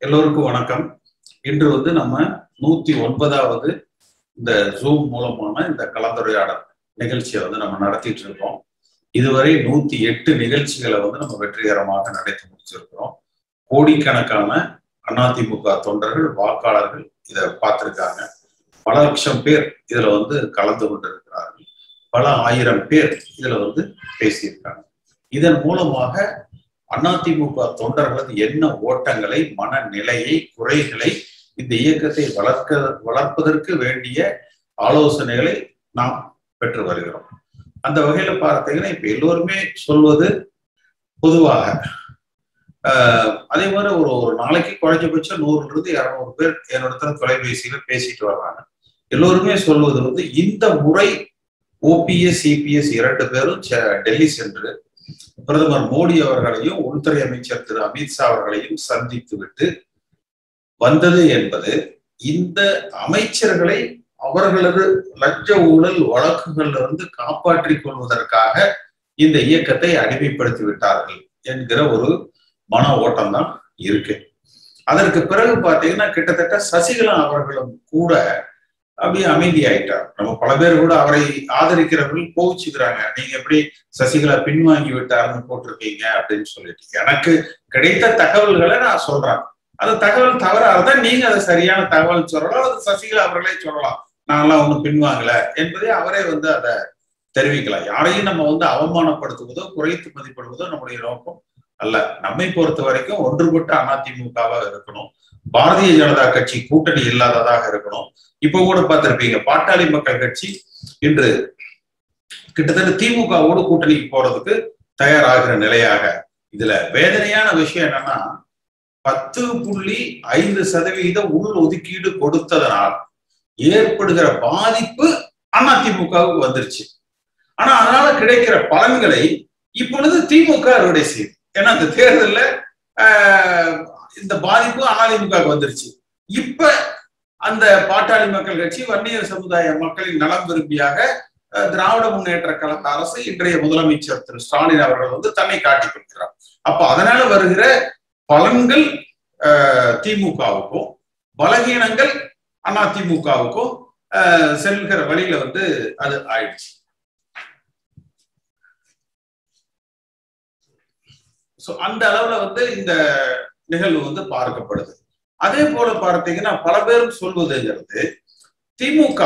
எல்லோருக்கும் வணக்கம். இன்று நம்ம 109வது இந்த ஜூம் மூலமான இந்த கலந்துரையாடல் நிகழ்ச்சியை நம்ம நடத்திட்டு இருக்கோம். இதுவரை 108 நிகழ்ச்சிகளை நம்ம வெற்றிகரமாக நடத்தி முடிச்சிருக்கிறோம். கோடிக்கணக்கான அதிமுக தொண்டர்கள், வாக்காளர்கள் இதை பார்த்திருக்காங்க. பல லட்சம் பேர் இதுல கலந்து கொண்டிருக்கிறார்கள். பல ஆயிரம் பேர் இதுல பேசியிருக்காங்க. இதன் மூலமாக அதிமுக தொண்டர்களது என்ன ஓட்டங்களை, மனநிலையை, குறைகளை, இந்த இயக்கத்தை வளர்ப்பதற்கு வேண்டிய ஆலோசனைகளை நாம் பெற்று வருகிறோம். அந்த வகையில பார்த்தீங்கன்னா இப்ப எல்லோருமே சொல்வது பொதுவாக அதே மாதிரி ஒரு நாளைக்கு குறைஞ்சபட்சம் 100-200 பேர் என்னோட தொலைபேசியில பேசிட்டு வர்றாங்க. எல்லோருமே சொல்வது இந்த முறை OPS, CPS 2 பேரும் டெல்லி சென்று பிரதமர் மோடி அவர்களையும் உள்துறை அமைச்சர் திரு அமித்ஷா அவர்களையும் சந்தித்து விட்டு வந்தது என்பது இந்த அமைச்சர்களை அவர்களது லஞ்ச ஊழல் வழக்குகளிலிருந்து காப்பாற்றிக் கொள்வதற்காக இந்த இயக்கத்தை அடிமைப்படுத்தி விட்டார்கள் என்கிற ஒரு மன ஓட்டம் தான் இருக்கு. அதற்கு பிறகு பார்த்தீங்கன்னா கிட்டத்தட்ட சசிகலா அவர்களும் கூட அப்படியே அமைதியாயிட்டார். நம்ம பல பேர் கூட அவரை ஆதரிக்கிறவர்கள் கோவிச்சுக்கிறாங்க. நீங்க எப்படி சசிகலா பின்வாங்கி விட்டாருன்னு போட்டிருக்கீங்க அப்படின்னு சொல்லிட்டு. எனக்கு கிடைத்த தகவல்களை நான் சொல்றேன். அந்த தகவல் தவறாதான் நீங்க அதை சரியான தகவல் சொல்லலாம், அது சசிகலா அவர்களே சொல்லலாம். நான்லாம் ஒன்றும் பின்வாங்கல என்பதை அவரே அதை தெரிவிக்கலாம். யாரையும் நம்ம அவமானப்படுத்துவதோ குறைத்து மதிப்பிடுவதோ நம்முடைய நோக்கம் அல்ல. நம்மை பொறுத்த வரைக்கும் ஒன்றுபட்ட அதிமுகவாக இருக்கணும். பாரதிய ஜனதா கட்சி கூட்டணி இல்லாததாக இருக்கணும். இப்ப கூட பார்த்திருப்பீங்க, பாட்டாளி மக்கள் கட்சி இன்று கிட்டத்தட்ட திமுகவோடு கூட்டணிக்கு போறதுக்கு தயாராகிற நிலையாக. இதுல வேதனையான விஷயம் என்னன்னா 10.5% உள் ஒதுக்கீடு கொடுத்ததனால் ஏற்படுகிற பாதிப்பு அதிமுகவுக்கு வந்துருச்சு. ஆனா அதனால கிடைக்கிற பலன்களை இப்பொழுது திமுக அறுவடை செய்யுது. ஏன்னா இந்த தேர்தலில் இந்த பாதிப்பு அதிமுகவுக்கு வந்துருச்சு. இப்ப அந்த பாட்டாளி மக்கள் கட்சி, வன்னியர் சமுதாய மக்களின் நலம் விரும்பியாக திராவிட முன்னேற்ற கழக அரசு, இன்றைய முதலமைச்சர் திரு ஸ்டாலின் அவர்கள் தன்னை காட்டிக் கொள்கிறார். அப்ப அதனால வருகிற பலன்கள் திமுகவுக்கும், பலகீனங்கள் அதிமுகவுக்கும் செல்கிற வழியில அது ஆயிடுச்சு. அந்த அளவுல இந்த நிகழ்வு பார்க்கப்படுது. அதே போல பார்த்தீங்கன்னா பல பேரும் சொல்வதுங்கிறது திமுக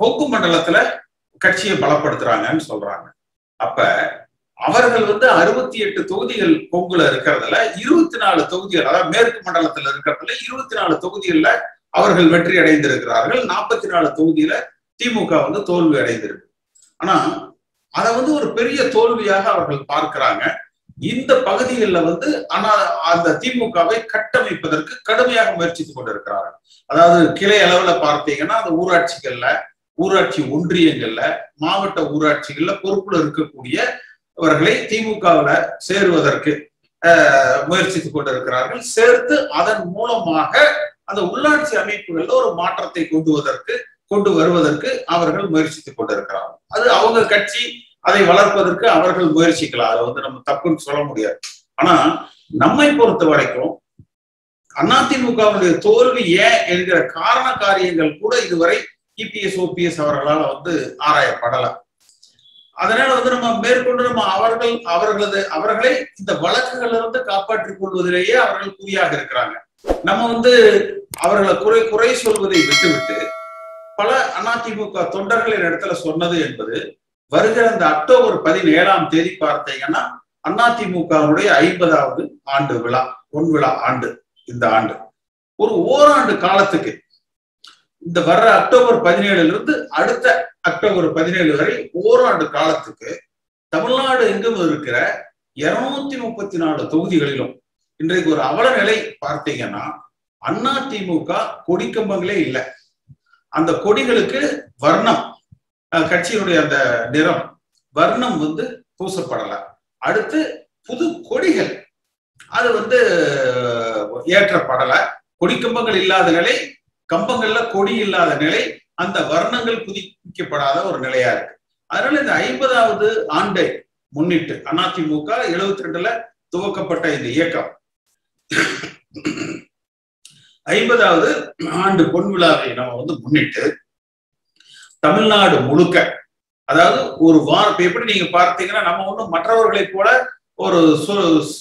கொங்கு மண்டலத்துல கட்சியை பலப்படுத்துறாங்கன்னு சொல்றாங்க. அப்ப அவர்கள் 68 தொகுதிகள் கொங்குல இருக்கிறதுல 24 தொகுதிகள், அதாவது மேற்கு மண்டலத்துல இருக்கிறதுல 24 தொகுதிகள்ல அவர்கள் வெற்றி அடைந்திருக்கிறார்கள். 44 தொகுதியில திமுக தோல்வி அடைந்திருக்கு. ஆனா அதை ஒரு பெரிய தோல்வியாக அவர்கள் பார்க்கிறாங்க. இந்த பகுதிகளில் அந்த திமுகவை கட்டமைப்பதற்கு கடுமையாக முயற்சித்துக் கொண்டிருக்கிறார்கள். அதாவது கிளை அளவுல பார்த்தீங்கன்னா அந்த ஊராட்சிகள்ல, ஊராட்சி ஒன்றியங்கள்ல, மாவட்ட ஊராட்சிகள்ல பொறுப்புல இருக்கக்கூடியவர்களை திமுகவுல சேருவதற்கு முயற்சித்துக் கொண்டிருக்கிறார்கள். சேர்த்து அதன் மூலமாக அந்த உள்ளாட்சி அமைப்புகள்ல ஒரு மாற்றத்தை கொண்டு வருவதற்கு அவர்கள் முயற்சித்துக் கொண்டிருக்கிறார்கள். அது அவங்க கட்சி, அதை வளர்ப்பதற்கு அவர்கள் முயற்சிக்கலாம். அதை நம்ம தப்புன்னு சொல்ல முடியாது. ஆனா நம்மை பொறுத்த வரைக்கும் அதிமுகவுடைய தோல்வி ஏன் என்கிற காரண காரியங்கள் கூட இதுவரை EPS, OPS அவர்களால் ஆராயப்படல. அதனால நம்ம மேற்கொண்டு அவர்களை இந்த வழக்குகளிலிருந்து காப்பாற்றிக் கொள்வதிலேயே அவர்கள் குறியாக இருக்கிறாங்க. நம்ம அவர்களை குறை சொல்வதை விட்டுவிட்டு பல அதிமுக தொண்டர்களின் இடத்துல சொன்னது என்பது, வருகிற அந்த அக்டோபர் 17ஆம் தேதி பார்த்தீங்கன்னா அதிமுகவுடைய 50வது ஆண்டு விழா, பொன்விழா ஆண்டு. இந்த ஆண்டு ஒரு ஓராண்டு காலத்துக்கு, இந்த வர்ற அக்டோபர் 17 அடுத்த அக்டோபர் 17 வரை ஓராண்டு காலத்துக்கு தமிழ்நாடு எங்கும் இருக்கிற 234 தொகுதிகளிலும் இன்றைக்கு ஒரு அவல நிலை பார்த்தீங்கன்னா அதிமுக கொடிக்கம்பங்களே இல்லை. அந்த கொடிகளுக்கு வர்ணம், கட்சியினுடைய அந்த நிறம், வர்ணம் பூசப்படல. அடுத்து புது கொடிகள் அது ஏற்றப்படல. கொடிக்கம்பங்கள் இல்லாத நிலை, கம்பங்கள்ல கொடி இல்லாத நிலை, அந்த வர்ணங்கள் புதுப்பிக்கப்படாத ஒரு நிலையா இருக்கு. அதனால இந்த 50வது ஆண்டை முன்னிட்டு அதிமுக 72ல துவக்கப்பட்ட இந்த இயக்கம் 50வது ஆண்டு பொன் விழாவை நம்ம வந்து முன்னிட்டு தமிழ்நாடு முழுக்க, அதாவது ஒரு வாரம் எப்படி நீங்க பார்த்தீங்கன்னா நம்ம ஒன்றும் மற்றவர்களை போல ஒரு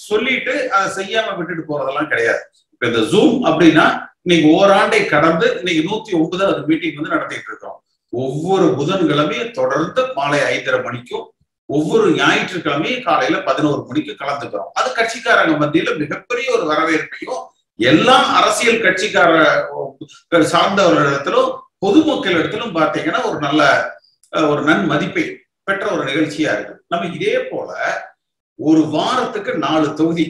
சொல்லிட்டு அதை செய்யாம விட்டுட்டு போறதெல்லாம் கிடையாது. இப்ப இந்த ஜூம் அப்படின்னா இன்னைக்கு ஓராண்டை கடந்து இன்னைக்கு 109வது மீட்டிங் வந்து நடத்திட்டு இருக்கோம். ஒவ்வொரு புதன்கிழமையும் தொடர்ந்து மாலை 5:30 மணிக்கும் ஒவ்வொரு ஞாயிற்றுக்கிழமையும் காலையில 11 மணிக்கு கலந்துக்கிறோம். அது கட்சிக்காரங்க மத்தியில மிகப்பெரிய ஒரு வரவேற்பையும் எல்லா அரசியல் கட்சிக்கார சார்ந்தவர்களிடத்திலும் பொதுமக்களிடத்திலும் பார்த்தீங்கன்னா ஒரு நல்ல ஒரு நன்மதிப்பை பெற்ற ஒரு நிகழ்ச்சியா இருக்கு. நம்ம இதே போல ஒரு வாரத்துக்கு 4 தொகுதி,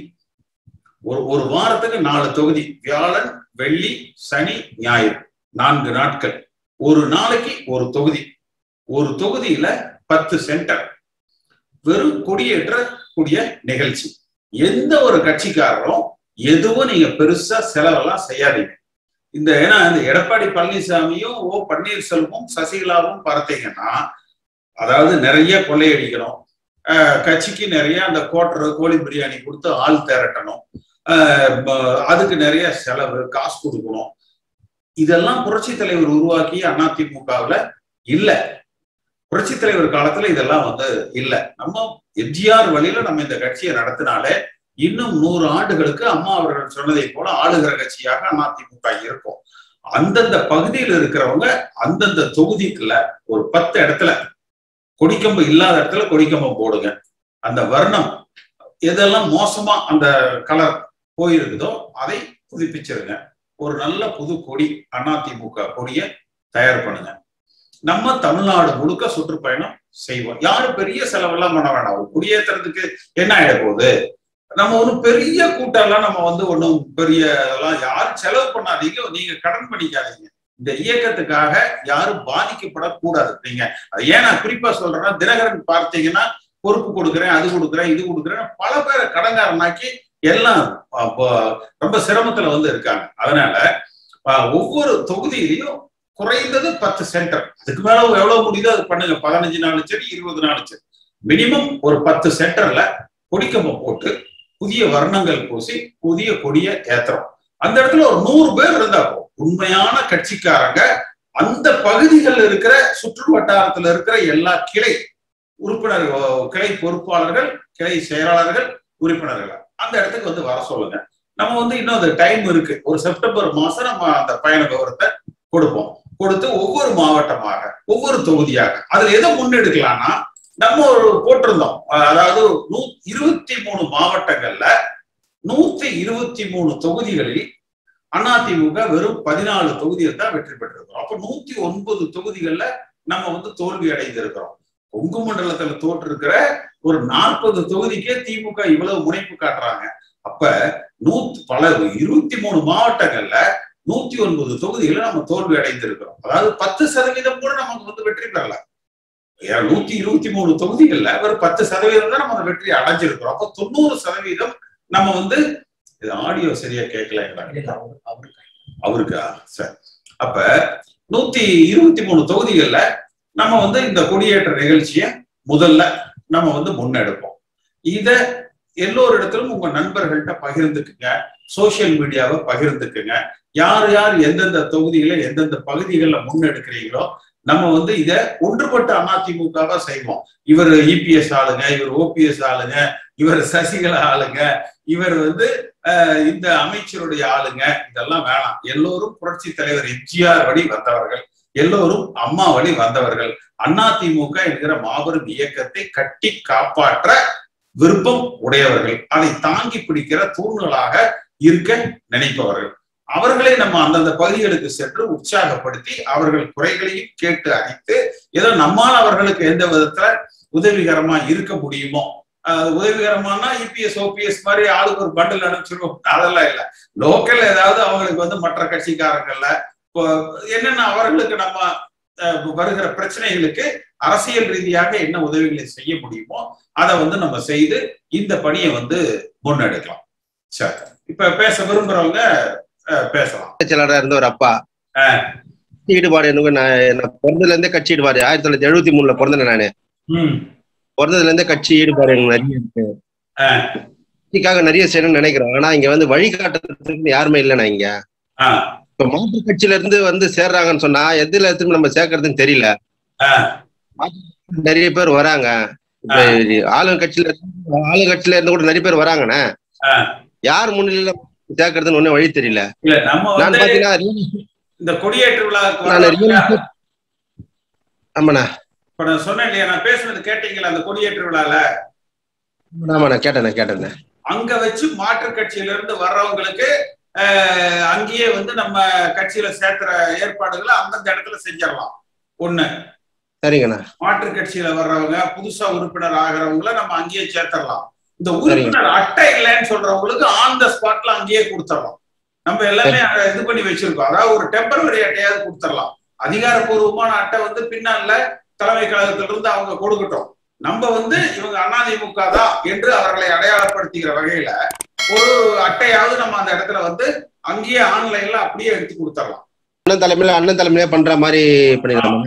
ஒரு வாரத்துக்கு 4 தொகுதி, வியாழன், வெள்ளி, சனி, ஞாயிறு 4 நாட்கள், ஒரு நாளைக்கு ஒரு தொகுதி, ஒரு தொகுதியில 10 சென்டர், வெறும் கொடியேற்றக்கூடிய நிகழ்ச்சி. எந்த ஒரு கட்சிக்காரரும் எதுவும் நீங்க பெருசா செலவெல்லாம் செய்யாதீங்க. ஏன்னா இந்த எடப்பாடி பழனிசாமியும் ஓ பன்னீர்செல்வமும் சசிகலாவும் பார்த்தீங்கன்னா, அதாவது நிறைய கொள்ளையடிக்கணும், கட்சிக்கு நிறைய அந்த கோழி பிரியாணி கொடுத்து ஆள் திரட்டணும், அதுக்கு நிறைய செலவு காசு கொடுக்கணும். இதெல்லாம் புரட்சி தலைவர் உருவாக்கி அதிமுகவுல இல்ல. புரட்சி தலைவர் காலத்துல இதெல்லாம் வந்து இல்ல. நம்ம எம்ஜிஆர் வழியில நம்ம இந்த கட்சியை நடத்தினாலே இன்னும் 100 ஆண்டுகளுக்கு அம்மா அவர்கள் சொன்னதை போல ஆளுகிற கட்சியாக அதிமுக இருக்கும். அந்தந்த பகுதியில் இருக்கிறவங்க அந்தந்த தொகுதிக்குள்ள ஒரு 10 இடத்துல கொடிக்கம்பு இல்லாத இடத்துல கொடிக்கம்பம் போடுங்க. அந்த வர்ணம் எதெல்லாம் மோசமா அந்த கலர் போயிருக்குதோ அதை புதுப்பிச்சிருங்க. ஒரு நல்ல புது கொடி அதிமுக கொடியை தயார் பண்ணுங்க. நம்ம தமிழ்நாடு முழுக்க சுற்றுப்பயணம் செய்வோம். யாரும் பெரிய செலவெல்லாம் பண்ண வேண்டாம். ஒரு குடியேற்றத்துக்கு என்ன ஆயிட போகுது? நம்ம ஒன்றும் பெரிய கூட்டம்லாம் நம்ம வந்து ஒன்றும் பெரிய எல்லாம் யாரும் செலவு பண்ணாதீங்க, நீங்க கடன் பண்ணிக்காதீங்க. இந்த இயக்கத்துக்காக யாரும் பாதிக்கப்படக்கூடாது. நீங்க அதை ஏன் நான் குறிப்பா சொல்றேன்னா, தினகரன் பார்த்தீங்கன்னா பொறுப்பு கொடுக்குறேன், அது கொடுக்குறேன், இது கொடுக்குறேன், பல பேரை கடங்காரனாக்கி எல்லாம் ரொம்ப சிரமத்துல வந்து இருக்காங்க. அதனால ஒவ்வொரு தொகுதியிலையும் குறைந்தது 10 சென்டர், அதுக்கு மேல எவ்வளவு முடியுதோ அது பண்ணுங்க. 15 நாள் சரி, 20 நாள் சரி, மினிமம் ஒரு 10 சென்டர்ல கொடிக்கம்பம் போட்டு புதிய வர்ணங்கள் பூசி புதிய கொடியை ஏத்துறோம். அந்த இடத்துல ஒரு 100 பேர் இருந்தா உண்மையான கட்சிக்காரங்க, அந்த பகுதிகளில் இருக்கிற சுற்று வட்டாரத்துல இருக்கிற எல்லா கிளை உறுப்பினர்கள், கிளை பொறுப்பாளர்கள், கிளை செயலாளர்கள், உறுப்பினர்கள் அந்த இடத்துக்கு வந்து வர சொல்லுங்க. நம்ம வந்து இன்னும் அது டைம் இருக்கு. ஒரு செப்டம்பர் மாசம் நம்ம அந்த பயண விவரத்தை கொடுப்போம். கொடுத்து ஒவ்வொரு மாவட்டமாக ஒவ்வொரு தொகுதியாக அதுல எதை முன்னெடுக்கலாம்னா, நம்ம ஒரு போட்டிருந்தோம், அதாவது 23 மாவட்டங்கள்ல 123 தொகுதிகளில் அதிமுக வெறும் 14 தொகுதியில் தான் வெற்றி பெற்றிருக்கிறோம். அப்ப 109 தொகுதிகள்ல நம்ம வந்து தோல்வி அடைந்திருக்கிறோம். கொங்கு மண்டலத்துல தோற்று இருக்கிற ஒரு 40 தொகுதிக்கே திமுக இவ்வளவு முனைப்பு காட்டுறாங்க. அப்ப 23 மாவட்டங்கள்ல 109 தொகுதிகளை நம்ம தோல்வி அடைந்திருக்கிறோம். அதாவது 10% கூட நமக்கு வந்து வெற்றி பெறல. 123 தொகுதிகள்ல ஒரு 10% தான் நம்ம வெற்றி அடைஞ்சிருக்கிறோம். அப்ப 90% நம்ம வந்து ஆடியோ சரியா கேட்கல அவருக்கா சார். அப்ப 123 தொகுதிகள்ல நம்ம வந்து இந்த கொடியேற்ற நிகழ்ச்சியை முதல்ல நம்ம வந்து முன்னெடுப்போம். இத எல்லோரிடத்திலும் உங்க நண்பர்கள்ட்ட பகிர்ந்துக்குங்க, சோசியல் மீடியாவை பகிர்ந்துக்குங்க. யார் யார் எந்தெந்த தொகுதிகளை எந்தெந்த பகுதிகளில் முன்னெடுக்கிறீங்களோ நம்ம வந்து இத ஒன்றுபட்ட அதிமுகவா செய்வோம். இவர் இபிஎஸ் ஆளுங்க, இவர் ஓபிஎஸ் ஆளுங்க, இவர் சசிகலா ஆளுங்க, இவர் வந்து இந்த அமைச்சருடைய ஆளுங்க, இதெல்லாம் வேணாம். எல்லோரும் புரட்சி தலைவர் எம்ஜிஆர் வழி வந்தவர்கள், எல்லோரும் அம்மா வழி வந்தவர்கள். அதிமுக என்கிற மாபெரும் இயக்கத்தை கட்டி காப்பாற்ற விருப்பம் உடையவர்கள், அதை தாங்கி பிடிக்கிற தூண்களாக இருக்க நினைப்பவர்கள். அவர்களை நம்ம அந்தந்த பகுதிகளுக்கு சென்று உற்சாகப்படுத்தி அவர்கள் குறைகளையும் கேட்டு அறிந்து ஏதோ நம்மால் அவர்களுக்கு எந்த விதத்துல உதவிகரமா இருக்க முடியுமோ. உதவிகரமானா இபிஎஸ் ஓபிஎஸ் மாதிரி ஆளுக்கு ஒரு பண்டில் அனுப்பிச்சிருவோம், அதெல்லாம் இல்லை. லோக்கல் ஏதாவது அவங்களுக்கு வந்து மற்ற கட்சிக்காரங்கள்ல என்னென்ன அவர்களுக்கு நம்ம வருகிற பிரச்சனைகளுக்கு அரசியல் ரீதியாக என்ன உதவிகளை செய்ய முடியுமோ அதை வந்து நம்ம செய்து இந்த பணியை வந்து முன்னெடுக்கலாம். சரி, இப்ப பேச விரும்புறவங்க பேசலாம். செயலாளராக இருந்த ஒரு அப்பா ஈடுபாடு எனக்கு நான் பிறந்ததுல இருந்தே கட்சி ஈடுபாடு. 1973 பிறந்தேன் நானு. பிறந்ததுல இருந்தே கட்சி ஈடுபாடு எனக்கு நிறைய இருக்கு. கட்சிக்காக நிறைய செய்யணும்னு நினைக்கிறேன். ஆனா இங்க வந்து வழிகாட்டுறதுக்கு யாருமே இல்லைண்ணா. இங்க இப்ப மாற்று கட்சியில இருந்து வந்து சேர்றாங்கன்னு சொன்னா எதுல திரும்ப நம்ம சேர்க்கறதுன்னு தெரியல. நிறைய பேர் வராங்க. ஆளுங்கட்சியில இருந்து கூட நிறைய பேர் வராங்கண்ணே. யார் முன்னிலையில சேர்க்கறதுன்னு ஒன்னும் வழி தெரியல. நான் பாத்தீங்கன்னா இந்த கொடியேற்ற விழாவுக்கு ஆமாண்ணா இப்ப நான் சொன்னேன் இல்லையா, நான் பேசுனது கேட்டீங்களா? அந்த கொடியேற்ற விழால ஆமாண்ணா கேட்டேன். அங்க வச்சு மாற்று கட்சியில இருந்து வர்றவங்களுக்கு அங்கேயே வந்து நம்ம கட்சியில சேர்க்கிற ஏற்பாடுகளை அந்தந்த இடத்துல செஞ்சிடலாம். ஒண்ணு. சரிங்கண்ணா. மாற்று கட்சியில வர்றவங்க புதுசா உறுப்பினர் ஆகிறவங்கள நம்ம அங்கேயே சேர்த்திடலாம். இந்த உறுப்பினர் அட்டை இல்லைன்னு சொல்றவங்களுக்கு ஆன் த ஸ்பாட்ல அங்கேயே கொடுத்துடலாம். நம்ம எல்லாமே இது பண்ணி வச்சிருக்கோம். அதாவது ஒரு டெம்பரவரி அட்டையாவது கொடுத்துடலாம். அதிகாரப்பூர்வமான அட்டை வந்து பின்னால தலைமை கழகத்திலிருந்து அவங்க கொடுக்கட்டும். நம்ம வந்து இவங்க அதிமுக தான் என்று அவர்களை அடையாளப்படுத்துகிற வகையில ஒரு அட்டையாவது நம்ம அந்த இடத்துல வந்து அங்கேயே ஆன்லைன்ல அப்படியே எடுத்து கொடுத்துடலாம். அண்ணன் தலைமையில பண்ற மாதிரி பண்ணிடலாம்.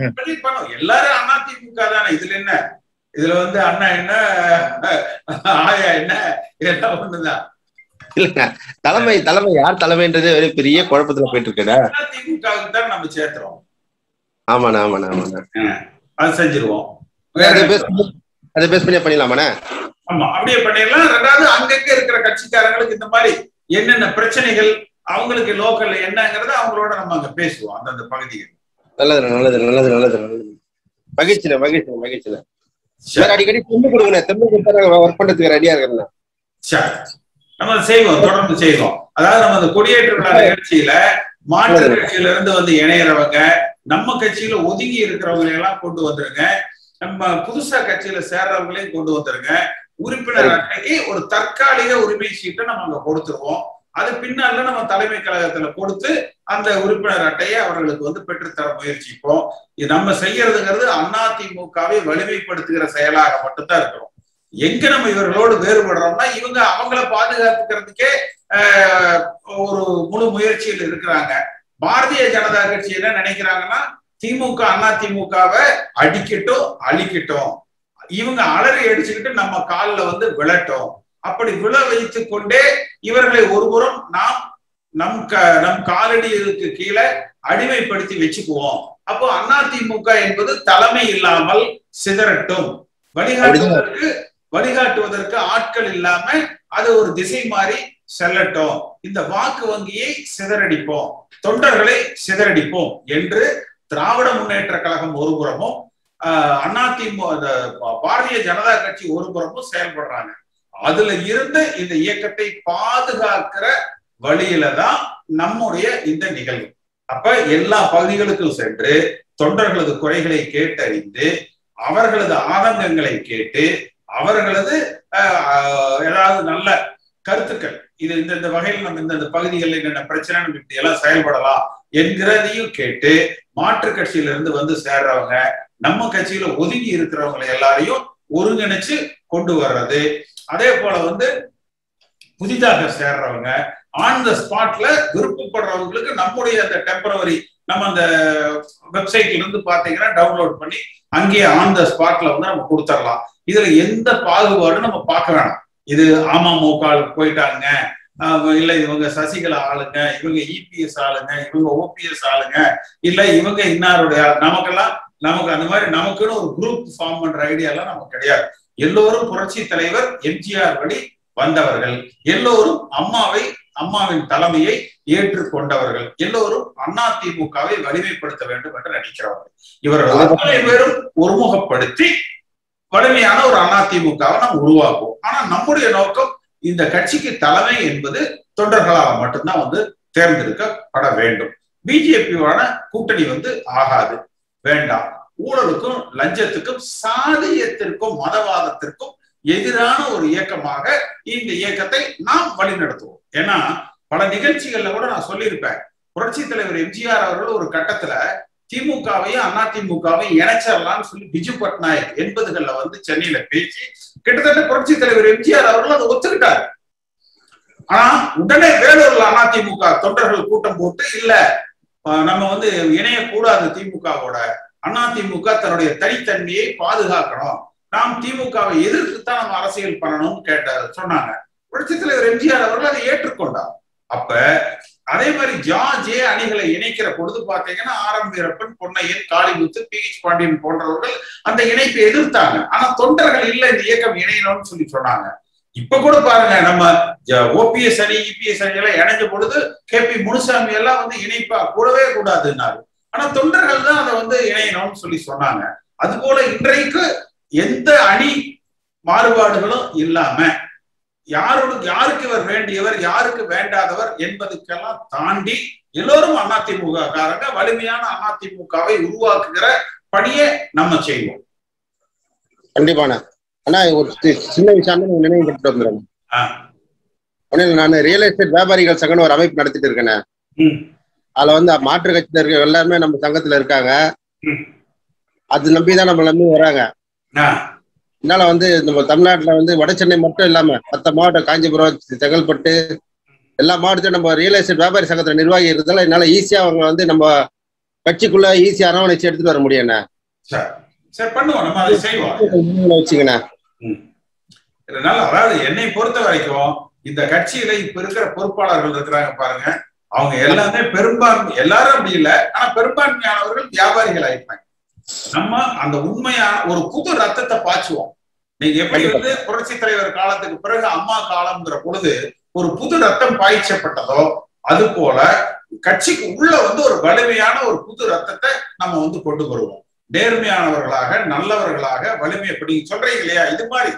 எல்லாரும் அதிமுக தானே. இதுல என்ன, இதுல வந்து அண்ணா என்ன ஆயா என்ன இதெல்லாம் ஒண்ணுதான். இல்லங்க தலைமை யார் தலைமைன்றது ஒரு பெரிய குழப்பத்துல போயிட்டு இருக்குடா. அதிமுகவுக்கு தான் நம்ம சேர்த்துறோம். ஆமாண்ணா அது செஞ்சிருவோம். அதை பேஸ் பண்ணி பண்ணிடலாமாண்ணே? ஆமா, அப்படியே பண்ணிடலாம். ரெண்டாவது அங்கங்க இருக்கிற கட்சிக்காரங்களுக்கு இந்த மாதிரி என்னென்ன பிரச்சனைகள் அவங்களுக்கு லோக்கல்ல என்னங்கிறத அவங்களோட நம்ம அங்க பேசுவோம் அந்தந்த பகுதிகள். நல்லது. மகிழ்ச்சிண்ணே. அடிக்கடி தெம்பு கொடுங்க. தெம்பு கொடுத்தா ஒர்க் பண்றதுக்கு ரெடியா இருக்கேன். சரி, நம்ம செய்வோம், தொடர்ந்து செய்வோம். அதாவது நம்ம அந்த கொடியேற்ற விழா நிகழ்ச்சியில மாற்று கட்சியில இருந்து வந்து இணையறவங்க, நம்ம கட்சியில ஒதுங்கி இருக்கிறவங்களை எல்லாம் கொண்டு வந்துருங்க. நம்ம புதுசா கட்சியில சேர்றவங்களையும் கொண்டு வந்துருங்க. உறுப்பினர் அட்டைக்கு ஒரு தற்காலிக உரிமை சீட்டை நம்ம அங்க கொடுத்துருவோம். அது பின்னால நம்ம தலைமை கழகத்துல கொடுத்து அந்த உறுப்பினர் அட்டையை அவர்களுக்கு வந்து பெற்றுத்தர முயற்சிப்போம். இது நம்ம செய்யறதுங்கிறது அதிமுகவை வலிமைப்படுத்துகிற செயலாக மட்டும்தான் இருக்கிறோம். எங்க நம்ம இவர்களோடு வேறுபடுறோம்னா, இவங்க அவங்கள பாதுகாத்துக்கிறதுக்கே ஒரு முழு முயற்சியில் இருக்கிறாங்க. பாரதிய ஜனதா கட்சி என்ன நினைக்கிறாங்கன்னா, திமுக அதிமுகவை அடிக்கட்டும் அழிக்கட்டும், இவங்க அலறி அடிச்சுக்கிட்டு நம்ம காலில் வந்து விழட்டும், அப்படி விழ வைத்து கொண்டே இவர்களை ஒருபுறம் நம் காலடிக்கு கீழே அடிமைப்படுத்தி வச்சுக்குவோம். அப்போ அதிமுக என்பது தலைமை இல்லாமல் சிதறட்டும், வழிகாட்டுவதற்கு ஆட்கள் இல்லாம அது ஒரு திசை மாறி செல்லட்டும், இந்த வாக்கு வங்கியை சிதறடிப்போம், தொண்டர்களை சிதறடிப்போம் என்று திராவிட முன்னேற்ற கழகம் ஒருபுறமும் பாரதிய ஜனதா கட்சி ஒருபுறமும் செயல்படுறாங்க. அதுல இருந்து இந்த இயக்கத்தை பாதுகாக்கிற வழியில தான் நம்முடைய இந்த நிகழ்வு. அப்ப எல்லா பகுதிகளுக்கும் சென்று தொண்டர்களது குறைகளை கேட்டறிந்து அவர்களது ஆதங்கங்களை கேட்டு அவர்களது ஏதாவது நல்ல கருத்துக்கள், இது இந்த வகையில் நம்ம இந்த பகுதிகளில் என்னென்ன பிரச்சனை நம்ம இப்படி எல்லாம் செயல்படலாம் என்கிறதையும் கேட்டு மாற்று கட்சியில இருந்து வந்து சேர்றவங்க, நம்ம கட்சியில ஒதுங்கி இருக்கிறவங்களை எல்லாரையும் ஒருங்கிணைச்சு கொண்டு வர்றது. அதே போல வந்து புதிதாக சேர்றவங்க ஆன் த ஸ்பாட்ல விருப்பப்படுறவங்களுக்கு நம்முடைய அந்த டெம்பரவரி நம்ம அந்த வெப்சைட்ல இருந்து பாத்தீங்கன்னா டவுன்லோட் பண்ணி அங்கேயே ஆன் த ஸ்பாட்ல வந்து நம்ம கொடுத்துடலாம். இதுல எந்த பாகுபாடும் நம்ம பார்க்க வேணாம். இது அமமுக போயிட்டாங்க, இல்ல இவங்க சசிகலா ஆளுங்க, இவங்க இபிஎஸ் ஆளுங்க, இவங்க ஓபிஎஸ் ஆளுங்க, இல்ல இவங்க இன்னாருடைய நமக்கு அந்த மாதிரி நமக்குன்னு ஒரு குரூப் ஃபார்ம் பண்ற ஐடியா எல்லாம் நமக்கு கிடையாது. எல்லோரும் புரட்சி தலைவர் எம்ஜிஆர் வழி வந்தவர்கள், எல்லோரும் அம்மாவின் தலைமையை ஏற்றுக்கொண்டவர்கள், எல்லோரும் அதிமுகவை வலிமைப்படுத்த வேண்டும் என்று நினைக்கிறவர்கள். இவர்கள் அத்தனை பேரும் ஒருமுகப்படுத்தி வலிமையான ஒரு அதிமுகவை நாம் உருவாக்குவோம். ஆனா நம்முடைய நோக்கம் இந்த கட்சிக்கு தலைமை என்பது தொண்டர்களால் மட்டும்தான் வந்து தேர்ந்தெடுக்கப்பட வேண்டும். பிஜேபியோட கூட்டணி வந்து ஆகாது, வேண்டாம். ஊழலுக்கும் லஞ்சத்துக்கும் சாதியத்திற்கும் மதவாதத்திற்கும் எதிரான ஒரு இயக்கமாக இந்த இயக்கத்தை நாம் வழிநடத்துவோம். ஏன்னா பல நிகழ்ச்சிகள்ல கூட நான் சொல்லியிருப்பேன், புரட்சி தலைவர் எம்ஜிஆர் அவர்கள் ஒரு கட்டத்துல திமுகவையும் அதிமுகவையும் இணைச்சிடலாம்னு சொல்லி பிஜு பட்நாயக் 80கள்ல வந்து சென்னையில பேசி கிட்டத்தட்ட புரட்சி தலைவர் எம்ஜிஆர் அவர்கள் அதை ஒத்துக்கிட்டாரு. ஆனா உடனே வேலூர்ல அதிமுக தொண்டர்கள் கூட்டம் போட்டு, இல்ல நம்ம வந்து இணையக்கூடாது திமுகவோட, அதிமுக தன்னுடைய தனித்தன்மையை பாதுகாக்கணும், நாம் திமுகவை எதிர்த்துத்தான் நம்ம அரசியல் பண்ணணும்னு சொன்னாங்க. புரட்சி தலைவர் எம்ஜிஆர் அவர்கள் அதை ஏற்றுக்கொண்டார். அப்ப அதே மாதிரி ஜே அணிகளை இணைக்கிற பொழுது பாத்தீங்கன்னா ஆர்.எம். வீரப்பன், பொன்னையன், காளிமுத்து, பி.எச். பாண்டியன் போன்றவர்கள் அந்த இணைப்பை எதிர்த்தாங்க. ஆனா தொண்டர்கள் இல்ல இந்த இயக்கம் இணையணும்னு சொல்லி சொன்னாங்க. இப்ப கூட பாருங்க, நம்ம ஓபிஎஸ் அணி, இபிஎஸ் அணி எல்லாம் இணைஞ்ச பொழுது கே.பி. முனுசாமி எல்லாம் வந்து இணைப்பா கூடவே கூடாதுன்னாரு. ஆனா தொண்டர்கள் தான் அதை வந்து இணையணும்னு சொல்லி சொன்னாங்க. அது போல இன்றைக்கு எந்த அணி மாறுபாடுகளும் இல்லாம யாருக்கு இவர் வேண்டியவர், யாருக்கு வேண்டாதவர் என்பதுக்கெல்லாம் தாண்டி எல்லோரும் அதிமுக காரங்க வலிமையான அதிமுகவை உருவாக்குகிற பணியை நம்ம செய்வோம். கண்டிப்பான. ஆனா ஒரு சின்ன விஷயம் நினைவுபட்டு வந்துடும். நான் ரியல் எஸ்டேட் வியாபாரிகள் சங்கம்னு ஒரு அமைப்பு நடத்திட்டு இருக்கேன். அதுல வந்து மாற்று கட்சியில இருக்க எல்லாருமே நம்ம சங்கத்துல இருக்காங்க. அது நம்பிதான் நம்ம நம்பி வராங்க. இதனால வந்து நம்ம தமிழ்நாட்டுல வந்து வட சென்னை மட்டும் இல்லாம மற்ற மாவட்டம், காஞ்சிபுரம், செங்கல்பட்டு, எல்லா மாவட்டத்தையும் நம்ம ரியல் எஸ்டேட் வியாபாரி சங்கத்துல நிர்வாகி இருக்கிறதால என்னால ஈஸியா அவங்க வந்து நம்ம கட்சிக்குள்ள ஈஸியா அரவணைச்சு எடுத்துட்டு வர முடியும். வச்சுக்கண்ணா. அதாவது என்னை பொறுத்த வரைக்கும் இந்த கட்சியில இப்ப இருக்கிற பொறுப்பாளர்கள் இருக்கிறாங்க பாருங்க, அவங்க எல்லாமே பெரும்பான்மை, எல்லாரும் அப்படி இல்லை, ஆனா பெரும்பான்மையானவர்கள் வியாபாரிகள் ஆயிட்டாங்க. நம்ம அந்த உண்மையான ஒரு புது ரத்தத்தை பாய்ச்சுவோம். நீங்க எப்படி வந்து புரட்சி தலைவர் காலத்துக்கு பிறகு அம்மா காலம்ங்கிற பொழுது ஒரு புது ரத்தம் பாய்ச்சப்பட்டதோ அது போல கட்சிக்கு உள்ள வந்து ஒரு வலிமையான ஒரு புது ரத்தத்தை நம்ம வந்து கொண்டு வருவோம். நேர்மையானவர்களாக, நல்லவர்களாக, வலிமை. இப்படி சொல்றீங்க இல்லையா, இது மாதிரி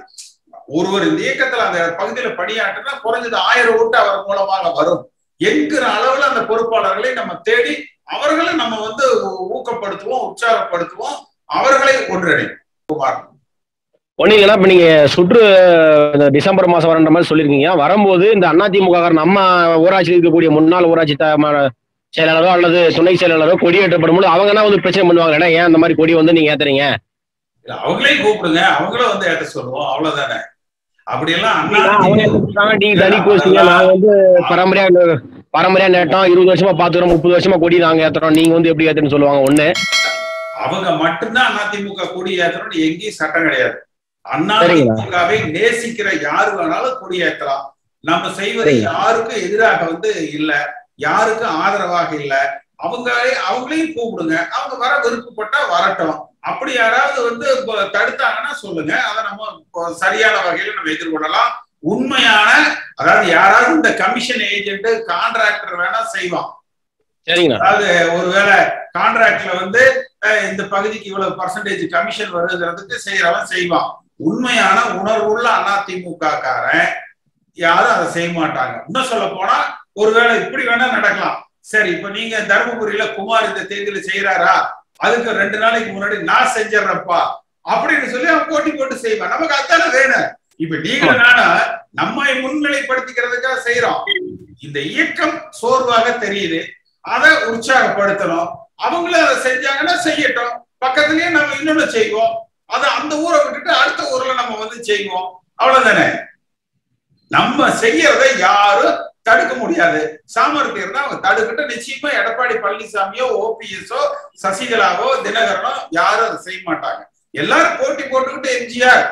ஒருவர் இந்த இயக்கத்துல அந்த பகுதியில பணியாற்றினா குறைஞ்சது 1000 ஓட்டு அவர் மூலமாக வரும் என்கிற அளவுல அந்த பொறுப்பாளர்களை நம்ம தேடி அவர்களை நம்ம வந்து ஊக்கப்படுத்துவோம், உற்சாகப்படுத்துவோம், அவர்களை ஒன்றிணைப்போம். ஒண்ணு இல்லைன்னா இப்ப நீங்க சுற்று டிசம்பர் மாசம் வரன்ற மாதிரி சொல்லியிருக்கீங்க. வரும்போது இந்த அதிமுக நம்ம ஊராட்சியில் இருக்கக்கூடிய முன்னாள் ஊராட்சி செயலாளரோ அல்லது துணை செயலாளரோ கொடி ஏற்றப்படும் போது அவங்க தான் வந்து பிரச்சனை பண்ணுவாங்க. ஏன் அந்த மாதிரி கொடி வந்து நீங்க ஏத்துறீங்க? அவங்களையும் கூப்பிடுங்க, அவங்களும் வந்து ஏற்ற சொல்லுவோம், அவ்வளவுதானே. அப்படி எல்லாம் நீங்க தனி கோஷ்டிங்க, நாங்க வந்து பரம்பரையா நேட்டம் 20 வருஷமா பாத்துக்கிறோம், 30 வருஷமா கொடி நாங்க ஏத்துறோம், நீங்க வந்து எப்படி ஏத்துன்னு சொல்லுவாங்க. ஒண்ணு அவங்க மட்டும்தான் அதிமுக கொடி ஏற்றணும்னு எங்கேயும் சட்டம் கிடையாது. அதிமுகவை நேசிக்கிற யாரு வேணாலும் கொடி ஏற்றலாம். நம்ம செய்வது யாருக்கும் எதிராக வந்து இல்ல, யாருக்கும் ஆதரவாக இல்ல. அவங்களையும் கூப்பிடுங்க, அவங்க வர விருப்பப்பட்டா வரட்டும். அப்படி யாராவது வந்து தடுத்தாங்கன்னா சொல்லுங்க, அதை நம்ம சரியான வகையில நம்ம எதிர்கொள்ளலாம். உண்மையான, அதாவது யாராவது இந்த கமிஷன் ஏஜென்ட், கான்ட்ராக்டர் வேணா செய்வான். அதாவது ஒருவேளை கான்ட்ராக்ட்ல வந்து இந்த பகுதிக்கு இவ்வளவு பர்சன்டேஜ் கமிஷன் வருகிறதுக்கு செய்யறவன் செய்வான். உண்மையான உணர்வுள்ள அதிமுக காரன் யாரும் அதை செய்ய மாட்டாங்க. இன்னும் சொல்ல போனா ஒருவேளை இப்படி வேணா நடக்கலாம். சரி, இப்ப நீங்க தருமபுரியில குமார் இந்த தேதியில செய்யறாரா, அதுக்கு 2 நாளைக்கு முன்னாடி நான் செஞ்சிடறப்பா அப்படின்னு சொல்லி அவன் போட்டி போட்டு செய்வான். நமக்கு அதான வேணும். இப்ப நீங்க நானா நம்மை முன்னிலைப்படுத்திக்கிறதுக்காக செய்யறோம். இந்த இயக்கம் சோர்வாக தெரியுது, அதை உற்சாகப்படுத்தணும். அவங்களும் அதை செஞ்சாங்கன்னா செய்யட்டும், பக்கத்துலயே நம்ம இன்னொன்னு செய்வோம். அதை அந்த ஊரை விட்டுட்டு அடுத்த ஊர்ல நம்ம வந்து செய்வோம், அவ்வளவுதானே. நம்ம செய்யறதை யாரும் தடுக்க முடியாது. சாமர்த்தியம் இருந்தா அவங்க தடுக்கிட்டு நிச்சயமா எடப்பாடி பழனிசாமியோ, ஓபிஎஸ்ஓ, சசிகலாவோ, தினகரனோ யாரும் அதை செய்ய மாட்டாங்க. எல்லாரும் போட்டி போட்டுக்கிட்டு எம்ஜிஆர்,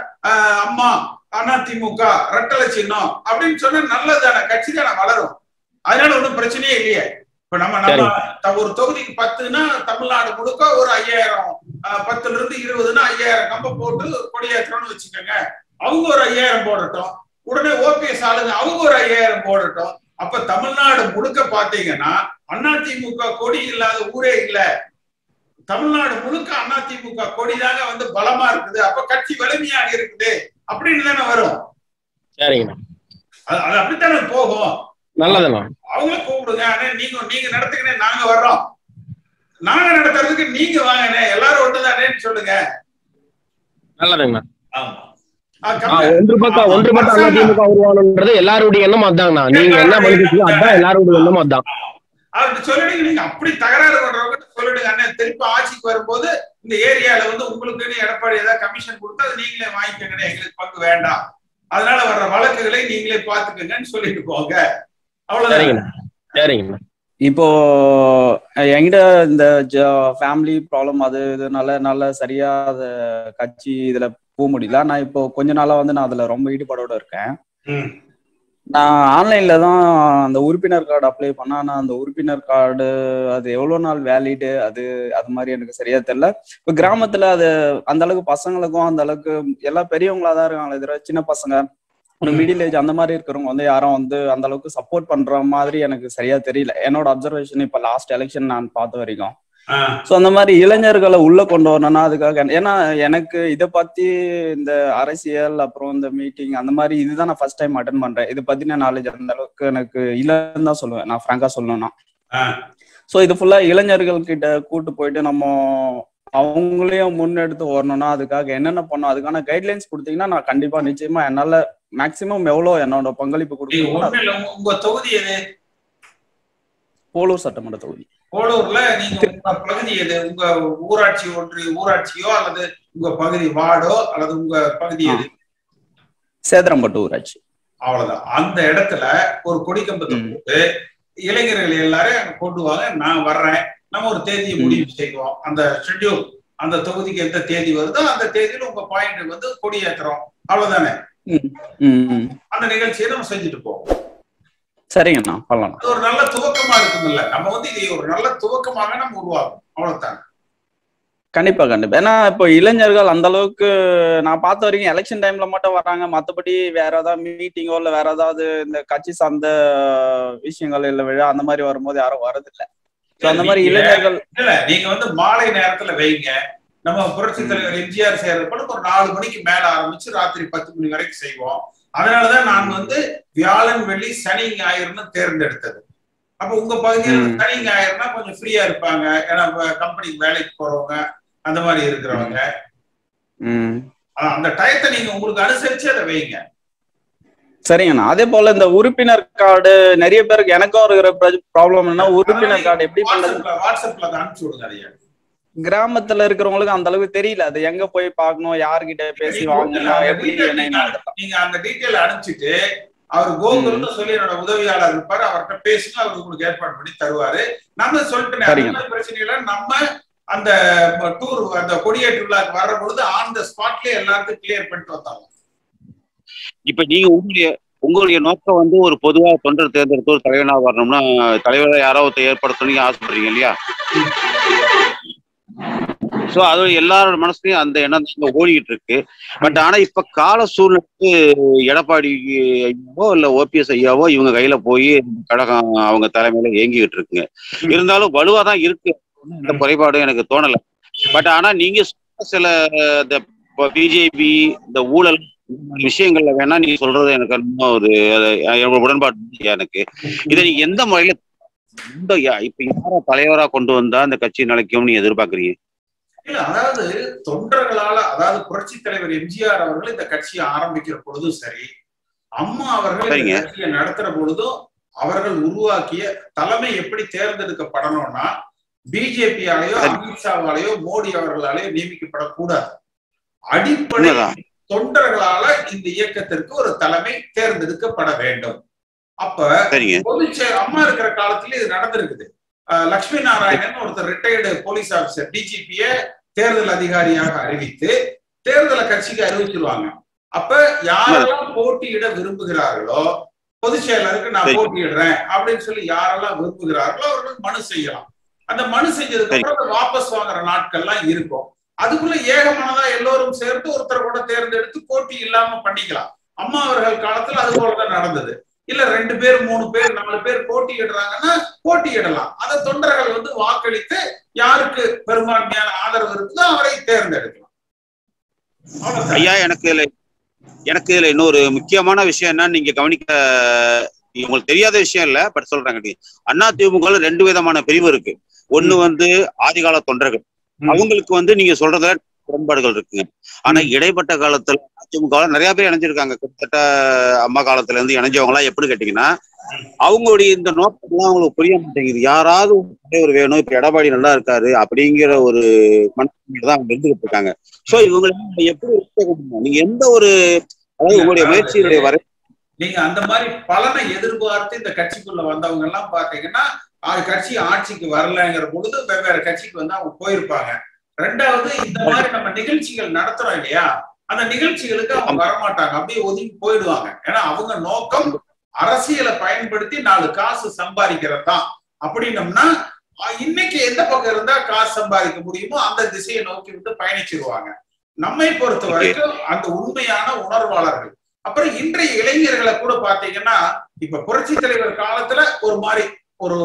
அம்மா, அதிமுக, ரெட்டலை சின்னம் அப்படின்னு சொன்னா நல்லதான கட்சி தானே வளரும். அதனால ஒன்றும் பிரச்சனையே இல்லையே. இப்ப நம்ம ஒரு தொகுதிக்கு 10னா தமிழ்நாடு முழுக்க ஒரு 5000, 10ல இருந்து 20னா 5000 கம்ப போட்டு கொடியேற்றணும்னு வச்சுக்கோங்க. அவங்க ஒரு 5000 போடட்டும், உடனே ஓபிஎஸ் ஆளுங்க அவங்க ஒரு 5000 போடட்டும். அப்ப தமிழ்நாடு முழுக்க பாத்தீங்கன்னா அதிமுக கொடி இல்லாத ஊரே இல்ல. தமிழ்நாடு முழுக்க அதிமுக கொடிதாங்க வந்து பலமா இருக்குது. அப்ப கட்சி வலிமையாக இருக்குது அப்படின்னு தானே வரும். சரிங்க, அது அப்படித்தானே போகும். நல்லதுண்ணா. அவங்கள கூப்பிடுங்க, நீங்க நடத்துக்கனே, நாங்க வர்றோம், நாங்க நடத்துறதுக்கு நீங்க வாங்கனே, எல்லாரும் ஒண்ணுதானேன்னு சொல்லுங்க. நல்லதுங்கண்ணா. ஆமா, ஒன்றுபட்ட அதிமுக உருவானது எல்லாருடைய எண்ணம் அதாங்கண்ணா. நீங்க என்ன பண்ணிட்டு அதான் எல்லாருடைய எண்ணம் அதான். அப்படி சொல்லிடுங்க. நீங்க அப்படி தகராறு பண்றவங்க சொல்லிடுங்க, அண்ணன் திருப்பி ஆட்சிக்கு வரும்போது இந்த ஏரியால வந்து உங்களுக்குன்னு எடப்பாடி ஏதாவது கமிஷன் கொடுத்து அதை நீங்களே வாங்கிக்கங்க, எங்களுக்கு பங்கு வேண்டாம், அதனால வர்ற வழக்குகளை நீங்களே பாத்துக்கங்கன்னு சொல்லிட்டு போங்க, அவ்வளவுதான். சரிங்கண்ணா. இப்போ என்கிட்ட இந்த ஃபேமிலி ப்ராப்ளம் அது இதனால சரியா கட்சி இதுல போக முடியல. நான் இப்போ கொஞ்ச நாளா வந்து நான் அதுல ரொம்ப ஈடுபாடோட இருக்கேன். நான் ஆன்லைன்ல தான் அந்த உறுப்பினர் கார்டு அப்ளை பண்ணேன். ஆனா அந்த உறுப்பினர் கார்டு அது எவ்வளவு நாள் வேலிடு அது மாதிரி எனக்கு சரியா தெரியல. இப்ப கிராமத்துல அது அந்த அளவுக்கு பசங்களுக்கும் அந்த அளவுக்கு எல்லாம் பெரியவங்களா தான் இருக்காங்க. இதுல சின்ன பசங்க ஒரு மிடில் ஏஜ் அந்த மாதிரி இருக்கிறவங்க வந்து யாரும் வந்து அந்த அளவுக்கு சப்போர்ட் பண்ற மாதிரி எனக்கு சரியா தெரியல. என்னோட அப்சர்வேஷன் இப்ப லாஸ்ட் எலெக்ஷன் நான் பார்த்த வரைக்கும். ஸோ அந்த மாதிரி இளைஞர்களை உள்ள கொண்டு வரணும்னா அதுக்காக, ஏன்னா எனக்கு இதை பத்தி இந்த அரசியல் அப்புறம் இந்த மீட்டிங் அந்த மாதிரி இதுதான் நான் ஃபர்ஸ்ட் டைம் அட்டன் பண்றேன். இதை பத்தின நாலேஜ் அந்த அளவுக்கு எனக்கு இல்லைன்னு தான் சொல்லுவேன், நான் ஃப்ராங்கா சொல்லணும்னா. ஸோ இது ஃபுல்லா இளைஞர்கள் கிட்ட கூட்டு போயிட்டு நம்ம அவங்களையும் முன்னெடுத்து வரணும்னா அதுக்காக என்னென்ன பண்ணணும், அதுக்கான கைட்லைன்ஸ் கொடுத்தீங்கன்னா நான் கண்டிப்பா நிச்சயமா என்னால மேக்சிமம் எவ்வளவு என்னோட பங்களிப்பு கொடுக்கணும். உங்க தொகுதி எது? போலூர் சட்டமன்ற தொகுதி. போலூர்ல நீங்க உங்க பகுதி எது? உங்க ஊராட்சி ஊராட்சியோ அல்லது உங்க பகுதி வார்டோ அல்லது உங்க பகுதி எது? சேதரம்பட்டு ஊராட்சி. அவ்வளவுதான். அந்த இடத்துல ஒரு கொடி கம்பத்தை போட்டு இளைஞர்கள் எல்லாரும் அங்க கொண்டு வாங்க, நான் வர்றேன், நம்ம ஒரு தேதியை முடிவு செய்வோம். அந்த ஷெட்யூல் அந்த தொகுதிக்கு எந்த தேதி வருதோ அந்த தேதியில உங்க பாயிண்ட் வந்து கொடி ஏத்துறோம், அவ்வளவுதானே? அந்த நிகழ்ச்சியை நம்ம செஞ்சுட்டு போவோம். சரிங்கண்ணா, பண்ணலாம். அது ஒரு நல்ல துவக்கமா இருக்கும்ல. நம்ம வந்து இதை ஒரு நல்ல துவக்கமாக நம்ம உருவாக்கும், அவ்வளவுதான். கண்டிப்பா கண்டிப்பா. ஏன்னா இப்போ இளைஞர்கள் அந்த அளவுக்கு நான் பார்த்த வரைக்கும் எலெக்ஷன் டைம்ல மட்டும் வர்றாங்க, மற்றபடி வேற ஏதாவது மீட்டிங்கோ இல்ல வேற ஏதாவது இந்த கட்சி சார்ந்த விஷயங்கள் இல்ல விழா அந்த மாதிரி வரும்போது யாரும் வரதில்லை. அந்த மாதிரி இளைஞர்கள் இல்ல, நீங்க வந்து மாலை நேரத்துல வைங்க. நம்ம புரட்சி தலைவர் எம்ஜிஆர் செய்யறதுக்கு ஒரு 4 மணிக்கு மேல ஆரம்பிச்சு ராத்திரி 10 மணி வரைக்கும் செய்வோம். அதனாலதான் நான் வந்து வியாழன் வெள்ளி சனி ஞாயிறுன்னு தேர்ந்தெடுத்தது. அப்ப உங்க பகுதியில் சனி ஞாயிறுனா கொஞ்சம் ஃப்ரீயா இருப்பாங்க, ஏன்னா கம்பெனிக்கு வேலைக்கு போறவங்க அந்த மாதிரி இருக்கிறவங்க. அந்த டயத்தை நீங்க உங்களுக்கு அனுசரிச்சு அதை வைங்க. சரிங்கண்ணா. அதே போல இந்த உறுப்பினர் கார்டு நிறைய பேருக்கு, எனக்கும் இருக்கிற ப்ராப்ளம் என்ன, உறுப்பினர் கார்டு எப்படி பண்றது? வாட்ஸ்அப்ல அனுப்பிச்சு விடுங்க. அதையா கிராமத்துல இருக்கிறவங்களுக்கு அந்த அளவுக்கு தெரியல, அது எங்க போய் பார்க்கணும், யார்கிட்ட பேசி வாங்கணும், எப்படி. நீங்க அந்த டீட்டெயில் அனுப்பிச்சுட்டு அவர் கோகுல்னு சொல்லி என்னோட உதவியாளர் இருப்பாரு, அவர்கிட்ட பேசுங்க, அவர் உங்களுக்கு ஏற்பாடு பண்ணி தருவாரு. நம்ம சொல்லிட்டு பிரச்சனை இல்லை. நம்ம அந்த டூர் அந்த கொடியேற்று விழாக்கு வர்ற பொழுது ஆன் த ஸ்பாட்லயே எல்லாருக்கும் கிளியர் பண்ணிட்டு வந்தாங்க. இப்ப நீங்க உங்களுடைய நோக்கம் வந்து ஒரு பொதுவா தொண்டர் தேர்ந்தெடுத்து ஒரு தலைவனா வரணும்னா தலைவரை யாராவது ஏற்படுத்தணும் ஆசைப்படுறீங்க இல்லையா? சோ அது எல்லாரோட மனசுலயும் அந்த எண்ணம் தான் ஓடிக்கிட்டு இருக்கு. பட் ஆனா இப்ப கால சூழ்நிலைக்கு எடப்பாடி ஐயாவோ இல்ல ஓபிஎஸ் ஐயாவோ இவங்க கையில போய் கழகம் அவங்க தலைமையில இயங்கிக்கிட்டு இருக்குங்க. இருந்தாலும் வலுவா தான் இருக்கு, இந்த குறைபாடும் எனக்கு தோணல. பட் ஆனா நீங்க சில இந்த பிஜேபி இந்த ஊழல் விஷயங்கள்ல வேணா நீங்க சொல்றது எனக்கு ஒரு உடன்பாடு எனக்கு. இதை நீங்க எந்த முறையில இப்ப யார தலைவரா கொண்டு வந்தா இந்த கட்சி நிலைக்கும் நீங்க எதிர்பார்க்கறீங்க? இல்ல, அதாவது தொண்டர்களால, அதாவது புரட்சி தலைவர் எம்ஜிஆர் அவர்கள் இந்த கட்சியை ஆரம்பிக்கிற பொழுதும் சரி, அம்மா அவர்கள் இந்த கட்சியை நடத்துற பொழுதும் அவர்கள் உருவாக்கிய தலைமை எப்படி தேர்ந்தெடுக்கப்படணும்னா பிஜேபியாலேயோ அமித்ஷாவாலேயோ மோடி அவர்களாலேயோ நியமிக்கப்படக்கூடாது. அடிப்படை தொண்டர்களால இந்த இயக்கத்திற்கு ஒரு தலைமை தேர்ந்தெடுக்கப்பட வேண்டும். அப்ப அம்மா இருக்கிற காலத்துல இது நடந்திருக்குது. லட்சுமி நாராயணன் ஒருத்தர் ரிட்டையர்டு போலீஸ் ஆபீசர் டிஜிபிய தேர்தல் அதிகாரியாக அறிவித்து தேர்தலை கட்சிக்கு அறிவிச்சிருவாங்க. அப்ப யாரெல்லாம் போட்டியிட விரும்புகிறார்களோ, பொதுச் செயலருக்கு நான் போட்டியிடுறேன் அப்படின்னு சொல்லி யாரெல்லாம் விரும்புகிறார்களோ அவர்கள் மனு செய்யலாம். அந்த மனு செஞ்சதுக்கு அப்புறம் வாபஸ் வாங்குற நாட்கள்லாம் இருக்கும். அதுக்குள்ள ஏகமானதா எல்லோரும் சேர்ந்து ஒருத்தர் கூட தேர்ந்தெடுத்து போட்டி இல்லாம பண்ணிக்கலாம். அம்மா அவர்கள் காலத்துல அது போலதான் நடந்தது. இல்ல 2 பேர் 3 பேர் 4 பேர் போட்டியிடுறாங்கன்னா போட்டியிடலாம். அதை தொண்டர்கள் வந்து வாக்களித்து யாருக்கு பெரும்பான்மையான ஆதரவு இருக்குதோ அவரை தேர்ந்தெடுக்கலாம். ஐயா, எனக்கு இதுல இன்னொரு முக்கியமான விஷயம் என்னன்னு நீங்க கவனிக்க, உங்களுக்கு தெரியாத விஷயம் இல்ல, பட் சொல்றாங்க. அதிமுக 2 விதமான பிரிவு இருக்கு. ஒண்ணு வந்து ஆதிகால தொண்டர்கள், அவங்களுக்கு வந்து நீங்க சொல்றதுல உடன்பாடுகள் இருக்குங்க. ஆனா இடைப்பட்ட காலத்துல அதிமுக நிறைய பேர் இணைஞ்சிருக்காங்க. கிட்டத்தட்ட அம்மா காலத்துல இருந்து இணைஞ்சவங்க எல்லாம் எப்படி கேட்டீங்கன்னா, அவங்களுடைய இந்த நோக்கம்லாம் அவங்களுக்கு புரிய மாட்டேங்குது. யாராவது ஒரு தலைவர் வேணும், இப்ப எடப்பாடி நல்லா இருக்காரு அப்படிங்கிற ஒரு மனநிலை தான் அவங்க இருந்துகிட்டு இருக்காங்க. சோ இவங்களை எப்படி நீங்க எந்த ஒரு, அதாவது உங்களுடைய முயற்சியினுடைய வரை நீங்க அந்த மாதிரி பலனை எதிர்பார்த்து இந்த கட்சிக்குள்ள வந்தவங்க எல்லாம் பாத்தீங்கன்னா கட்சி ஆட்சிக்கு வரலங்கிற பொழுது வெவ்வேறு கட்சிக்கு வந்து அவங்க போயிருப்பாங்க. 2வது, இந்த மாதிரி நம்ம நிகழ்ச்சிகள் நடத்துறோம் இல்லையா, அந்த நிகழ்ச்சிகளுக்கு அவங்க வரமாட்டாங்க, அப்படியே ஒதுங்கி போயிடுவாங்க. ஏன்னா அவங்க நோக்கம் அரசியலை பயன்படுத்தி 4 காசு சம்பாதிக்கிறது தான். அப்படின்னம்னா இன்னைக்கு எந்த பக்கம் இருந்தா காசு சம்பாதிக்க முடியுமோ அந்த திசையை நோக்கி வந்து பயணிச்சிருவாங்க. நம்மை பொறுத்த வரைக்கும் அந்த உண்மையான உணர்வாளர்கள். அப்புறம் இன்றைய இளைஞர்களை கூட பாத்தீங்கன்னா, இப்ப புரட்சி தலைவர் காலத்துல ஒரு மாதிரி ஒரு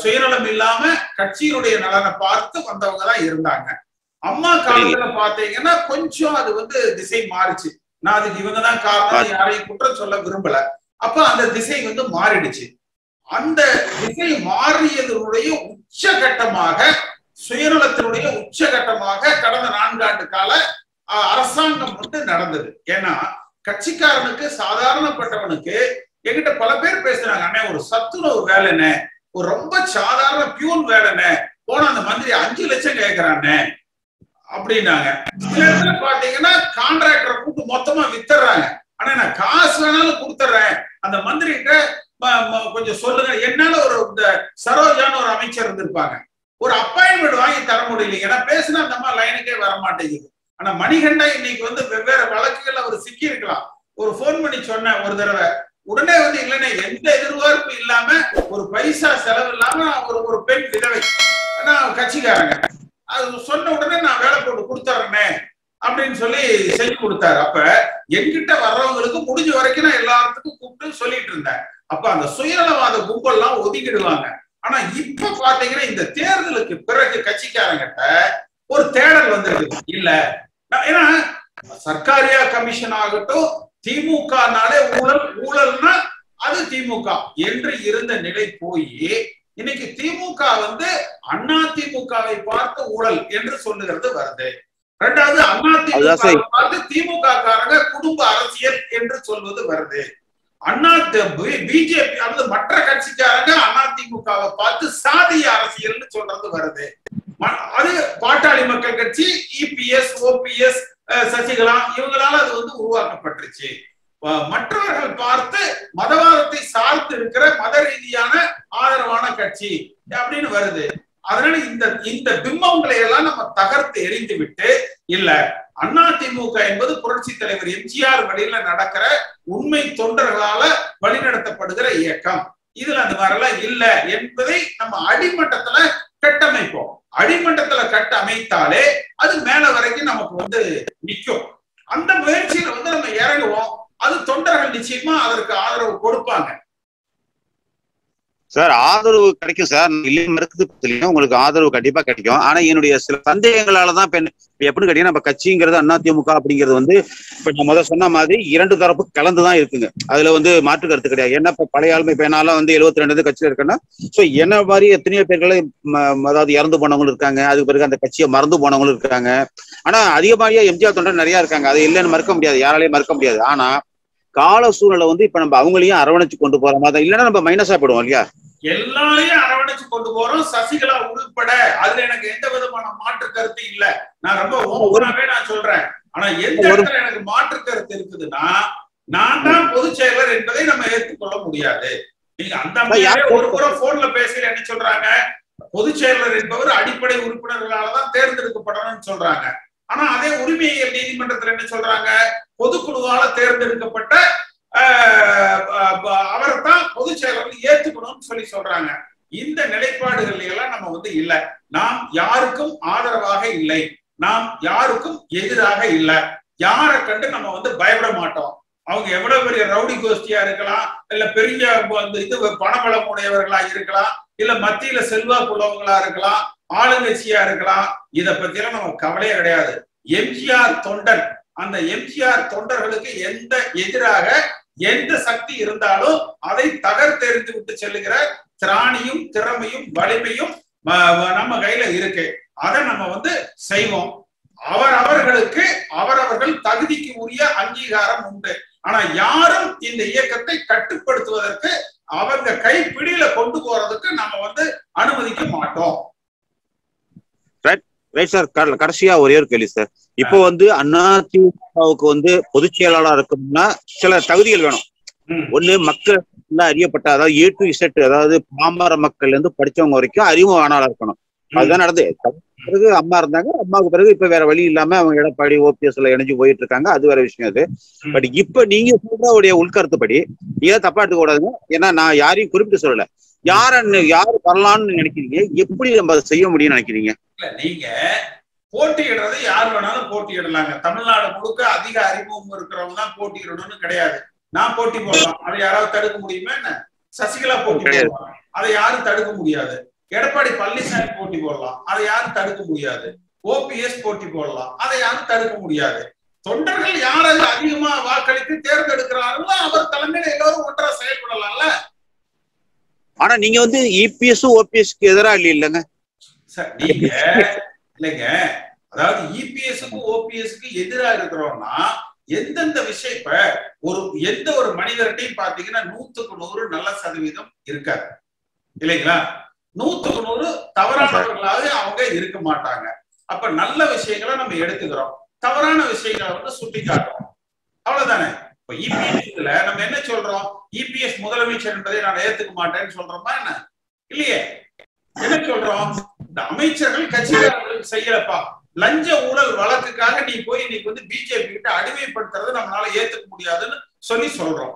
சுயநலம் இல்லாம கட்சியினுடைய நலனை பார்த்து வந்தவங்க தான் இருந்தாங்க. அம்மா காலத்துல பாத்தீங்கன்னா கொஞ்சம் அது வந்து திசை மாறிச்சு. நான் அதுக்கு இவங்கதான் காரணம், யாரையும் குற்றம் சொல்ல விரும்பல. அப்ப அந்த திசை வந்து மாறிடுச்சு. அந்த திசை மாறியதனுடைய உச்சகட்டமாக, சுயநலத்தினுடைய உச்சகட்டமாக கடந்த 4 ஆண்டு கால அரசாங்கம் வந்து நடந்தது. ஏன்னா கட்சிக்காரனுக்கு, சாதாரணப்பட்டவனுக்கு என்கிட்ட பல பேர் பேசுறாங்க, அண்ணே ஒரு சத்துணவு வேலைன்னு, ஒரு ரொம்ப சாதாரண பியூன் வேலைன்னு போன அந்த மந்திரி 5 லட்சம் கேட்கிறானே அப்படின்னாங்க. சில இடத்துல பாத்தீங்கன்னா கான்ட்ராக்டரை கூட்டு மொத்தமா வித்துறாங்க. ஆனா நான் காசு வேணாலும் கொடுத்துட்றேன், அந்த மந்திரிகிட்ட கொஞ்சம் சொல்லுங்க. என்னால ஒரு இந்த சரோஜான்னு ஒரு அமைச்சர் இருந்திருப்பாங்க, ஒரு அப்பாயின்மெண்ட் வாங்கி தர முடியல, ஏன்னா பேசினா அந்த அம்மா லைனுக்கே வர மாட்டேங்குது. ஆனா மணிகண்டா இன்னைக்கு வந்து வெவ்வேறு வழக்குகள் அவர் சிக்கி இருக்கலாம். ஒரு போன் பண்ணி சொன்ன ஒரு தடவை, உடனே வந்து இல்லைன்னா எந்த எதிர்பார்ப்பு இல்லாம, ஒரு பைசா செலவு இல்லாம ஒரு பெண் விதவை, நான் கட்சிக்காரங்க, அது சொன்ன உடனே நான் வேலை போட்டு கொடுத்துறேனே அப்படின்னு சொல்லி செஞ்சு கொடுத்தாரு. அப்ப என்கிட்ட வர்றவங்களுக்கு முடிஞ்ச வரைக்கும் நான் எல்லாத்துக்கும் கூப்பிட்டு சொல்லிட்டு இருந்தேன். அப்ப அந்த சுயநலவாத கும்பல்லாம் ஒதுக்கிடுவாங்க. ஆனா இப்ப பாத்தீங்கன்னா இந்த தேர்தலுக்கு பிறகு கட்சிக்காரங்கிட்ட ஒரு தேடல் வந்துருக்கு. இல்ல ஏன்னா சர்க்காரியா கமிஷன் ஆகட்டும், திமுகனாலே ஊழல், ஊழல்னா அது திமுக என்று இருந்த நிலை போய் இன்னைக்கு திமுக வந்து அதிமுகவை பார்த்து ஊழல் என்று சொல்லுகிறது வருது. ரெண்டாவது அதிமுக பார்த்து திமுக காரங்க குடும்ப அரசியல் என்று சொல்வது வருது. பிஜேபி அல்லது மற்ற கட்சிக்காரங்க அதிமுகவை பார்த்து சாதிய அரசியல் சொல்றது வருது. அது பாட்டாளி மக்கள் கட்சி, இபிஎஸ், ஓபிஎஸ், சசிகலா இவங்களால அது வந்து உருவாக்கப்பட்டுருச்சு. மற்றவர்கள் பார்த்து மதவாதத்தை சார்ந்து இருக்கிற மத ரீதியான ஆதரவான கட்சி அப்படின்னு வருது. அதனால இந்த பிம்பங்களை எல்லாம் நம்ம தகர்த்து எறிந்து விட்டு, இல்ல அதிமுக என்பது புரட்சி தலைவர் எம்ஜிஆர் வழியில நடக்கிற உண்மை தொண்டர்களால வழிநடத்தப்படுகிற இயக்கம், இதுல அந்த மாதிரிலாம் இல்ல என்பதை நம்ம அடிமட்டத்துல கட்டமைப்போம். அடிமட்டத்துல கட்டமைத்தாலே அது மேல வரைக்கும் நமக்கு வந்து நிற்கும். அந்த முயற்சியில வந்து நம்ம இறங்குவோம். அது தொண்டர்கள் நிச்சயமா அதற்கு ஆதரவு கொடுப்பாங்க. சார் ஆதரவு கிடைக்கும் சார், இல்லை மறுக்குது, உங்களுக்கு ஆதரவு கண்டிப்பா கிடைக்கும். ஆனா என்னுடைய சில சந்தேகங்களாலதான் எப்படின்னு கேட்டீங்கன்னா, நம்ம கட்சிங்கிறது அதிமுக அப்படிங்கிறது வந்து இப்ப நான் முதல்ல சொன்ன மாதிரி 2 தரப்பு கலந்துதான் இருக்குங்க. அதுல வந்து மாற்று கருத்து கிடையாது. ஏன்னா இப்ப பழைய ஆளுமை இப்ப என்னால வந்து 72 கட்சியில இருக்கேன்னா, சோ என்ன மாதிரி எத்தனையோ பேர்களை அதாவது இறந்து போனவங்களும் இருக்காங்க, அதுக்கு பிறகு அந்த கட்சியை மறந்து போனவங்களும் இருக்காங்க. ஆனா அதிகமாரியா எம்ஜிஆர் தொண்டர் நிறைய இருக்காங்க, அது இல்லைன்னு மறுக்க முடியாது, யாராலையும் மறுக்க முடியாது. ஆனா கால சூழ்நிலை வந்து இப்ப நம்ம அவங்களையும் அரவணைச்சு கொண்டு போற மாதிரி, இல்லைன்னா நம்ம மைனஸா போயிடுவோம் இல்லையா? எல்லாரையும் அரவணைச்சு கொண்டு போறோம், சசிகலா உள்பட. அதுல எனக்கு எந்த விதமான மாற்று கருத்து இல்ல. நான் ரொம்ப ஓப்பனாவே நான் சொல்றேன். ஆனா எந்த இடத்துல எனக்கு மாற்று கருத்து இருக்குதுன்னா, நான் தான் பொதுச் செயலர் என்பதை நம்ம ஏற்றுக்கொள்ள முடியாது. நீங்க அந்த ஒரு புறம் போன்ல பேசுற என்ன சொல்றாங்க, பொதுச் செயலர் என்பவர் அடிப்படை உறுப்பினர்களாலதான் தேர்ந்தெடுக்கப்படணும்னு சொல்றாங்க. ஆனா அதே உரிமையியல் நீதிமன்றத்துல என்ன சொல்றாங்க, பொதுக்குழுவால தேர்ந்தெடுக்கப்பட்ட அவரைத்தான் பொதுச் செயலர் ஏற்றுக்கணும்னு சொல்லி சொல்றாங்க. இந்த நிலைப்பாடுகள் எல்லாம் நம்ம வந்து இல்ல. நாம் யாருக்கும் ஆதரவாக இல்லை, நாம் யாருக்கும் எதிராக இல்லை. யாரை கண்டு நம்ம வந்து பயப்பட மாட்டோம். அவங்க எவ்வளவு பெரிய ரவுடி கோஷ்டியா இருக்கலாம், இல்ல பெரிய இது பணபலம் உடையவர்களா இருக்கலாம், இல்ல மத்தியில செல்வாக்கு உள்ளவங்களா இருக்கலாம், ஆளுங்கட்சியா இருக்கலாம். இத பத்தி எல்லாம் நம்ம கவலையே கிடையாது. எம்ஜிஆர் தொண்டன், அந்த எம்ஜிஆர் தொண்டர்களுக்கு எந்த எதிராக எந்த சக்தி இருந்தாலும் அதை தகர்த்தெறிந்து விட்டு செல்லுகிற திராணியும் திறமையும் வலிமையும் நம்ம கையில இருக்கு. அதை நம்ம வந்து செய்வோம். அவர்களுக்கு அவரவர்கள் தகுதிக்கு உரிய அங்கீகாரம் உண்டு. ஆனா யாரும் இந்த இயக்கத்தை கட்டுப்படுத்துவதற்கு அவங்க கைப்பிடியில கொண்டு போறதுக்கு நம்ம வந்து அனுமதிக்க மாட்டோம். Right sir. கடைசியா ஒரே ஒரு கேள்வி சார். இப்போ வந்து அதிமுகவுக்கு வந்து பொதுச் செயலாளர் இருக்கணும்னா சில தகுதிகள் வேணும். ஒண்ணு மக்கள் அறியப்பட்ட, அதாவது A to Z, அதாவது பாமர மக்கள்ல இருந்து படிச்சவங்க வரைக்கும் அறிமுகமானாளா இருக்கணும். அதுதான் நடந்தது. பிறகு அம்மா இருந்தாங்க, அம்மாவுக்கு பிறகு இப்ப வேற வழி இல்லாம அவங்க எடப்பாடி ஓபிஎஸ்ல இணைஞ்சு போயிட்டு இருக்காங்க. அது வேற விஷயம் அது. பட் இப்ப நீங்க சொல்றவுடைய உள்கருத்துப்படி நீங்க தப்பா எடுக்க கூடாதுங்க. ஏன்னா நான் யாரையும் குறிப்பிட்டு சொல்லல. யாரு வரலாம்னு நினைக்கிறீங்க, எப்படி நம்ம அதை செய்ய முடியும்னு நினைக்கிறீங்க? நீங்க போட்டியிடுறது யார் வேணாலும் போட்டியிடலாங்க. தமிழ்நாடு முழுக்க அதிக அறிமுகம் இருக்கிறவங்க தான் போட்டியிடணும்னு கிடையாது. நான் போட்டி போடலாம், அதை யாராவது தடுக்க முடியுமா என்ன? சசிகலா போட்டி போடலாம், அதை யாரும் தடுக்க முடியாது. எடப்பாடி பழனிசாமி போட்டி போடலாம், அதை யாரும் தடுக்க முடியாது. ஓபிஎஸ் போட்டி போடலாம், அதை யாரும் தடுக்க முடியாது. தொண்டர்கள் யாரை அதிகமா வாக்களித்து தேர்ந்தெடுக்கிறார்களோ அவர் தலைமையில எல்லாரும் ஒன்றா செயல்படலாம்ல. ஆனா நீங்க வந்து இபிஎஸ் ஓபிஎஸ்க்கு எதிராக இல்லைங்க நீங்க இல்லைங்க. அதாவது இபிஎஸ்க்கும் ஓபிஎஸ்க்கு எதிராக இருக்கிறோம்னா எந்தெந்த விஷயம், இப்ப எந்த ஒரு மனிதர்கிட்டையும் பாத்தீங்கன்னா 100க்கு 100 நல்ல சதவீதம் இருக்காது இல்லைங்களா? 100க்கு 100 தவறானவர்களாக அவங்க இருக்க மாட்டாங்க. அப்ப நல்ல விஷயங்களை நம்ம எடுத்துக்கிறோம், தவறான விஷயங்களை வந்து சுட்டி காட்டுறோம், அவ்வளவுதானே. இப்ப இபிஎஸ்ல நம்ம என்ன சொல்றோம்? இபிஎஸ் முதலமைச்சர் என்பதை நான் ஏத்துக்க மாட்டேன்னு சொல்றோமா என்ன? இல்லையே. என்ன சொல்றோம்? இந்த அமைச்சர்கள் கட்சிக்காரர்களுக்கு செய்யலப்பா, லஞ்ச ஊழல் வழக்குக்காக நீ போய் இன்னைக்கு வந்து பிஜேபி கிட்ட அடிமைப்படுத்துறது நம்மளால ஏத்துக்க முடியாதுன்னு சொல்றோம்.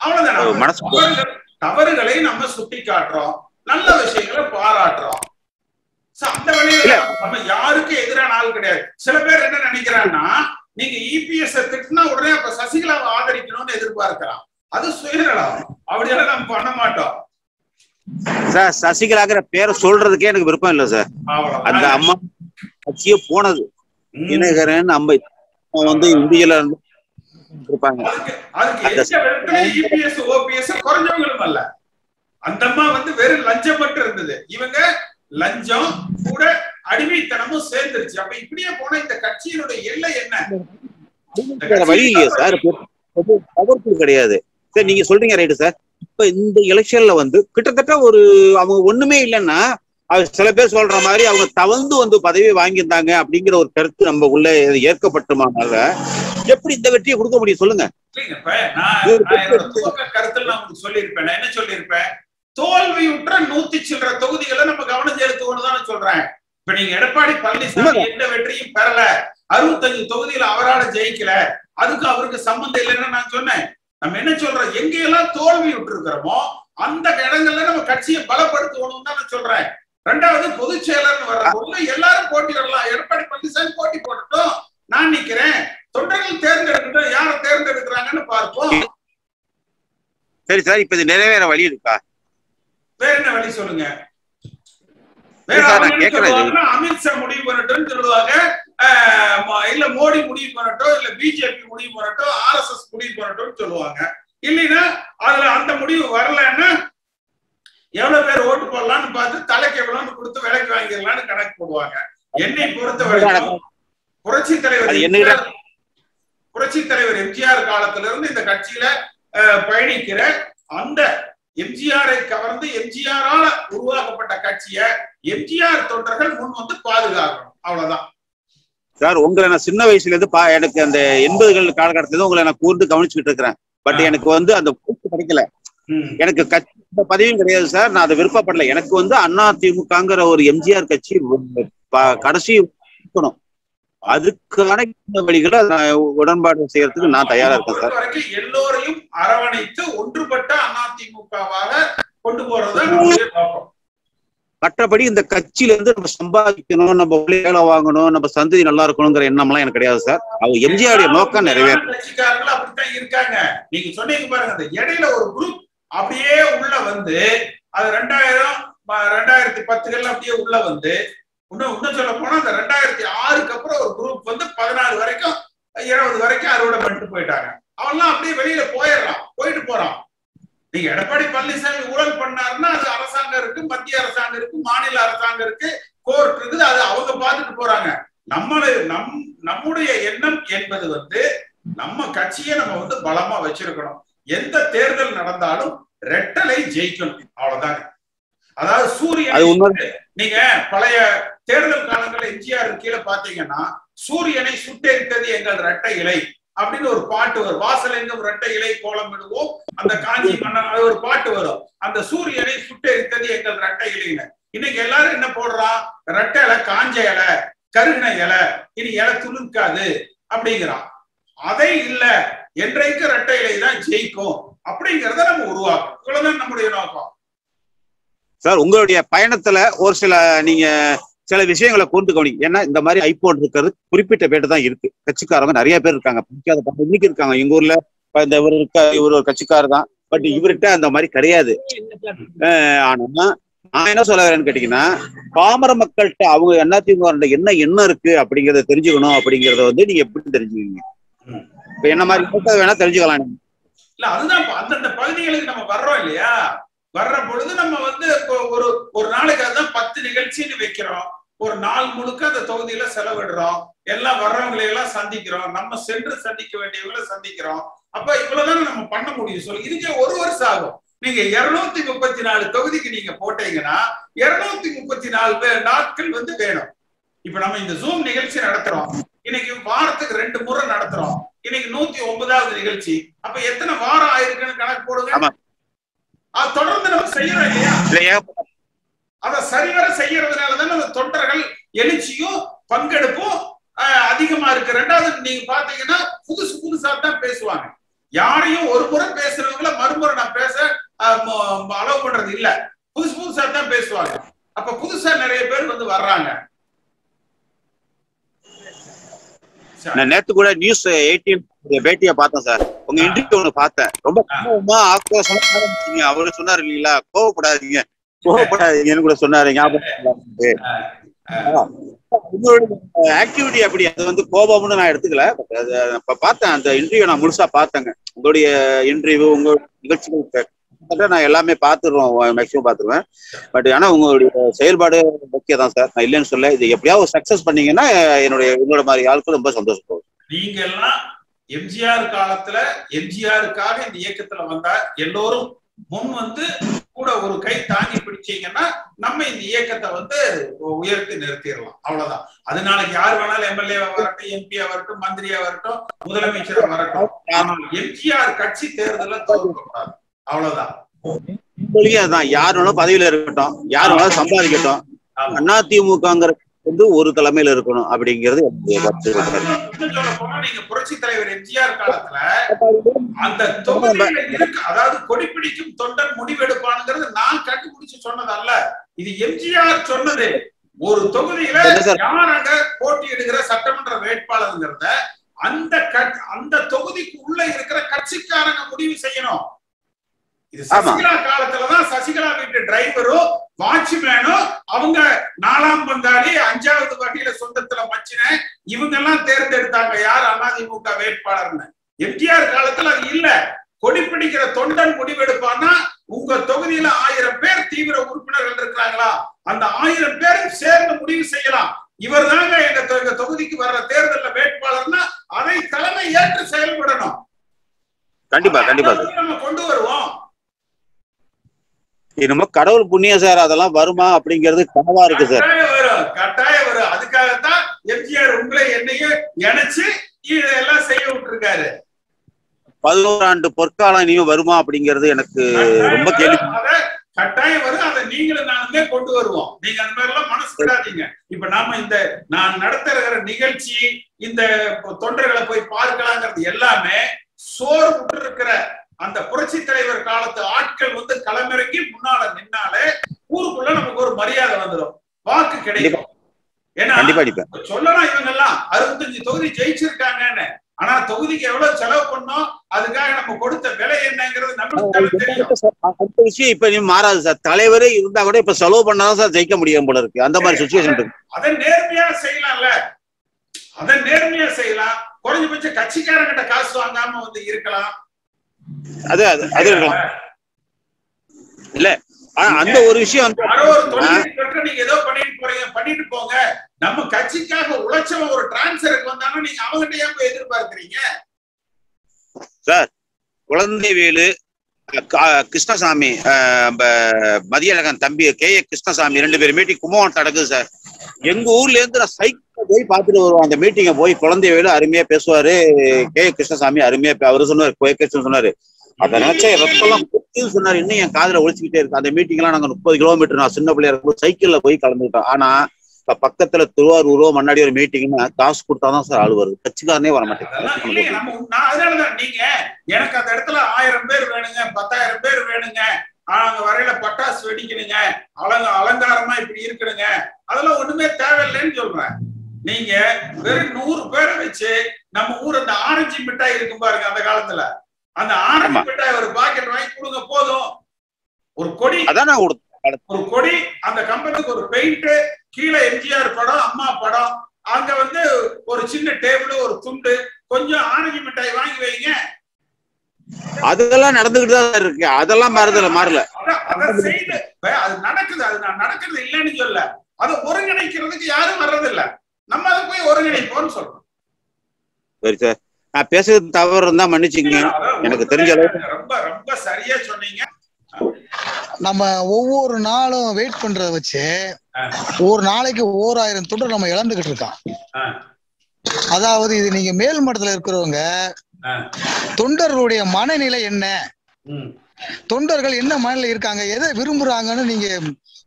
அவ்வளவுதான். தவறுகளை நம்ம சுட்டி காட்டுறோம், நல்ல விஷயங்களை பாராட்டுறோம். அந்த வழியில நம்ம யாருக்கு எதிரான ஆள் கிடையாது. சில பேர் என்ன நினைக்கிறாங்கன்னா, நீங்க இபிஎஸ் திட்டினா உடனே அப்ப சசிகலாவை ஆதரிக்கணும்னு எதிர்பார்க்கலாம். அது சுயநலம். அப்படியெல்லாம் நம்ம பண்ண மாட்டோம் சார். சசிகலாங்கிற பேரை சொல்றதுக்கே எனக்கு விருப்பம் இல்லை சார். அந்த அம்மா கட்சியே போனது தினகரன் அம்பை வந்து இந்தியில இருப்பாங்க. குறைஞ்சவங்களும் அல்ல. அந்த அம்மா வந்து வெறும் லஞ்சம் மட்டும் இருந்தது. இவங்க லஞ்சம் கூட அடிமைத்தனமும் சேர்ந்துருச்சு. அப்ப இப்படியே போன இந்த கட்சியினுடைய எல்லை என்ன? வழி இல்லையா சார்? பவர்ஃபுல் கிடையாது சார். நீங்க சொல்றீங்க ரைட்டு சார். இப்ப இந்த எலெக்ஷன்ல வந்து கிட்டத்தட்ட அவங்க ஒண்ணுமே இல்லைன்னா, சில பேர் சொல்ற மாதிரி அவங்க தவந்து வந்து பதவி வாங்கியிருந்தாங்க அப்படிங்கிற ஒரு கருத்து நம்ம உள்ள ஏற்கப்பட்டுமானால எப்படி இந்த வெற்றியை கொடுக்க முடியும் சொல்லுங்க. கருத்துல நான் உங்களுக்கு சொல்லியிருப்பேன். நான் என்ன சொல்லியிருப்பேன்? தோல்வியுற்ற 100 சில்லற தொகுதிகளை நம்ம கவனம் செலுத்துவோம்னு தானே சொல்றேன். இப்ப நீங்க எடப்பாடி பழனிசாமி எந்த வெற்றியும் பெறல, 65 தொகுதியில அவரால் ஜெயிக்கல, அதுக்கு அவருக்கு சம்பந்தம் இல்லைன்னு நான் சொன்னேன். நம்ம என்ன சொல்றோம்? எங்கெல்லாம் தோல்வி விட்டு இருக்கிறோமோ அந்த இடங்கள்ல நம்ம கட்சியை பலப்படுத்தணும் தான் நான் சொல்றேன். ரெண்டாவது பொதுச் செயலர்னு வர்றபோது எல்லாரும் போட்டியிடலாம். எடப்பாடி பழனிசாமி போட்டி போட்டுட்டோம், நான் நிக்கிறேன், தொண்டர்கள் தேர்ந்தெடுக்கட்டும், யாரை தேர்ந்தெடுக்கிறாங்கன்னு பார்ப்போம். சரி சார், இப்ப இது நிறைவேற வழி இருக்கா? வேற என்ன வழி சொல்லுங்க? அமித்ஷா முடிவு பண்ணட்டும் சொல்லுவாங்க, இல்ல மோடி முடிவு பண்ணட்டும், இல்ல பிஜேபி முடிவு பண்ணட்டும், ஆர்எஸ்எஸ் முடிவு பண்ணட்டும் சொல்லுவாங்க. இல்லைன்னா அதுல அந்த முடிவு வரலன்னா எவ்வளவு பேர் ஓட்டு போடலாம்னு பார்த்து தலைக்கு எவ்வளவுன்னு கொடுத்து விலைக்கு வாங்கிடலாம்னு கணக்கு போடுவாங்க. என்னை பொறுத்த வரைக்கும் புரட்சி தலைவர் எம்ஜிஆர் காலத்துல இருந்து இந்த கட்சியில பயணிக்கிற அந்த எம்ஜிஆரை கவர்ந்து எம்ஜிஆரால உருவாக்கப்பட்ட கட்சியை எம்ஜிஆர் தொண்டர்கள் முன் வந்து பாதுகாக்கணும், அவ்வளவுதான் சார். உங்களை நான் சின்ன வயசுல இருந்து எனக்கு அந்த 80கள் காலகட்டத்துல உங்களை நான் கூர்ந்து கவனிச்சுக்கிட்டு இருக்கிறேன். பட் எனக்கு வந்து அந்த பொறுப்பு கிடைக்கல. எனக்கு கட்சி பதவியும் கிடையாது சார். நான் அதை விருப்பப்படல. எனக்கு வந்து அதிமுகங்கிற ஒரு எம்ஜிஆர் கட்சி கடைசி இருக்கணும். அதுக்கான வழிகளை உடன்பாடு செய்யறதுக்கு நான் தயாரா இருக்கேன் சார். எல்லோரையும் அரவணைத்து ஒன்றுபட்ட அதிமுகவாக கொண்டு போறத மற்றபடி இந்த கட்சியில இருந்து நம்ம சம்பாதிக்கணும், நம்ம வேலை வாங்கணும், நம்ம சந்ததி நல்லா இருக்கணுங்கிற எண்ணம்லாம் எனக்கு கிடையாது சார். அவங்க எம்ஜிஆருடைய நோக்கம் நிறைவேறும். கட்சிக்காரர்கள் அப்படித்தான் இருக்காங்க. நீங்க சொன்னீங்க பாருங்க, அந்த இடையில ஒரு குரூப் அப்படியே உள்ள வந்து அது 2010 அப்படியே உள்ள வந்து இன்னும் சொல்ல போனா அந்த 2006க்கு அப்புறம் ஒரு குரூப் வந்து 14 வரைக்கும் 20 வரைக்கும் அறுவடை பண்ணிட்டு போயிட்டாங்க. அவன்லாம் அப்படியே வெளியில போயிட்டு போறான். நீங்க எடப்பாடி பழனிசாமி ஊழல் பண்ணாருன்னா அது அரசாங்கம் இருக்கு, மத்திய அரசாங்கம் இருக்கு, மாநில அரசாங்கம் இருக்கு, கோர்ட் இருக்குது, அது அவங்க பார்த்துட்டு போறாங்க. நம்முடைய எண்ணம் என்பது வந்து நம்ம கட்சியை நம்ம வந்து பலமா வச்சிருக்கணும். எந்த தேர்தல் நடந்தாலும் ரெட்டலை ஜெயிக்கணும், அவ்வளவுதாங்க. அதாவது சூரியன், நீங்க பழைய தேர்தல் காலங்களில் எம்ஜிஆர் கீழே பாத்தீங்கன்னா சூரியனை சுட்டெரித்தது எங்கள் ரெட்டை இலை அப்படின்னு ஒரு பாட்டு வரும். வாசலெங்கும் ரெட்டை இலை கோலம் விடுவோம், அந்த காஞ்சி மன்னன், அது ஒரு பாட்டு வரும். அந்த சூரியனை சுட்டெரித்தது எங்கள் ரெட்டை இலைன்னு. இன்னைக்கு எல்லாரும் என்ன போடுறான்? ரெட்டை இலை, காஞ்ச இலை, கருகின இலை, இனி இலை துளுக்காது அப்படிங்கிறான். அதை இல்ல, என்றைக்கு ரெட்டை இலை தான் ஜெயிக்கும் அப்படிங்கிறத நம்ம உருவாக்கும். இவ்வளவுதான் நம்முடைய நோக்கம். சார், உங்களுடைய பயணத்துல ஒரு நீங்க சில விஷயங்களை கொண்டு கவனிங்க. ஏன்னா இந்த மாதிரி ஐபோன் இருக்கிறது குறிப்பிட்ட பேட்டு தான் இருக்கு. கட்சிக்காரங்க நிறைய பேர் இருக்காங்க, பிடிக்காத இன்னைக்கு இருக்காங்க. எங்க ஊர்ல இந்த இவர் ஒரு கட்சிக்காரர் தான், பட் இவர்கிட்ட அந்த மாதிரி கிடையாது. ஆனா நான் என்ன சொல்ல வரேன்னு கேட்டீங்கன்னா, பாமர மக்கள்கிட்ட அவங்க அதிமுக என்ன எண்ணம் இருக்கு அப்படிங்கறத தெரிஞ்சுக்கணும். அப்படிங்கறத வந்து நீங்க எப்படி தெரிஞ்சுக்கீங்க? இப்ப என்ன மாதிரி வேணா தெரிஞ்சுக்கலாம். இல்ல, அதுதான் அந்தந்த பகுதிகளுக்கு நம்ம வர்றோம் இல்லையா? வர்ற பொழுது நம்ம வந்து ஒரு நாளைக்கு அதுதான் 10 நிகழ்ச்சின்னு வைக்கிறோம். ஒரு நாள் முழுக்க அந்த தொகுதியில செலவிடுறோம். எல்லாம் வர்றவங்களை எல்லாம் சந்திக்கிறோம். நம்ம சென்று சந்திக்க வேண்டியவங்களை சந்திக்கிறோம். அப்ப இவ்வளவுதானே நம்ம பண்ண முடியும். சொல்லு, இதுக்கே 1 வருஷம் ஆகும். நீங்க 234 தொகுதிக்கு நீங்க போட்டீங்கன்னா 234 நாட்கள் வந்து வேணும். இப்ப நம்ம இந்த ஜூம் நிகழ்ச்சி நடத்துறோம். இன்னைக்கு வாரத்துக்கு 2 முறை நடத்துறோம். இன்னைக்கு 109வது நிகழ்ச்சி. அப்ப எத்தனை வாரம் ஆயிருக்குன்னு கணக்கு போடுங்க. தொடர்ந்து நம்ம செய்யறோம் இல்லையா? அத சரிவர செய்யறதுனாலதான் அந்த தொண்டர்கள் எழுச்சியும் பங்கெடுப்பும் அதிகமா இருக்கு. 2வது நீங்க பாத்தீங்கன்னா புதுசா தான் பேசுவாங்க. யாரையும் ஒரு முறை பேசுறவங்கள மறுமுறை நான் பேச அலோவ் பண்றது இல்ல. புதுசா தான் பேசுவாங்க. அப்ப புதுசா நிறைய பேர் வந்து வர்றாங்க. நான் நேத்து கூட நியூஸ் 18 பேட்டியை பார்த்தேன் சார். உங்க இன்டர்வியூ ஒண்ணு பார்த்தேன். ரொம்ப ஆக்ரோஷமா அவரு சொன்னாரு இல்லீங்களா, கோவப்படாதீங்கன்னு கூட சொன்னாரு. ஞாபகம் உங்களுடைய ஆக்டிவிட்டி அப்படி அது வந்து கோபம்னு நான் எடுத்துக்கல. பட் அது பார்த்தேன், அந்த இன்டர்வியூ நான் முழுசா பார்த்தேங்க. உங்களுடைய இன்டர்வியூ, உங்க நிகழ்ச்சிகள் நான் எல்லாமே பார்த்துருவோம், மேக்சிமம் பார்த்துருவேன். பட் ஆனா உங்களுடைய செயல்பாடு முக்கியம் தான் சார். நான் இல்லைன்னு சொல்ல. இது எப்படியாவது சக்சஸ் பண்ணீங்கன்னா என்னோட மாதிரி ஆட்கள் ரொம்ப சந்தோஷப்படுவோம். நீங்க எல்லாம் எம்ஜிஆர் காலத்துல எம்ஜிஆருக்காக இந்த இயக்கத்துல வந்தா எல்லோரும் முன் வந்து கூட ஒரு கை தாங்கி பிடிச்சீங்கன்னா நம்ம இந்த இயக்கத்தை வந்து உயர்த்தி நிறுத்திடலாம். அவ்வளவுதான். அது நாளைக்கு யார் வேணாலும் எம்எல்ஏவா வரட்டும், எம்பியா வரட்டும், மந்திரியா வரட்டும், முதலமைச்சரா வரட்டும். ஆனால் எம்ஜிஆர் கட்சி தேர்தல தோற்கக்கூடாது. அவ்வளவுதான். யார் வேணாலும் பதவியில இருக்கட்டும், யார் வேணாலும் சம்பாதிக்கட்டும், அதிமுகங்கிற வந்து ஒரு தலைமையில இருக்கணும் அப்படிங்கிறது. நீங்க புரட்சி தலைவர் எம்ஜிஆர் காலத்துல அந்த தொகுதியில இருக்கு, அதாவது கொடிப்பிடிக்கும் தொண்டன் முடிவெடுப்பானுங்கிறது நான் கண்டுபிடிச்சு சொன்னது அல்ல. இது எம்ஜிஆர் சொன்னது. ஒரு தொகுதியில யாராக போட்டியிடுகிற சட்டமன்ற வேட்பாளருங்கிறத அந்த தொகுதிக்கு உள்ள இருக்கிற கட்சிக்காரங்க முடிவு செய்யணும். இது சசிகலா காலத்துலதான் சசிகலா வீட்டு டிரைவரும் வாட்ச்மேனும் அவங்க 4ஆம் பங்காளி 5வது வகையில சொந்தத்துல மச்சின இவங்க எல்லாம் தேர்ந்தெடுத்தாங்க யார் அதிமுக வேட்பாளர்னு. எம்ஜிஆர் காலத்துல அது இல்ல. கொடிப்பிடிக்கிற தொண்டன் முடிவெடுப்பான்னா உங்க தொகுதியில 1000 பேர் தீவிர உறுப்பினர்கள் இருக்கிறாங்களா, அந்த 1000 பேரும் சேர்ந்து முடிவு செய்யலாம். இவர் தாங்க எங்க தொகுதிக்கு வர்ற தேர்தல்ல வேட்பாளர்னா அதை தலைமை ஏற்று செயல்படணும். கண்டிப்பா கண்டிப்பா நம்ம கொண்டு வருவோம். நம்ம கடவுள் புண்ணியம் சார், அதெல்லாம் வருமா அப்படிங்கிறது கனவா இருக்கு சார். கட்டாயம் வரும். அதுக்காகத்தான் எம்ஜிஆர் உங்களை என்னையும் இணைச்சு இதெல்லாம் செய்ய விட்டுருக்காரு. 11 ஆண்டு பொற்காலம் இனியும் வருமா அப்படிங்கிறது எனக்கு ரொம்ப கேள்வி. கட்டாயம் வரும். அதை நீங்களும் நானுமே கொண்டு வருவோம். நீங்க அந்த மாதிரி எல்லாம் மனசு விடாதீங்க. இப்ப நாம நான் நடத்துகிற நிகழ்ச்சி, இந்த தொண்டர்களை போய் பார்க்கலாங்கிறது எல்லாமே சோறு விட்டு இருக்கிற அந்த புரட்சி தலைவர் காலத்து ஆட்கள் வந்து களமிறங்கி முன்னால நின்னாலே ஊருக்குள்ள நமக்கு ஒரு மரியாதை வந்துடும், வாக்கு கிடைக்கும். ஏன்னா சொல்லலாம் இவங்க எல்லாம் 65 தொகுதி ஜெயிச்சிருக்காங்கன்னு. ஆனா தொகுதிக்கு எவ்வளவு செலவு பண்ணோம், அதுக்காக நம்ம கொடுத்த விலை என்னங்கிறது நம்மளுக்கு தெரியும். அந்த விஷயம் இப்ப நீ மாறாது சார். தலைவரே இருந்தா கூட இப்ப செலவு பண்ணாதான் சார் ஜெயிக்க முடியும் போல இருக்கு. அந்த மாதிரி சிச்சுவேஷன் இருக்கு. அதை நேர்மையா செய்யலாம்ல, அதை நேர்மையா செய்யலாம். குறைஞ்சபட்சம் கட்சிக்காரங்கிட்ட காசு வாங்காம வந்து இருக்கலாம். அது இருக்கலாம் இல்ல. அந்த ஒரு விஷயம் நீங்க ஏதோ பண்ணிட்டு போங்க. நம்ம கட்சிக்காக உழைச்சவன் ஒரு டிரான்ஸ்ஃபருக்கு வந்தாலும் நீங்க அவங்ககிட்ட ஏன் போய் எதிர்பார்க்கிறீங்க சார்? குழந்தைவேலு, கிருஷ்ணசாமி, மதியழகன் தம்பி KA கிருஷ்ணசாமி 2 பேர் மீட்டிங் கும்பகோணம் நடக்குது சார். எங்க ஊர்ல இருந்து நான் சைக்கிள் போய் பார்த்துட்டு வருவோம். அந்த மீட்டிங்கை போய் குழந்தைவேலு அருமையா பேசுவாரு, KA கிருஷ்ணசாமி அருமையா அவரு சொன்னாரு, சொன்னாரு அதை நினைச்சா ரத்தம்லாம் சொன்னாரு. இன்னும் என் காதுல ஒழிச்சுக்கிட்டே இருக்கு. அந்த மீட்டிங் எல்லாம் நாங்க 30 கிலோமீட்டர் நான் சின்ன பிள்ளையா இருக்கும்போது சைக்கிள்ல போய் கலந்துக்கிட்டோம். ஆனா இப்ப பக்கத்துல திருவாரூரோ முன்னாடி ஒரு மீட்டிங்னா காசு கொடுத்தாதான் சார் ஆளு வருது. கட்சிக்காரனே வர மாட்டேங்குது. அதனாலதான் நீங்க எனக்கு அந்த இடத்துல 1000 பேர் வேணுங்க, 10,000 பேர் வேணுங்க, அங்க வரையில பட்டாசு வெடிக்கணுங்க, அலங்காரமா இப்படி இருக்கணுங்க, அதெல்லாம் ஒண்ணுமே தேவையில்லைன்னு சொல்றேன். நீங்க வெறும் 100 பேரை வச்சு நம்ம ஊர் அந்த ஆரஞ்சு மிட்டாய் இருக்கும் பாருங்க, அந்த காலத்துல அந்த ஆரஞ்சு மிட்டாய் ஒரு பாக்கெட் வாங்கி கொடுங்க போதும். ஒரு கொடி, ஒரு கொடி, அந்த கம்பெனிக்கு ஒரு பெயிண்ட், கீழே எம்ஜிஆர் படம், அம்மா படம், அங்க வந்து ஒரு சின்ன டேபிள், ஒரு துண்டு, கொஞ்சம் ஆரஞ்சு மிட்டாய் வாங்கி வைங்க. அதெல்லாம் நடந்துகிட்டு தான் இருக்கு. அதெல்லாம் மாறல. அது நடக்குது. அது நான் நடக்கிறது இல்லைன்னு சொல்ல, அதை ஒருங்கிணைக்கிறதுக்கு யாரும் வர்றதில்ல. நம்ம அதை போய் ஒருங்கிணைப்போம்னு சொல்றோம். சரி சார், நான் பேசுறது தவறு இருந்தா மன்னிச்சுங்க. எனக்கு தெரிஞ்ச அளவுக்கு ரொம்ப ரொம்ப சரியா சொன்னீங்க. நம்ம ஒவ்வொரு நாளும் வெயிட் பண்றத வச்சு ஒரு நாளைக்கு 1000 தொண்டர் நம்ம இழந்துகிட்டு இருக்கோம். அதாவது இது நீங்க மேல் மட்டத்துல இருக்கிறவங்க தொண்டர்களுடைய மனநிலை என்ன, தொண்டர்கள் என்ன மனநிலை இருக்காங்க, எதை விரும்புறாங்கன்னு நீங்க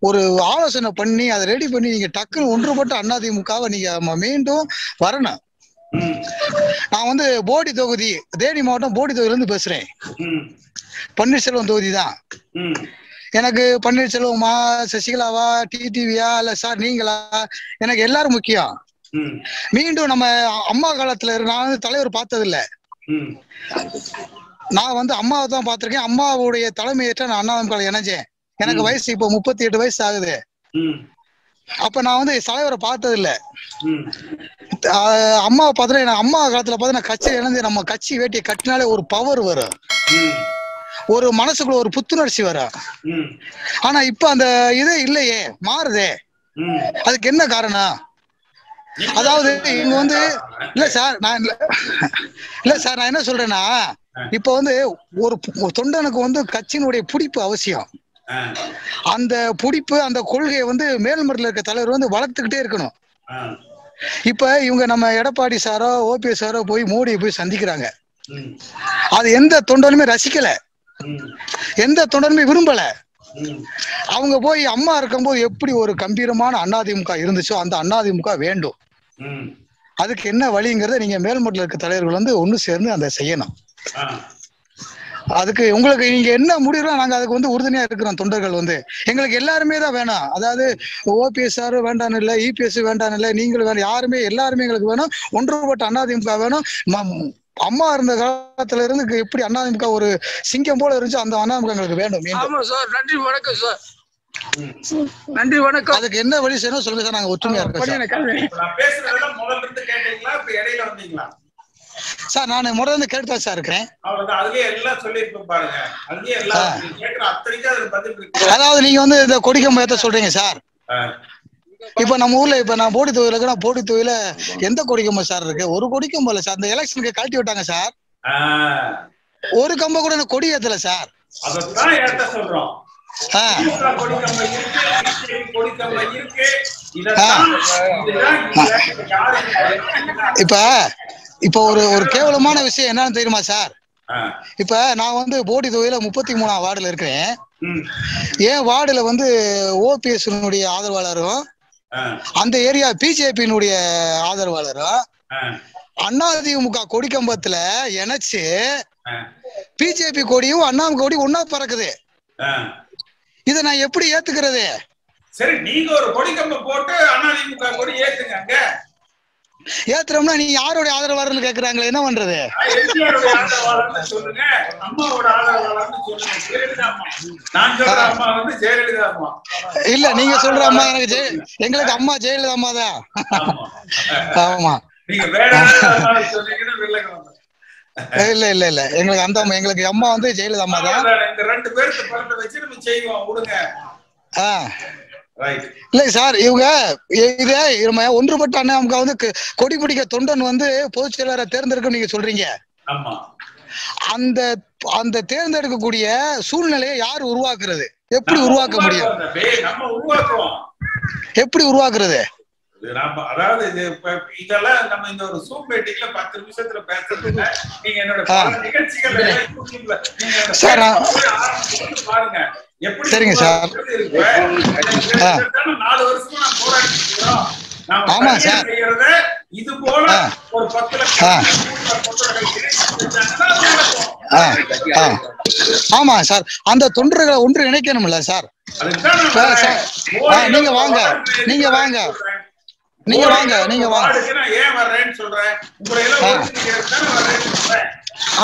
ஒரு ஆலோசனை பண்ணி அதை ரெடி பண்ணி நீங்க டக்குன்னு ஒன்றுபட்ட அதிமுகவை நீங்க மீண்டும் வரணும். நான் வந்து போடி தொகுதி, தேனி மாவட்டம் போடி தொகுதியில இருந்து பேசுறேன். பன்னீர்செல்வம் தொகுதி தான். எனக்கு பன்னீர்செல்வமா, சசிகலாவா, டிடிவியா, இல்ல சார் நீங்களா, எனக்கு எல்லாரும் முக்கியம். மீண்டும் நம்ம அம்மா காலத்துல நான் வந்து தலைவர் பார்த்தது இல்ல. நான் வந்து அம்மாவை தான் பார்த்திருக்கேன். அம்மாவுடைய தலைமையேற்ற நான் அண்ணாதிமுக இணைஞ்சேன். எனக்கு வயசு இப்போ 38 வயசு ஆகுது. அப்ப நான் வந்து தலைவரை பார்த்தது இல்ல. அம்மாவை பார்த்துட்டு அம்மா காலத்துல பார்த்து நான் கட்சி இணைந்து நம்ம கட்சி வேட்டியை கட்டினாலே ஒரு பவர் வரும், ஒரு மனசுக்குள்ள ஒரு புத்துணர்ச்சி வரும். ஆனா இப்ப அந்த இதே இல்லையே, மாறுதே. அதுக்கு என்ன காரணம்? அதாவது இங்க வந்து இல்ல சார், நான் என்ன சொல்றேன்னா, இப்ப வந்து ஒரு தொண்டனுக்கு வந்து கட்சியினுடைய பிடிப்பு அவசியம். அந்த பிடிப்பு, அந்த கொள்கையை வந்து மேல்மட்டத்தில் இருக்க தலைவர் வந்து வளர்த்துக்கிட்டே இருக்கணும். இப்ப இவங்க நம்ம எடப்பாடி சாரோ ஓபிஎஸ் சாரோ போய் மோடியை போய் சந்திக்கிறாங்க. அது எந்த தொண்டனுமே ரசிக்கல, எந்த தொண்டனுமே விரும்பல. அவங்க போய் அம்மா இருக்கும்போது எப்படி ஒரு கம்பீரமான அதிமுக இருந்துச்சோ அந்த அதிமுக வேண்டும். அதுக்கு என்ன வழிங்கிறத நீங்க மேல்மட்டத்தில் இருக்க தலைவர்கள் வந்து ஒண்ணு சேர்ந்து அதை செய்யணும். அதுக்கு உங்களுக்கு நீங்க என்ன முடியுறோ நாங்க அதுக்கு வந்து உறுதுணையா இருக்கிறோம். தொண்டர்கள் வந்து எங்களுக்கு எல்லாருமே தான் வேணும். அதாவது ஓபிஎஸ் சார் வேண்டான்னு இல்லை, இபிஎஸ் வேண்டான்னு இல்லை, நீங்களும் வேணும், யாருமே எல்லாருமே எங்களுக்கு வேணும். ஒன்றுபட்ட அதிமுக வேணும். அம்மா இருந்த காலத்துல இருந்து எப்படி அதிமுக ஒரு சிங்கம் போல இருந்துச்சு, அந்த அதிமுக எங்களுக்கு வேண்டும். நன்றி, வணக்கம் சார். நன்றி, வணக்கம். அதுக்கு என்ன வழி செய்யணும் சொல்லுங்க சார், நாங்க ஒற்றுமையா இருக்கோம் சார். நான் முதல்ல கேட்டுதா சார் இருக்கிறேன். அதாவது நீங்க வந்து இந்த கொடிக்கம்பத்தை சொல்றீங்க சார். இப்ப நம்ம ஊர்ல இப்ப நான் போடி தொகுதியில இருக்கேன். போடி தொகுதியில எந்த கொடிக்கம்பம் சார் இருக்கு? ஒரு கொடிக்கம்பம் இல்ல சார். இந்த எலெக்ஷனுக்கு கழட்டி விட்டாங்க சார். ஒரு கம்ப கூட கொடி ஏத்தல சார். இப்ப ஒரு கேவலமான விஷயம் என்னன்னு தெரியுமா சார்? இப்ப நான் வந்து போடி தொகுதியில 33ஆம் வார்டுல இருக்கிறேன். என் வார்டுல வந்து ஓபிஎஸ் ஆதரவாளரும் அந்த ஏரியா பிஜேபியினுடைய ஆதரவாளரும் அதிமுக கொடிக்கம்பத்துல இணைச்சு பிஜேபி கொடியும் அண்ணாமுக கொடி ஒன்னா பறக்குது. இதை நான் எப்படி ஏத்துக்கிறது? சரி, நீங்க ஒரு கொடிக்கம்பம் போட்டு அதிமுக கொடி ஏத்துங்க. ஏத்துறோம்னா நீ யாரோட ஆதரவாளர்னு கேக்குறாங்களே, என்ன பண்றது? இல்ல நீங்க சொல்ற அம்மா எங்களுக்கு அம்மா ஜெயலலிதா அம்மா தான். ஆமா, இல்ல இல்ல இல்ல எங்களுக்கு அந்த அம்மா, எங்களுக்கு அம்மா வந்து ஜெயலலிதா அம்மா தான். இல்ல சார், இவங்க இதே ஒன்றுபட்ட அண்ணாமுக வந்து கொடி பிடிக்க தொண்டன் வந்து பொதுச் செயலாளரை தேர்ந்தெடுக்க நீங்க சொல்றீங்க. அந்த அந்த தேர்ந்தெடுக்கக்கூடிய சூழ்நிலையை யாரு உருவாக்குறது? எப்படி உருவாக்க முடியும்? எப்படி உருவாக்குறது? அதாவது இதெல்லாம் நம்ம இந்த ஒரு சூம் மீட்டிங்ல 10 நிமிஷத்துல பேசுறதுல நீங்க என்னோட நிகழ்ச்சிகள் பாருங்க எப்படி. சரிங்க சார். 4 வருஷமா நான் போராடிட்டு இருக்கிறோம். ஆமா சார். இது போல ஒரு 10 லட்சம். ஆமா சார். அந்த தொண்டர்களை ஒன்று இணைக்கணும்ல சார். நீங்க வாங்க, நீங்க வாங்க, நீங்க வாங்க, நீங்க வாங்க. ஏன் வர்றேன்னு சொல்றேன்.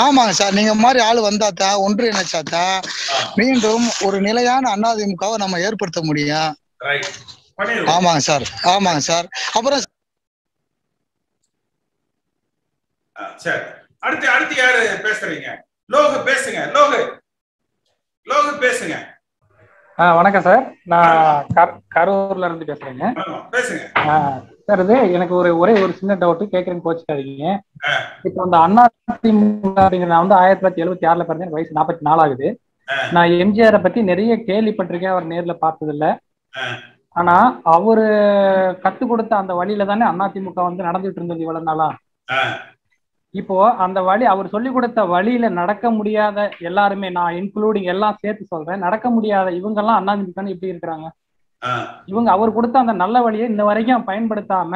ஆமாங்க சார். நீங்க மாதிரி ஆளு வந்தாத்தா, ஒன்று இணைச்சாத்தா மீண்டும் ஒரு நிலையான அதிமுகவை நம்ம ஏற்படுத்த முடியும். ஆமாங்க சார், ஆமாங்க சார். அப்புறம் சரி, அடுத்து யாரு பேசுறீங்க? லோகு பேசுங்க. லோகு பேசுங்க. வணக்கம் சார். நான் கரூர்ல இருந்து பேசுறேங்க. பேசுங்க சார். இது எனக்கு ஒரே ஒரு சின்ன டவுட் கேட்கறேன்னு கோச்சுக்காதீங்க. இப்போ அந்த அதிமுக அப்படிங்கிற நான் வந்து 1976ல பிறந்தேன். எனக்கு வயசு 44 ஆகுது. நான் எம்ஜிஆரை பத்தி நிறைய கேள்விப்பட்டிருக்கேன், அவர் நேர்ல பார்த்தது இல்ல. ஆனா அவரு கத்து கொடுத்த அந்த வழியில தானே அதிமுக வந்து நடந்துட்டு இருந்தது இவ்வளவு நாளா. இப்போ அந்த வழி அவர் சொல்லி கொடுத்த வழியில நடக்க முடியாத எல்லாருமே, நான் இன்க்ளூடிங் எல்லாம் சேர்த்து சொல்றேன், நடக்க முடியாத இவங்க எல்லாம் அதிமுக இப்படி இருக்கிறாங்க. இவங்க அவர் கொடுத்த அந்த நல்ல வழியை இந்த வரைக்கும் பயன்படுத்தாம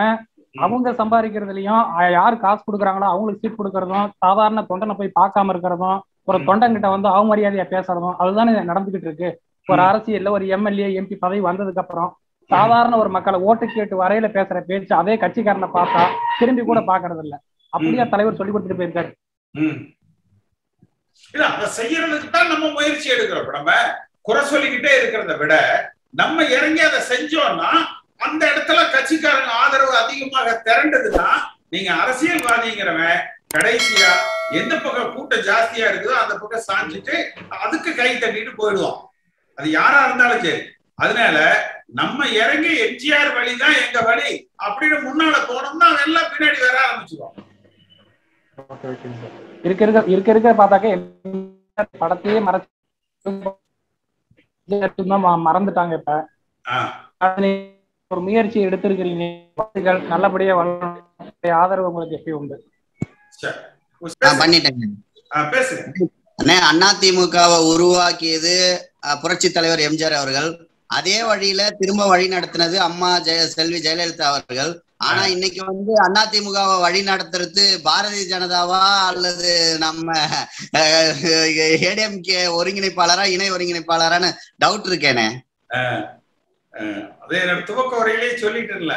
அவங்க சம்பாதிக்கிறதுலயும், யாரு காசு கொடுக்குறாங்களோ அவங்களுக்கு சீட் கொடுக்கறதும், சாதாரண தொண்டனை போய் பார்க்காம இருக்கிறதும், ஒரு தொண்டங்கிட்ட வந்து அவமரியாதையா பேசுறதும், அதுதானே நடந்துகிட்டு இருக்கு. ஒரு அரசியல்ல ஒரு எம்எல்ஏ எம்பி பதவி வந்ததுக்கு அப்புறம் சாதாரண ஒரு மக்களை ஓட்டு கேட்டு வரையில பேசுற பேச்சு அதே கட்சிக்காரனை பார்த்தா திரும்பி கூட பாக்குறது இல்ல. அப்படியே தலைவர் சொல்லி கொடுத்துட்டு போயிருக்காரு. இல்ல அதை செய்யறதுக்கு தான் நம்ம முயற்சி எடுக்கிறோம். நம்ம குறை சொல்லிக்கிட்டே இருக்கிறத விட நம்ம இறங்கி அதை செஞ்சோம்னா அந்த இடத்துல கட்சிக்காரங்க ஆதரவு அதிகமாக திரண்டதுன்னா நீங்க அரசியல்வாதிங்கிறவன் கடைசியா எந்த பக்கம் கூட்டம் ஜாஸ்தியா இருக்குதோ அந்த பக்கம் சாஞ்சிட்டு அதுக்கு கை தட்டிட்டு போயிடுவோம். அது யாரா இருந்தாலும் சரி. அதனால நம்ம இறங்கி எம்ஜிஆர் வழிதான் எங்க வழி அப்படின்னு முன்னால போனோம்னா எல்லாம் பின்னாடி வர ஆரம்பிச்சிடும். இருக்க பார்த்தாக்க படத்தையே மறந்துட்டாங்க. இப்ப ஒரு முயற்சி எடுத்திருக்கிறீங்க, நல்லபடியா வளர ஆதரவு உங்களுக்கு எப்படி உண்டு? அதிமுகவை உருவாக்கியது புரட்சி தலைவர் எம்ஜிஆர் அவர்கள். அதே வழியில திரும்ப வழி நடத்தினது அம்மா செல்வி ஜெயலலிதா அவர்கள். ஆனா இன்னைக்கு வந்து அதிமுகவை வழி நடத்துறது பாரதிய ஜனதாவா அல்லது நம்ம ஏடிஎம்கே ஒருங்கிணைப்பாளரா இணை ஒருங்கிணைப்பாளரான்னு டவுட் இருக்கேனே. அதே துவக்க உரையிலேயே சொல்லிட்டு இல்ல,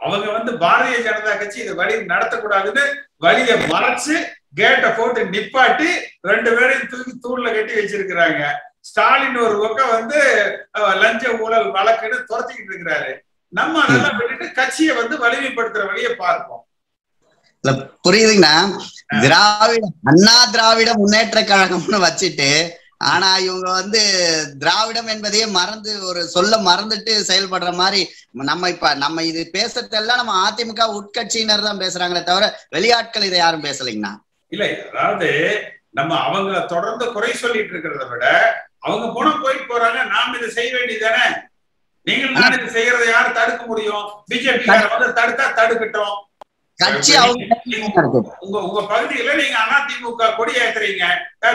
அவங்க வந்து பாரதிய ஜனதா கட்சி இதை வழி நடத்தக்கூடாதுன்னு வழியை மறைச்சு கேட்டை போட்டு நிப்பாட்டி 2 பேரையும் தூக்கி தூண்ல கட்டி வச்சிருக்கிறாங்க. ஸ்டாலின் ஒரு பக்கம் வந்து லஞ்ச ஊழல் வழக்குன்னு துரத்திக்கிட்டு இருக்கிறாரு. நம்ம அதெல்லாம் விட்டுட்டு கட்சியை வந்து வலிமைப்படுத்துற வழியை பார்ப்போம். புரியுதுங்கண்ணா. திராவிட முன்னேற்ற கழகம்னு வச்சுட்டு, ஆனா இவங்க வந்து திராவிடம் என்பதையே மறந்து ஒரு சொல்ல மறந்துட்டு செயல்படுற மாதிரி நம்ம இது பேசுறதெல்லாம் நம்ம அதிமுக உட்கட்சியினர் தான் பேசுறாங்களே தவிர வெளியாட்கள் இதை யாரும் பேசலைங்கண்ணா. இல்ல, அதாவது நம்ம அவங்க தொடர்ந்து குறை சொல்லிட்டு இருக்கிறத விட அவங்க போயிட்டு போறாங்க, நாம இதை செய்ய வேண்டியதானே. நீங்கள் நான் இதை செய்யறதை யாரு தடுக்க முடியும்? பிஜேபி வந்து தடுத்தா தடுக்கட்டும். உங்க பகுதியில நீங்க அதிமுக கொடி ஏத்துறீங்க,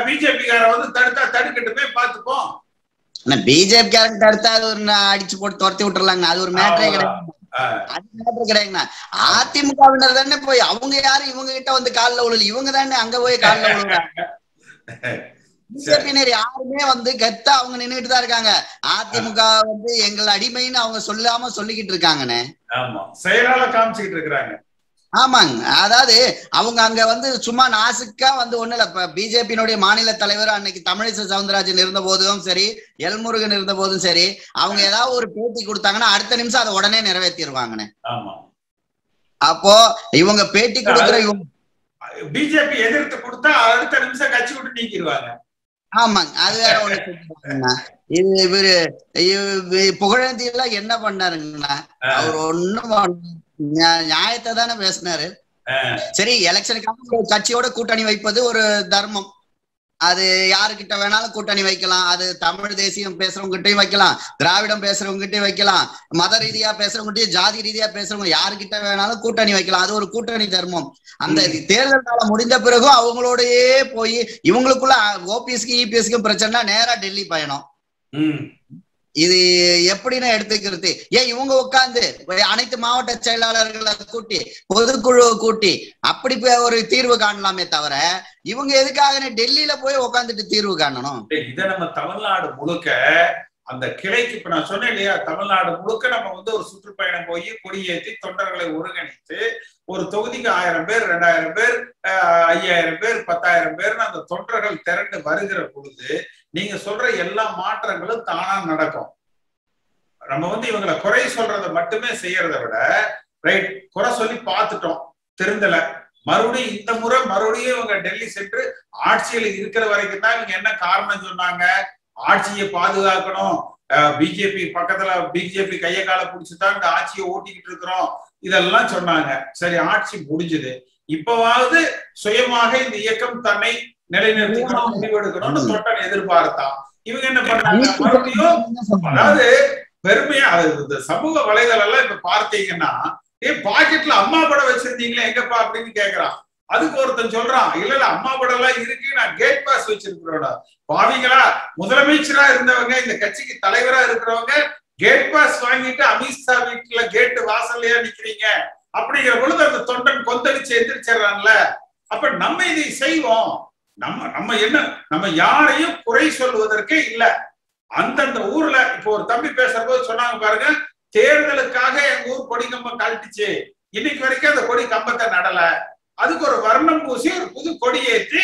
பிஜேபி கார வந்து தடுத்தா தடுக்கட்டுமே, பாத்துப்போம். பிஜேபி காரங்க தடுத்தா அது ஒரு அடிச்சு போட்டு துரத்தி விட்டுறலாங்க. அது ஒரு மேட்டரே கிடையாது. அது மேட்டர் கிடையாதுண்ணா. அதிமுகவினர் தானே போய் அவங்க யாரு இவங்க கிட்ட வந்து காலில் விழல, இவங்க தானே அங்க போய் காலில் விழுறாங்க. பிஜேபியினர் யாருமே வந்து கெத்தா அவங்க நின்றுட்டு தான் இருக்காங்க. அதிமுக வந்து எங்கள் அடிமைன்னு அவங்க சொல்லாம சொல்லிக்கிட்டு இருக்காங்கண்ணே. செயலால காமிச்சுக்கிட்டு இருக்காங்க. ஆமாங்க. அதாவது அவங்க அங்க வந்து சும்மா நாசுக்கா வந்து ஒண்ணு இல்ல. இப்ப பிஜேபியினுடைய மாநில தலைவர் அன்னைக்கு தமிழிசை சவுந்தரராஜன் இருந்த போதும் சரி, எல்முருகன் இருந்த போதும் சரி, அவங்க ஏதாவது ஒரு பேட்டி கொடுத்தாங்கன்னா அடுத்த நிமிஷம் அதை உடனே நிறைவேற்றிடுவாங்கண்ணே. அப்போ இவங்க பேட்டி கொடுக்குற பிஜேபி எதிர்த்து கொடுத்தா அடுத்த நிமிஷம் கட்சி விட்டு நீக்கிடுவாங்க. ஆமாங்க. அது வேற ஒண்ணு. இது இவரு புகழேந்தி எல்லாம் என்ன பண்ணாருங்கன்னா, அவர் ஒண்ணும் நியாயத்தை தானே பேசினாரு. சரி, எலெக்ஷனுக்காக கட்சியோட கூட்டணி வைப்பது ஒரு தர்மம். அது யாருக்கிட்ட வேணாலும் கூட்டணி வைக்கலாம். அது தமிழ் தேசியம் பேசுறவங்ககிட்டயும் வைக்கலாம், திராவிடம் பேசுறவங்ககிட்டயும் வைக்கலாம், மத ரீதியா பேசுறவங்ககிட்டயும், ஜாதி ரீதியா பேசுறவங்க யாருக்கிட்ட வேணாலும் கூட்டணி வைக்கலாம். அது ஒரு கூட்டணி தர்மம். அந்த தேர்தல் காலம் முடிந்த பிறகும் அவங்களோடயே போய் இவங்களுக்குள்ள ஓபிஎஸ்க்கு இபிஎஸ்க்கும் பிரச்சனை, நேரா டெல்லி பயணம். இது எப்படின்னு எடுத்துக்கிறது? ஏன் இவங்க உட்கார்ந்து அனைத்து மாவட்ட செயலாளர்களை கூட்டி பொதுக்குழு கூட்டி அப்படி ஒரு தீர்வு காணலாமே தவிர இவங்க எதுக்காக டெல்லியில போய் உட்காந்துட்டு தீர்வு காணணும்? இதை நம்ம தமிழ்நாடு முழுக்க அந்த கிளைக்கு இப்ப நான் சொன்னேன் இல்லையா, தமிழ்நாடு முழுக்க நம்ம ஒரு சுற்றுப்பயணம் போய் கொடியேற்றி தொண்டர்களை ஒருங்கிணைத்து ஒரு தொகுதிக்கு 1000 பேர், 2000 பேர், 5000 பேர், 10,000 பேர்னு அந்த தொண்டர்கள் திரண்டு வருகிற பொழுது நீங்க சொல்ற எல்லா மாற்றங்களும் தானா நடக்கும். நம்ம இவங்களை குறை சொல்றதை மட்டுமே செய்யறதை விட ரைட், குறை சொல்லி பார்த்துட்டோம், திருந்தல, மறுபடியும் இந்த முறை மறுபடியும் இவங்க டெல்லி சென்று ஆட்சியில் இருக்கிற வரைக்கும் தான் இவங்க என்ன காரணம் சொன்னாங்க, ஆட்சியை பாதுகாக்கணும், பிஜேபி பக்கத்துல பிஜேபி கைய கால பிடிச்சுதான் இந்த ஆட்சியை ஓட்டிக்கிட்டு இருக்கிறோம், இதெல்லாம் சொன்னாங்க. சரி, ஆட்சி முடிஞ்சது, இப்பவாவது சுயமாக இந்த இயக்கம் தன்னை நிலைநிறுத்திக்கணும், முடிவெடுக்கணும்னு தொட்டன் எதிர்பார்த்தான். இவங்க என்ன பண்ணாங்க, மறுபடியும் அதாவது பெருமையா சமூக வலைதளம் எல்லாம் இப்ப பார்த்தீங்கன்னா, பாக்கெட்ல அம்மா படம் வச்சிருந்தீங்களே எங்கப்பா அப்படின்னு கேக்குறான். அதுக்கு ஒருத்தன் சொல்றான், இல்ல அம்மா படம் எல்லாம் இருக்கு, நான் கேட் பாஸ் வச்சிருக்கிறோம். பாவீங்களா, முதலமைச்சரா இருந்தவங்க, இந்த கட்சிக்கு தலைவரா இருக்கிறவங்க கேட் பாஸ் வாங்கிட்டு அமித்ஷா வீட்டுல கேட்டு வாசல்லையா நிக்கிறீங்க அப்படிங்கிற பொழுது அந்த தொண்டன் கொந்தளிச்சு எந்திரிச்சிடறான்ல. அப்ப நம்ம இதை செய்வோம். நம்ம என்ன, நம்ம யாரையும் குறை சொல்வதற்கே இல்ல. அந்தந்த ஊர்ல இப்போ ஒரு தம்பி பேசுற போது சொன்னாங்க பாருங்க, தேர்தலுக்காக எங்க ஊர் கொடி கம்பம் கழட்டுச்சு, இன்னைக்கு வரைக்கும் அந்த கொடி கம்பத்தை நடல, அதுக்கு ஒரு வர்ணம் பூசி ஒரு புது கொடி ஏற்றி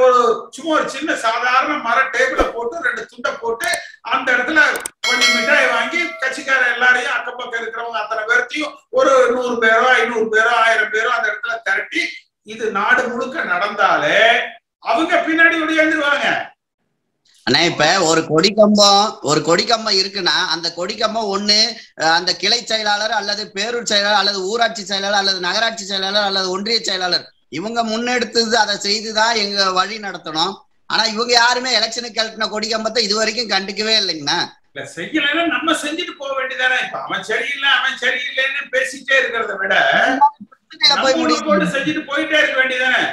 ஒரு சும்மா ஒரு சின்ன சாதாரண மர டேபிள போட்டு 2 துண்டை போட்டு அந்த இடத்துல கொஞ்சம் மிட்டாய் வாங்கி கட்சிக்கார எல்லாரையும் அக்கம் பக்கம் இருக்கிறவங்க அத்தனை பேர்த்தையும் ஒரு 100 பேரோ 500 பேரோ 1000 பேரோ அந்த இடத்துல திரட்டி இது நாடு முழுக்க நடந்தாலே அவங்க பின்னாடி ஒடியாந்துருவாங்க. ஆனா இப்ப ஒரு கொடி கம்பம் இருக்குன்னா அந்த கொடி கம்பம் ஒண்ணு அந்த கிளை செயலாளர் அல்லது பேரூர் செயலாளர் அல்லது ஊராட்சி செயலாளர் அல்லது நகராட்சி செயலாளர் அல்லது ஒன்றிய செயலாளர் இவங்க முன்னெடுத்தது அதை செய்துதான் எங்க வழி நடத்தணும். ஆனா இவங்க யாருமே எலெக்ஷனுக்கு கழட்டின கொடி கம்பத்தை இது வரைக்கும் கண்டுக்கவே இல்லைங்கண்ணா. இல்ல செய்யலைன்னா நம்ம செஞ்சுட்டு போக வேண்டியதானே. இப்ப அவன் சரியில்லைன்னு பேசிட்டே இருக்கிறத விட போய் செஞ்சுட்டு போயிட்டே இருக்க வேண்டியதானே.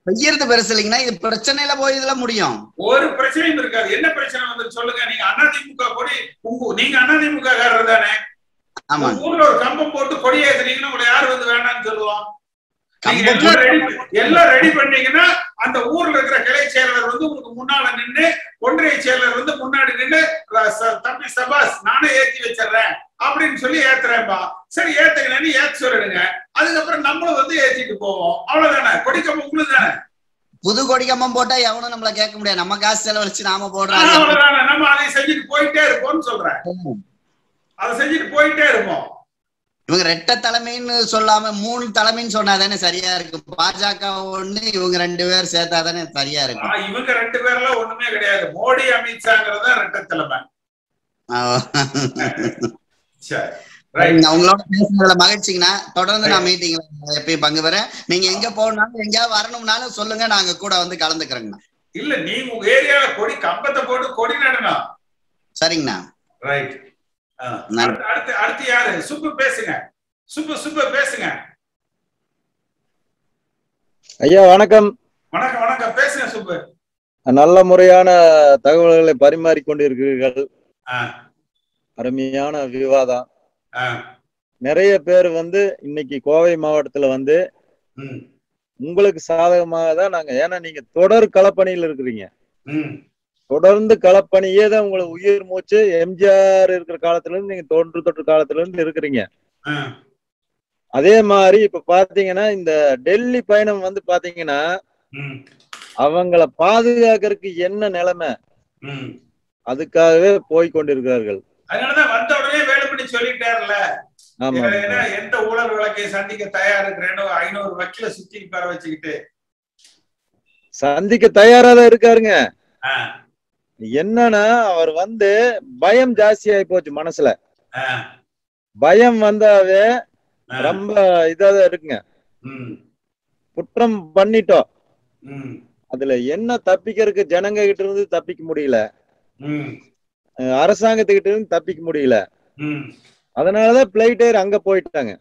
செய்யறது பெருசு இல்லைங்கன்னா இது பிரச்சனையில போய் இதுல முடியும். ஒரு பிரச்சனையும் இருக்காது. என்ன பிரச்சனை வந்து சொல்லுங்க. நீங்க அதிமுக கொடி நீங்க அதிமுக காரர் தானே. ஊர்ல ஒரு கம்பம் போட்டு கொடி ஏத்துனீங்கன்னா உங்களை யாரு வேண்டாம்னு சொல்லுவோம். எல்லாம் ரெடி பண்ணீங்கன்னா அந்த ஊர்ல இருக்கிற கிளை செயலர் உங்களுக்கு முன்னால நின்று, ஒன்றிய செயலர் முன்னாடி நின்று தம்பி சபாஸ் நானே ஏத்தி வச்சிடறேன் அப்படின்னு சொல்லி ஏத்துறேன்பா. சரி ஏத்துக்கலன்னு ஏத்து சொல்லிடுங்க. அதுக்கப்புறம் நம்மளும் ஏத்திட்டு போவோம். அவ்வளவுதானே. கொடிக்கம்பம் உங்களுக்கு தானே. புது கொடிக்கம்பம் போட்டா எவனும் நம்மள கேட்க முடியாது. நம்ம காசு செலவழிச்சு நாம போடுறோம். அவ்வளவுதானே. நம்ம அதை செஞ்சுட்டு போயிட்டே இருப்போம்னு சொல்றேன். அதை செஞ்சுட்டு போயிட்டே இருப்போம். இவங்க 2 தலைமைன்னு சொல்லாம 3 தலைமைன்னு சொன்னாதானே சரியா இருக்கு. பாஜக 1, இவங்க 2 பேர் சேர்த்தாதானே சரியா இருக்கு. இவங்க 2 பேர்லாம் ஒண்ணுமே கிடையாது. மோடி அமித்ஷாங்கிறத 2 தலைமை. அவங்களோட பேசுறதுல மகிழ்ச்சிங்கண்ணா. தொடர்ந்து நான் மீட்டிங்ல எப்பயும் பங்கு பெறேன். நீங்க எங்க போகணும்னாலும் எங்கேயாவது வரணும்னாலும் சொல்லுங்க, நாங்க கூட கலந்துக்கிறேங்கண்ணா. இல்ல நீங்க உங்க ஏரியால கொடி கம்பத்தை போட்டு கொடி நடணும். சரிங்கண்ணா. ரைட். அடுத்து யாரு? சுப்பு பேசுங்க. சுப்பு பேசுங்க. ஐயா வணக்கம். வணக்கம் பேசுங்க சுப்பு. நல்ல முறையான தகவல்களை பரிமாறிக்கொண்டு இருக்கிறீர்கள். அருமையான விவாதம். நிறைய பேர் இன்னைக்கு கோவை மாவட்டத்துல உங்களுக்கு சாதகமாக தான் நாங்க, ஏன்னா நீங்க தொடர் களப்பணியில் இருக்கிறீங்க. தொடர்ந்து களப்பணியே தான் உங்களுக்கு உயிர் மூச்சு. எம்ஜிஆர் இருக்கிற காலத்துல இருந்து நீங்க தொற்று காலத்துல இருந்து இருக்கிறீங்க. அதே மாதிரி இப்ப பாத்தீங்கன்னா இந்த டெல்லி பயணம் பாத்தீங்கன்னா அவங்கள பாதுகாக்கிறதுக்கு என்ன நிலைமை, அதுக்காகவே போய் கொண்டிருக்கிறார்கள். அதனாலதான் வந்த உடனே வேலுமணி சொல்லிட்டாருல, எந்த ஊழல் வழக்கை சந்திக்க தயார் இருக்கிறேன்னு 500 வக்கீல சுத்தி உட்கார வச்சுக்கிட்டு சந்திக்க தயாராதான் இருக்காருங்க. என்னன்னா அவர் பயம் ஜாஸ்தி ஆகி போச்சு மனசுல. பயம் வந்தாவே ரொம்ப இதாதான் இருக்குங்க. குற்றம் பண்ணிட்டோம், அதுல என்ன தப்பிக்கிறதுக்கு ஜனங்க கிட்ட இருந்து தப்பிக்க முடியல, அரசாங்கத்துக்கிட்ட இருந்து தப்பிக்க முடியல. அதனாலதான் பிளைட்டர் அங்க போயிட்டாங்க.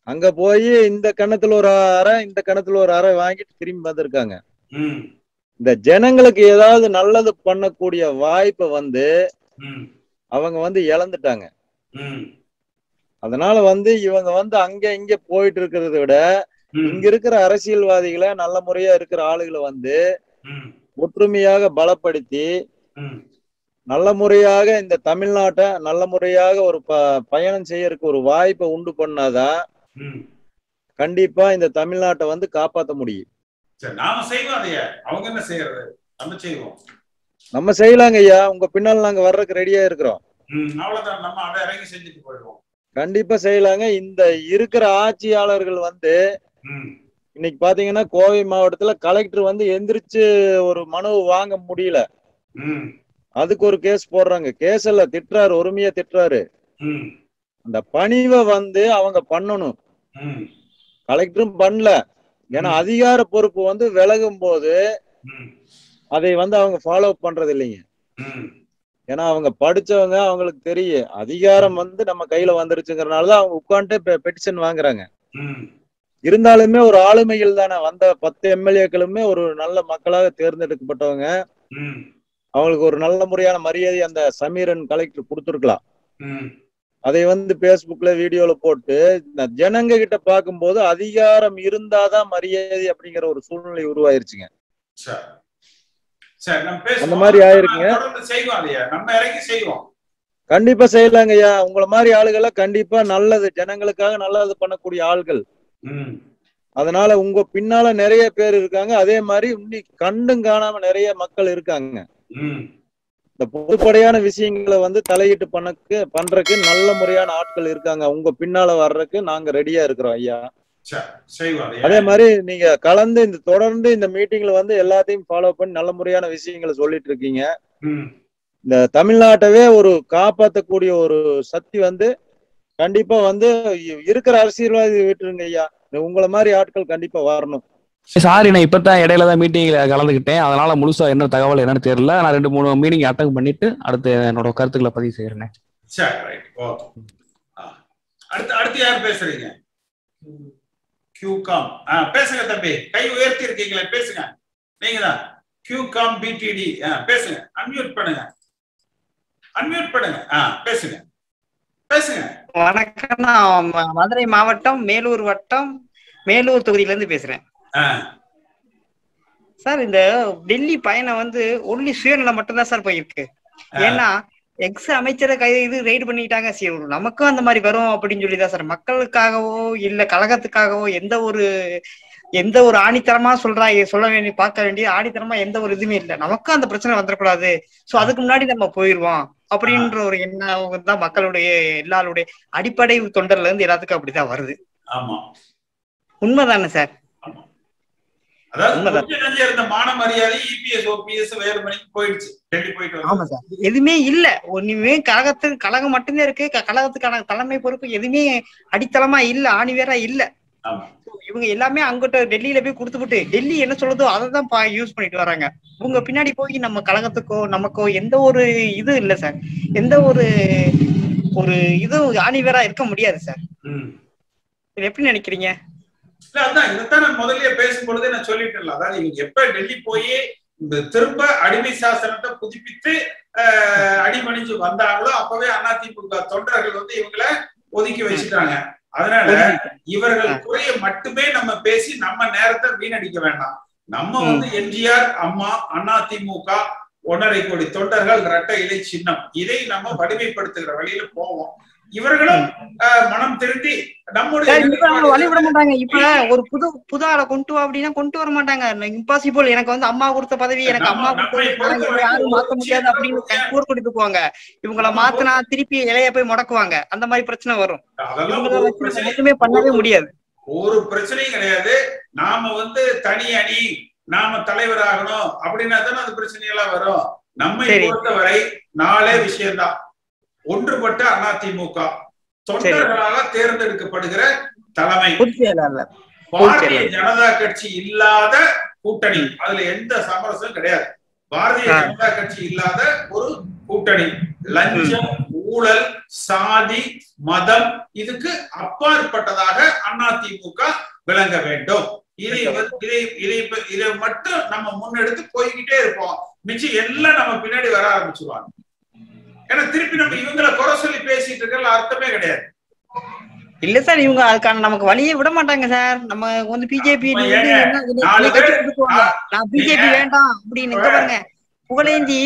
அங்க போய் இந்த கணத்துல ஒரு அறை இந்த கணத்துல ஒரு அறை வாங்கிட்டு திரும்பி வந்திருக்காங்க. இந்த ஜனங்களுக்கு ஏதாவது நல்லது பண்ணக்கூடிய வாய்ப்பை அவங்க இழந்துட்டாங்க. அதனால இவங்க அங்க இங்க போயிட்டு இருக்கிறத விட இங்க இருக்கிற அரசியல்வாதிகளை நல்ல முறையா இருக்கிற ஆளுகளை ஒற்றுமையாக பலப்படுத்தி நல்ல முறையாக இந்த தமிழ்நாட்டை நல்ல முறையாக ஒரு பயணம் செய்யறதுக்கு ஒரு வாய்ப்பை உண்டு பண்ணாதான் கண்டிப்பா இந்த தமிழ்நாட்டை காப்பாற்ற முடியும். நம்ம செய்யலாங்க ஐயா. உங்க பின்னால் நாங்க வர்றதுக்கு ரெடியா இருக்கிறோம். கண்டிப்பா செய்யலாங்க. இந்த இருக்கிற ஆட்சியாளர்கள் இன்னைக்கு பாத்தீங்கன்னா கோவை மாவட்டத்துல கலெக்டர் எந்திரிச்சு ஒரு மனு வாங்க முடியல. அதுக்கு ஒரு கேஸ் போடுறாங்க. கேஸ் எல்லாம் திட்டுறாரு, ஒருமையா திட்டுறாரு. அந்த பணிவை அவங்க பண்ணணும். கலெக்டரும் பண்ணல. ஏன்னா அதிகார பொறுப்பு விலகும் போது அதை அவங்க ஃபாலோ பண்றது இல்லைங்க. ஏன்னா அவங்க படிச்சவங்க, அவங்களுக்கு தெரியும் அதிகாரம் நம்ம கையில வந்துருச்சுங்கிறனாலதான் அவங்க உட்காந்துட்டு பெட்டிஷன் வாங்குறாங்க. இருந்தாலுமே ஒரு ஆளுமையில் தானே வந்த 10 எம்எல்ஏக்களுமே ஒரு நல்ல மக்களாக தேர்ந்தெடுக்கப்பட்டவங்க. அவங்களுக்கு ஒரு நல்ல முறையான மரியாதை அந்த சமீரன் கலெக்டர் கொடுத்துருக்கலாம். அதை பேஸ்புக்ல வீடியோல போட்டு ஜனங்க கிட்ட பார்க்கும்போது அதிகாரம் இருந்தாதான் மரியாதை அப்படிங்கிற ஒரு சூழ்நிலை உருவாயிருச்சுங்க. அந்த மாதிரி ஆயிருக்குங்க. கண்டிப்பா செய்யலாங்க ஐயா. உங்களை மாதிரி ஆளுகளை கண்டிப்பா நல்லது ஜனங்களுக்காக நல்லது பண்ணக்கூடிய ஆள்கள். அதனால உங்க பின்னால நிறைய பேர் இருக்காங்க. அதே மாதிரி இன்னைக்கு கண்டும் காணாம நிறைய மக்கள் இருக்காங்க. இந்த பொதுப்படையான விஷயங்களை தலையிட்டு பண்றதுக்கு நல்ல முறையான ஆட்கள் இருக்காங்க. உங்க பின்னால வர்றதுக்கு நாங்க ரெடியா இருக்கிறோம் ஐயா. அதே மாதிரி நீங்க கலந்து தொடர்ந்து இந்த மீட்டிங்ல எல்லாத்தையும் ஃபாலோ பண்ணி நல்ல முறையான விஷயங்களை சொல்லிட்டு இருக்கீங்க. இந்த தமிழ்நாட்டவே ஒரு காப்பாற்றக்கூடிய ஒரு சக்தி கண்டிப்பா இருக்கிற அரசியல்வாதி விட்டுருங்க ஐயா. உங்களை மாதிரி ஆட்கள் கண்டிப்பா வரணும். சாரி, நான் இப்பதான் இடையிலதான் மீட்டிங்ல கலந்துக்கிட்டேன். அதனால முழுசா என்ன தகவல் என்னன்னு தெரியல. நான் 2-3 மீட்டிங் அட்டன் பண்ணிட்டு அடுத்து என்னோட கருத்துக்களை பதிவு செய்யறேன். அடுத்து யார் பேசுறீங்க? கியூகாம் பேசுங்க தம்பி. கை உயர்த்தி இருக்கீங்களே, பேசுங்க. நீங்க தான் கியூகாம் பிடிடி. பேசுங்க. அன்மியூட் பண்ணுங்க. பேசுங்க. வணக்கம். நான் மதுரை மாவட்டம் மேலூர் வட்டம் மேலூர் தொகுதியில இருந்து பேசுறேன் சார். இந்த டெல்லி பயணம் ஒன்லி சுயநலம் மட்டும்தான் சார் போயிருக்கு. ஏன்னா எக்ஸ் அமைச்சரை ரைடு பண்ணிட்டாங்க. சரி, நமக்கும் அந்த மாதிரி வரும் அப்படின்னு சொல்லிதான் சார். மக்களுக்காகவோ இல்ல கழகத்துக்காகவோ எந்த ஒரு ஆணித்தரமா சொல்ல வேண்டிய பார்க்க வேண்டிய ஆணித்தரமா எந்த ஒரு இதுவுமே இல்லை. நமக்கும் அந்த பிரச்சனை வந்துடக்கூடாது. சோ அதுக்கு முன்னாடி நம்ம போயிருவோம் அப்படின்ற ஒரு எண்ணம் தான் மக்களுடைய எல்லாருடைய அடிப்படை தொண்டர்ல இருந்து எல்லாத்துக்கும் அப்படிதான் வருது. உண்மைதானே சார்? எதுவுமே இல்ல. ஒண்ணுமே கழகம் மட்டும்தான் இருக்கு. கழகத்துக்கான தலைமை பொறுப்பு எதுவுமே அடித்தளமா இல்ல, ஆணிவேரா இல்ல. இவங்க எல்லாமே அங்கிட்ட டெல்லியில போய் கொடுத்துட்டு டெல்லி என்ன சொல்றதோ அதைதான் யூஸ் பண்ணிட்டு வராங்க. இவங்க பின்னாடி போய் நம்ம கழகத்துக்கோ நமக்கோ எந்த ஒரு இது இல்ல சார். எந்த ஒரு இது ஆணிவேரா இருக்க முடியாது சார். இது எப்படி நினைக்கிறீங்க? அதான் இதைத்தான் நான் முதல்ல பேசும்பொழுதே நான் சொல்லிட்டேன்ல. அதாவது இவங்க எப்ப டெல்லி போய் திரும்ப அடிமை சாசனத்தை புதுப்பித்து அடிமணிஞ்சு வந்தாங்களோ அப்பவே அதிமுக தொண்டர்கள் இவங்களை ஒதுக்கி வச்சுட்டாங்க. அதனால இவர்கள் குறைய மட்டுமே நம்ம பேசி நம்ம நேரத்தை வீணடிக்க வேண்டாம். நம்ம எம்ஜிஆர் அம்மா அதிமுக 1.5 கோடி தொண்டர்கள் இரட்டை இலை சின்னம் இதை நம்ம வலிமைப்படுத்துகிற வழியில போவோம். இவர்களும் மனம் திருந்தி நம்முடைய வழிவிட மாட்டாங்க. இப்ப ஒரு புது ஆளை கொண்டு வா அப்படின்னா கொண்டு வர மாட்டாங்க. இம்பாசிபிள். எனக்கு அம்மா கொடுத்த பதவி, எனக்கு அம்மா யாரும் மாத்த முடியாது அப்படின்னு கூர் கொடுத்து போவாங்க. இவங்களை மாத்தினா திருப்பி இலைய போய் முடக்குவாங்க. அந்த மாதிரி பிரச்சனை வரும். எதுவுமே பண்ணவே முடியாது. ஒரு பிரச்சனையும் கிடையாது. நாம தனி அணி, நாம தலைவராகணும் அப்படின்னா தானே அந்த பிரச்சனையெல்லாம் வரும். நம்மை பொறுத்தவரை 4 விஷயம்தான். ஒன்றுபட்ட அதிமுக தொண்டர்களாக தேர்ந்தெடுக்கப்படுகிற தலைமை, பாரதிய ஜனதா கட்சி இல்லாத கூட்டணி, அதுல எந்த சமரசம் கிடையாது. பாரதிய ஜனதா கட்சி இல்லாத ஒரு கூட்டணி. லஞ்சம், ஊழல், சாதி, மதம் இதுக்கு அப்பாற்பட்டதாக அதிமுக விளங்க வேண்டும். இதை மட்டும் நம்ம முன்னெடுத்து போய்கிட்டே இருப்போம். மிச்சம் எல்லாம் நம்ம பின்னாடி வர ஆரம்பிச்சுருவாங்க. ஏன்னா திருப்பி நம்ம இவங்களை குறை சொல்லி பேசிட்டு இருக்கிற அர்த்தமே கிடையாது. இல்ல சார், இவங்க அதுக்கான நமக்கு வழியே விட மாட்டாங்க சார். நம்ம வந்து பிஜேபி நான் பிஜேபி வேண்டாம் அப்படின்னு பாருங்க. புகழேந்தி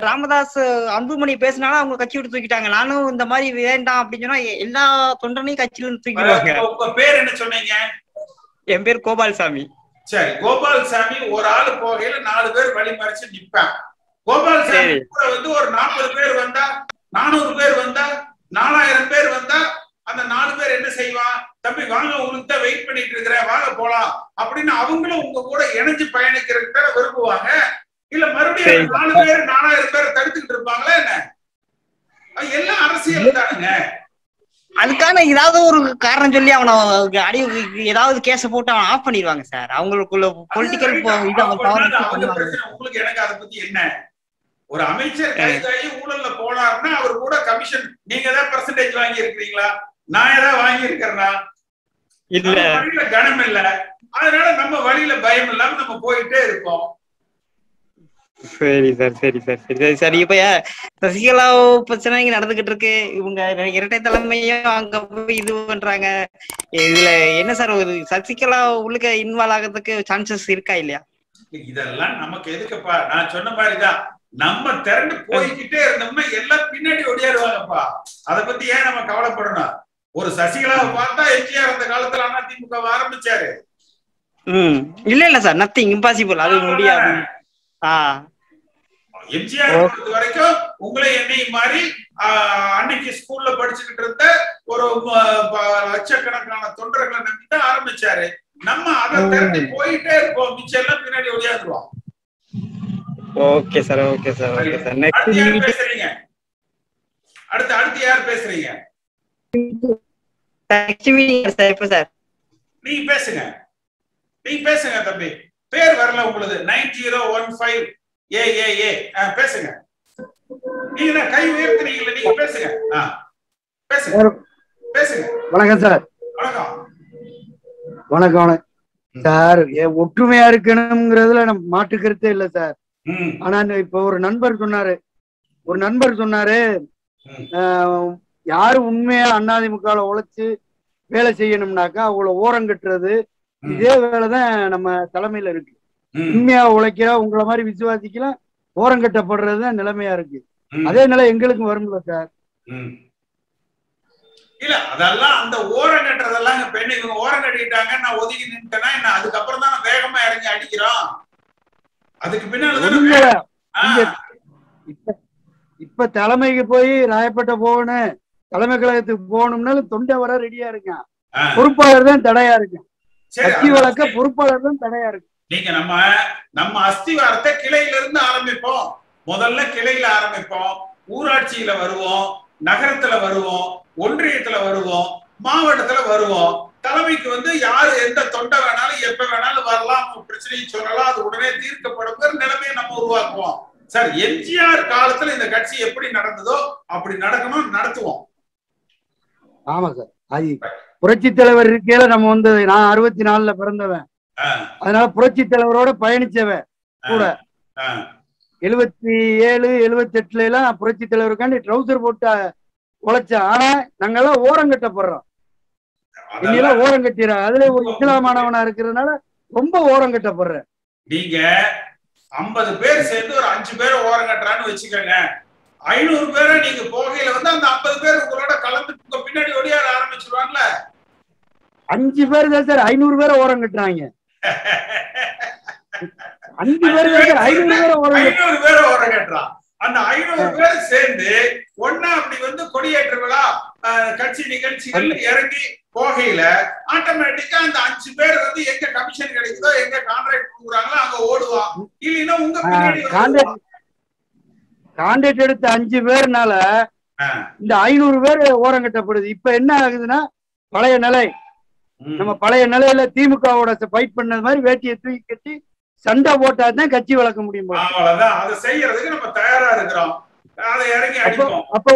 ராமதாஸ் அன்புமணி பேசினாலும் அவங்க கட்சி விட்டு தூக்கிட்டாங்க. நானும் இந்த மாதிரி வேண்டாம் அப்படின்னு சொன்னா எல்லா தொண்டனையும் கட்சியில இருந்து தூக்கிடுவாங்க. உங்க பேர் என்ன சொன்னீங்க? என் பேர் கோபால்சாமி. சரி, கோபால்சாமி ஒரு ஆளு போகையில 4 பேர் வழிமறிச்சு நிப்பான். கோபால்சாமி கூட வந்து ஒரு 40 பேர் வந்தா, 400 பேர் வந்தா, 4000 பேர் வந்தா அந்த 4 பேர் என்ன செய்வான்? தம்பி வாங்க, உங்களுக்கு தான் வெயிட் பண்ணிட்டு இருக்கிறேன், வாங்க போலாம் அப்படின்னு அவங்களும் உங்க கூட இணைஞ்சு பயணிக்கிறதுக்கு தானே விரும்புவாங்க. இல்ல மறுபடியும் 4 பேர் 4000 பேரை தடுத்துக்கிட்டு இருப்பாங்களா என்ன? எல்லாம் அரசியல் தானுங்க. அதுக்கான ஏதாவது ஒரு காரணம் சொல்லி அவனை ஏதாவது கேஸ போட்டு அவன் ஆஃப் பண்ணிடுவாங்க சார். அவங்களுக்குள்ள பொலிட்டிக்கல் உங்களுக்கு எனக்கு அதை பத்தி என்ன? ஒரு அமைச்சர் கைதாகி ஊழல்ல போனாருன்னா அவர் கூட கமிஷன் நீங்க ஏதாவது பெர்சன்டேஜ் வாங்கி இருக்கிறீங்களா? நான் ஏதாவது வாங்கி இருக்கிறேன்னா? இல்ல, வழியில கனம் இல்ல. அதனால நம்ம வழியில பயம் இல்லாம நம்ம போயிட்டே இருக்கோம். சரி சார், சரி சார், சரி சரி சார். இப்ப சசிகலா பிரச்சனை இங்க நடந்துகிட்டு இருக்கு. இவங்க இரட்டை தலைமையும் அங்க போய் இது பண்றாங்க. இதுல என்ன சார், ஒரு சசிகலா உள்ளுக்க இன்வால்வ் ஆகிறதுக்கு சான்சஸ் இருக்கா இல்லையா? இதெல்லாம் நமக்கு எதுக்குப்பா? நான் சொன்ன மாதிரிதான், நம்ம திரண்டு போய்கிட்டே இருந்தோம்னா எல்லாம் பின்னாடி ஒடியாடுவாங்கப்பா. அதை பத்தி ஏன் நம்ம கவலைப்படணும்? ஒரு சசிகலாவை பார்த்தா எம்ஜிஆர் அந்த காலத்துல அதிமுக ஆரம்பிச்சாரு. இல்ல இல்ல சார், நத்திங் இம்பாசிபிள், அது முடியாது. எம்ஜிஆர் பொறுத்த வரைக்கும் உங்களை என்னையும் மாதிரி அன்னைக்கு ஸ்கூல்ல படிச்சுக்கிட்டு இருந்த ஒரு லட்சக்கணக்கான தொண்டர்களை நம்பிதான் ஆரம்பிச்சாரு. நம்ம அதை திரண்டு போயிட்டே இருப்போம், மிச்சம் எல்லாம் பின்னாடி ஒடியாந்துருவோம். Okay sir, okay sir, okay sir. அடுத்து யார் பேசுறீங்க? அடுத்து யார் பேசுறீங்க? நீங்க பேசுங்க, நீங்க பேசுங்க தம்பி. பேர் வரல உங்களுக்கு. 9015 ஏஏஏ பேசுங்க. நீங்க கை உயர்த்துறீங்கல்ல, நீங்க பேசுங்க. பேசுங்க பேசுங்க. வணக்கம் சார். வணக்கம் வணக்கம் வணக்கம் சார். ஒற்றுமையா இருக்கணுங்கிறதுல நம்ம மாற்று கருத்தே இல்லை சார். ஆனா இப்ப ஒரு நண்பர் சொன்னாரு யாரு உண்மையா அதிமுக உழைச்சு வேலை செய்யணும்னாக்கா அவங்கள ஓரம் கட்டுறது, இதே வேலைதான் நம்ம தலைமையில இருக்கு. உண்மையா உழைக்கிற உங்களை மாதிரி விசுவாசிக்கலாம் ஓரம் கட்டப்படுறதுதான் நிலைமையா இருக்கு. அதே நிலை எங்களுக்கும் வரும்ல சார். இல்ல அதெல்லாம் அந்த ஓரம் கட்டுறதெல்லாம் பெண்ணு இவங்க ஓரம் கட்டிட்டாங்க, நான் ஒதுக்கி நின்ட்டேன்னா என்ன, அதுக்கப்புறம் தான் வேகமா இறங்கி அடிக்கிறோம். அதுக்கு பின்னால இப்ப தலைமைக்கு போய் ராயப்பேட்டை போகணும், தலைமை கழகத்துக்கு போகணும்னாலும் தொண்டை வர ரெடியா இருக்கான். பொறுப்பாளர் தான் தடையா இருக்கு. கட்சி வழக்க பொறுப்பாளர் தான் தடையா இருக்கு. நீங்க நம்ம அஸ்திவாரத்தை கிளையில இருந்து ஆரம்பிப்போம். முதல்ல கிளையில ஆரம்பிப்போம், ஊராட்சியில வருவோம், நகரத்துல வருவோம், ஒன்றியத்துல வருவோம், மாவட்டத்துல வருவோம். தலைமைக்கு வந்து யாரு எந்த தொண்டை வேணாலும் எப்ப வேணாலும் வரலாம், பிரச்சனையை சொல்லலாம், அது உடனே தீர்க்கப்படுங்கிற நிலைமையை நம்ம உருவாக்குவோம். சார், எம்ஜிஆர் காலத்துல இந்த கட்சி எப்படி நடந்ததோ அப்படி நடக்கணும், நடத்துவோம். ஆமா சார். அது புரட்சி தலைவர் இருக்கையில நம்ம வந்து, நான் 64ல பிறந்தவன், அதனால புரட்சி தலைவரோட பயணிச்சவன் கூட. 77 78 எல்லாம் புரட்சி தலைவருக்காண்டி ட்ரௌசர் போட்டு உழைச்சேன். ஆனா நாங்கெல்லாம் ஓரம் கட்டப்படுறோம். இன்னெல்லாம் ஓரம் கட்டிடுறேன். அதுல ஒரு இஸ்லாமானவனா இருக்கிறதுனால ரொம்ப ஓரம் கட்டப்படுறேன். நீங்க 50 பேர் சேர்ந்து ஒரு 5 பேரை ஓரம் கட்டுறான்னு வச்சுக்கோங்க. 500 பேரை நீங்க போகையில வந்து அந்த 50 பேர் உங்களோட கலந்து உங்க பின்னாடி ஒடியாட ஆரம்பிச்சிருவாங்கல்ல. 5 பேர் தான் சார் 500 பேரை ஓரம் கட்டுறாங்க. 5 பேர் 500 பேரை ஓரம் கட்டுறான். அந்த 500 பேர் சேர்ந்து ஒன்னா அப்படி வந்து கொடியேற்ற விழா கட்சி நிகழ்ச்சிகள் இறங்கி போகையில ஆட்டோமேட்டிக்கா அந்த 5 பேர் வந்து எங்க கமிஷன் கிடைக்குதோ, எங்க கான்ட்ராக்ட் கொடுக்குறாங்களோ அங்க ஓடுவான். இல்லைன்னா உங்க பின்னாடி கான்ட்ராக்ட் எடுத்த 5 பேர்னால இந்த 500 பேர் ஓரம் கட்டப்படுது. இப்ப என்ன ஆகுதுன்னா, பழைய நிலை நம்ம பழைய நிலையில திமுகவோட ஃபைட் பண்ணது மாதிரி வேட்டியை தூக்கி கட்டி சண்டை போட்டாதான் கட்சி வளர்க்க முடியும். அவ்வளவுதான். அதை செய்யறதுக்கு நம்ம தயாரா இருக்கிறோம். அதை இறங்கி அடிப்போம். அப்போ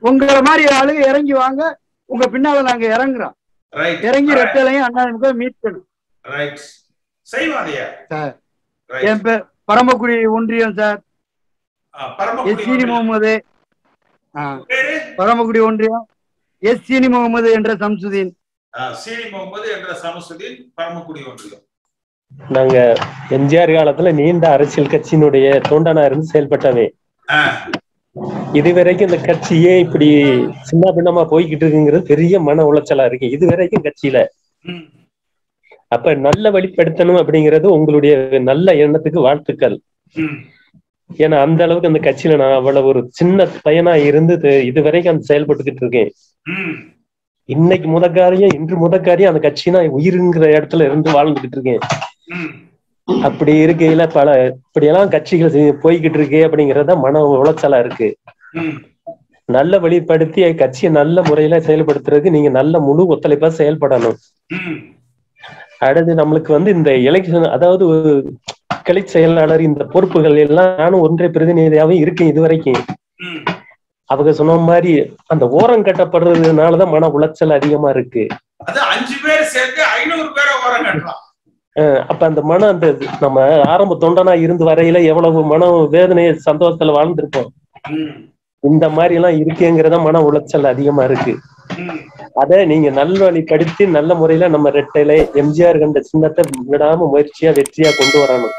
உங்களை மாதிரி ஆளுங்க இறங்கி வாங்க, உங்க பின்னால நாங்க இறங்குறோம். இறங்கி ரெட்டலையும் அண்ணா மீட்கணும். சார் என் பேர் பரமக்குடி ஒன்றியம் சார். எஸ் சீனி முகமது. பரமக்குடி ஒன்றியம் எஸ் சீனி முகமது என்ற சம்சுதீன். சீனி முகமது என்ற சம்சுதீன், பரமக்குடி ஒன்றியம். நாங்க எம்ஜிஆர் காலத்துல நீண்ட அரசியல் கட்சியினுடைய தொண்டனா இருந்து செயல்பட்டவே. இதுவரைக்கும் இந்த கட்சியே இப்படி சின்ன பின்னமா போய்கிட்டு இருக்குங்கிறது பெரிய மன உளைச்சலா இருக்கு இதுவரைக்கும் கட்சியில. அப்ப நல்ல வழிப்படுத்தணும் அப்படிங்கிறது உங்களுடைய நல்ல எண்ணத்துக்கு வாழ்த்துக்கள். ஏன்னா அந்த அளவுக்கு அந்த கட்சியில நான் அவ்வளவு ஒரு சின்ன பையனா இருந்து இதுவரைக்கும் அந்த செயல்பட்டுக்கிட்டு இருக்கேன். இன்னைக்கு முதக்காரியும் இன்று முதக்காரியும் அந்த கட்சினா உயிருங்கிற இடத்துல இருந்து வாழ்ந்துகிட்டு இருக்கேன். அப்படி இருக்கையில இப்படியெல்லாம் கட்சிகள் போய்கிட்டு இருக்கு அப்படிங்கறத மன உளைச்சலா இருக்கு. நல்ல வழிப்படுத்தி கட்சியை நல்ல முறையில செயல்படுத்துறதுக்கு நீங்க நல்ல முழு ஒத்துழைப்பா செயல்படணும். அடுத்து நம்மளுக்கு இந்த எலெக்ஷன், அதாவது கிளை செயலாளர் இந்த பொறுப்புகள் எல்லாம் நானும் ஒன்றை பிரதிநிதியாவும் இருக்கேன் இதுவரைக்கும். அவங்க சொன்ன மாதிரி அந்த ஓரம் கட்டப்படுறதுனாலதான் மன உளைச்சல் அதிகமா இருக்கு. அப்ப அந்த மனம் அந்த நம்ம ஆரம்ப தொண்டனா இருந்து வரையில எவ்வளவு மன வேதனை சந்தோஷத்துல வாழ்ந்திருப்போம். இந்த மாதிரி எல்லாம் இருக்குங்கிறத மன உளைச்சல் அதிகமா இருக்கு. அத நீங்க நல்வழிப்படுத்தி நல்ல முறையில நம்ம ரெட்டையில எம்ஜிஆர் கண்ட சின்னத்தை விடாம முயற்சியா வெற்றியா கொண்டு வரணும்.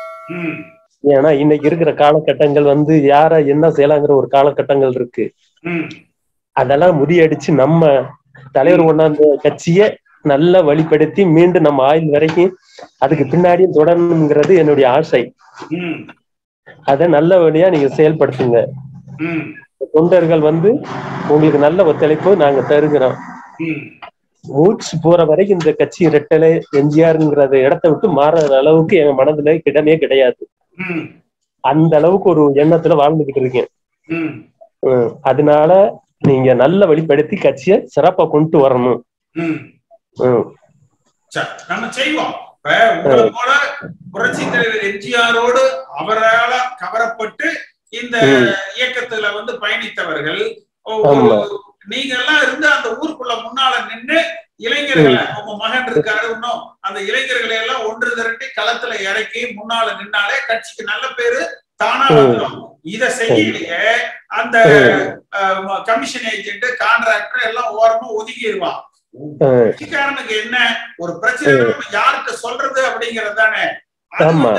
ஏன்னா இன்னைக்கு இருக்கிற காலகட்டங்கள் யார என்ன செய்யலாங்கிற ஒரு காலகட்டங்கள் இருக்கு. அதெல்லாம் முறியடிச்சு நம்ம தலைவர் கொண்டாந்த கட்சிய நல்ல வழிப்படுத்தி மீண்டும் நம்ம ஆயுள் வரைக்கும் அதுக்கு பின்னாடியும் தொடரணுங்கிறது என்னுடைய ஆசை. அத நல்ல வழியா நீங்க செயல்படுத்துங்க. தொண்டர்கள் உங்களுக்கு நல்ல ஒத்துழைப்பு நாங்க தருகிறோம். மூச்சு போற வரைக்கும் இந்த கட்சி ரெட்டலை எம்ஜிஆர்ங்கிறத இடத்தை விட்டு மாறுற அளவுக்கு என் மனதுல இடமே கிடையாது. அந்த அளவுக்கு ஒரு எண்ணத்துல வாழ்ந்துகிட்டு இருக்கேன். அதனால நீங்க நல்ல வழிப்படுத்தி கட்சியை சிறப்பா கொண்டு வரணும். நம்ம செய்வோம். போல புரட்சி தலைவர் எம்ஜிஆரோடு அவரால் கவரப்பட்டு இந்த இயக்கத்துல பயணித்தவர்கள் நீங்க எல்லாம் இருந்து அந்த ஊருக்குள்ள முன்னால நின்று இளைஞர்களை, உங்க மகன் இருக்காரு இன்னும், அந்த இளைஞர்களை எல்லாம் ஒன்று திரட்டி களத்துல இறக்கி முன்னால நின்னாலே கட்சிக்கு நல்ல பேரு தானா வந்துடும். இத செய்யலையே அந்த கமிஷன் ஏஜென்ட் கான்ட்ராக்டர் எல்லாம் ஓரமா ஒதுக்கிடுவான். கட்சிக்காரனுக்கு என்ன ஒரு பிரச்சனை யாருக்கு சொல்றது அப்படிங்கறது தானே. நம்ம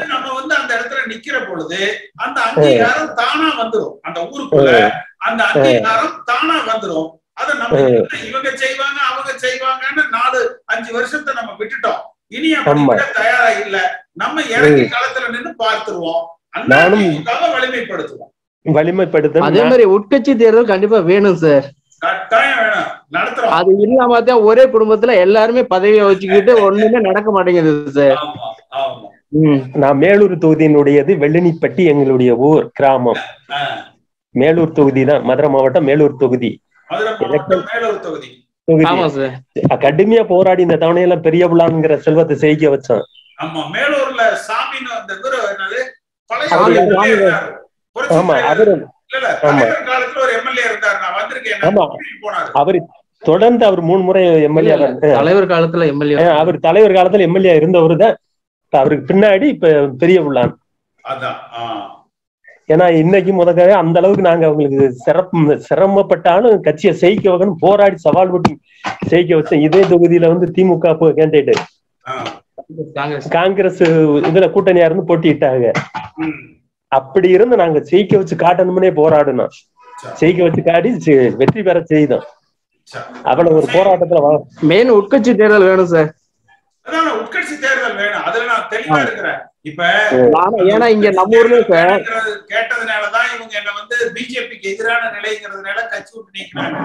அந்த இடத்துல நிக்கிற பொழுது அந்த அங்கீகாரம் தானா வந்துடும். அந்த ஊருக்குள்ள அந்த அங்கீகாரம் தானா வந்துடும். அத நம்ம இவங்க செய்வாங்க அவங்க செய்வாங்கன்னு 4-5 வருஷத்தை நம்ம விட்டுட்டோம். இனி அப்படி தயாரா இல்ல. நம்ம இறங்கி களத்துல நின்று பார்த்துருவோம். வலிமைப்படுத்தும். அதே மாதிரி உட்கட்சி தேர்தல் கண்டிப்பா வேணும் சார். கட்டாயம் வேணும். நடத்துறோம். அது இல்லாம தான் ஒரே குடும்பத்துல எல்லாருமே பதவியை வச்சுக்கிட்டு ஒண்ணுமே நடக்க மாட்டேங்குது சார். நான் மேலூர் தொகுதியினுடையது வெள்ளனிப்பட்டி எங்களுடைய ஊர் கிராமம். மேலூர் தொகுதி தான், மதுரை மாவட்டம் மேலூர் தொகுதி. கடுமையா போராடி இந்த தவணையெல்லாம் பெரிய புலாங்கிற செல்வத்தை செய்ய வச்சான். ஆமா அவரு தொடர்ந்து அவர் 3 முறை எம்எல்ஏ தலைவர் காலத்துல எம்எல்ஏ அவர் தலைவர் காலத்துல எம்எல்ஏ இருந்தவரு தான். அவருக்கு பின்னாடி இப்ப பெரிய புள்ளான். ஏன்னா இன்னைக்கு முதல்ல அந்த அளவுக்கு நாங்க அவங்களுக்கு சிரமப்பட்டாலும் கட்சியை செய்க வைக்கணும் போராடி சவால் விட்டு செய்க வச்சோம். இதே தொகுதியில திமுக கேண்டிடேட் காங்கிரஸ் இதுல கூட்டணியா இருந்து போட்டிட்டாங்க. அப்படி இருந்து நாங்க ஜெயிக்க வச்சு காட்டணும்னே போராடணும். ஜெயிக்க வச்சு காட்டி வெற்றி பெற செய்தோம். அவ்வளவு ஒரு போராட்டத்துல மெயின் உட்கட்சி தேர்தல் வேணும் சார். உட்கட்சி தேர்தல் வேணும். அதுல நான் தெளிவா இருக்கிறேன். இப்ப ஏன்னா இங்க நம்ம ஊர்ல கேட்டதுனாலதான் இவங்க என்ன பிஜேபிக்கு எதிரான நிலைங்கிறதுனால கட்சி விட்டு நீக்கினாங்க.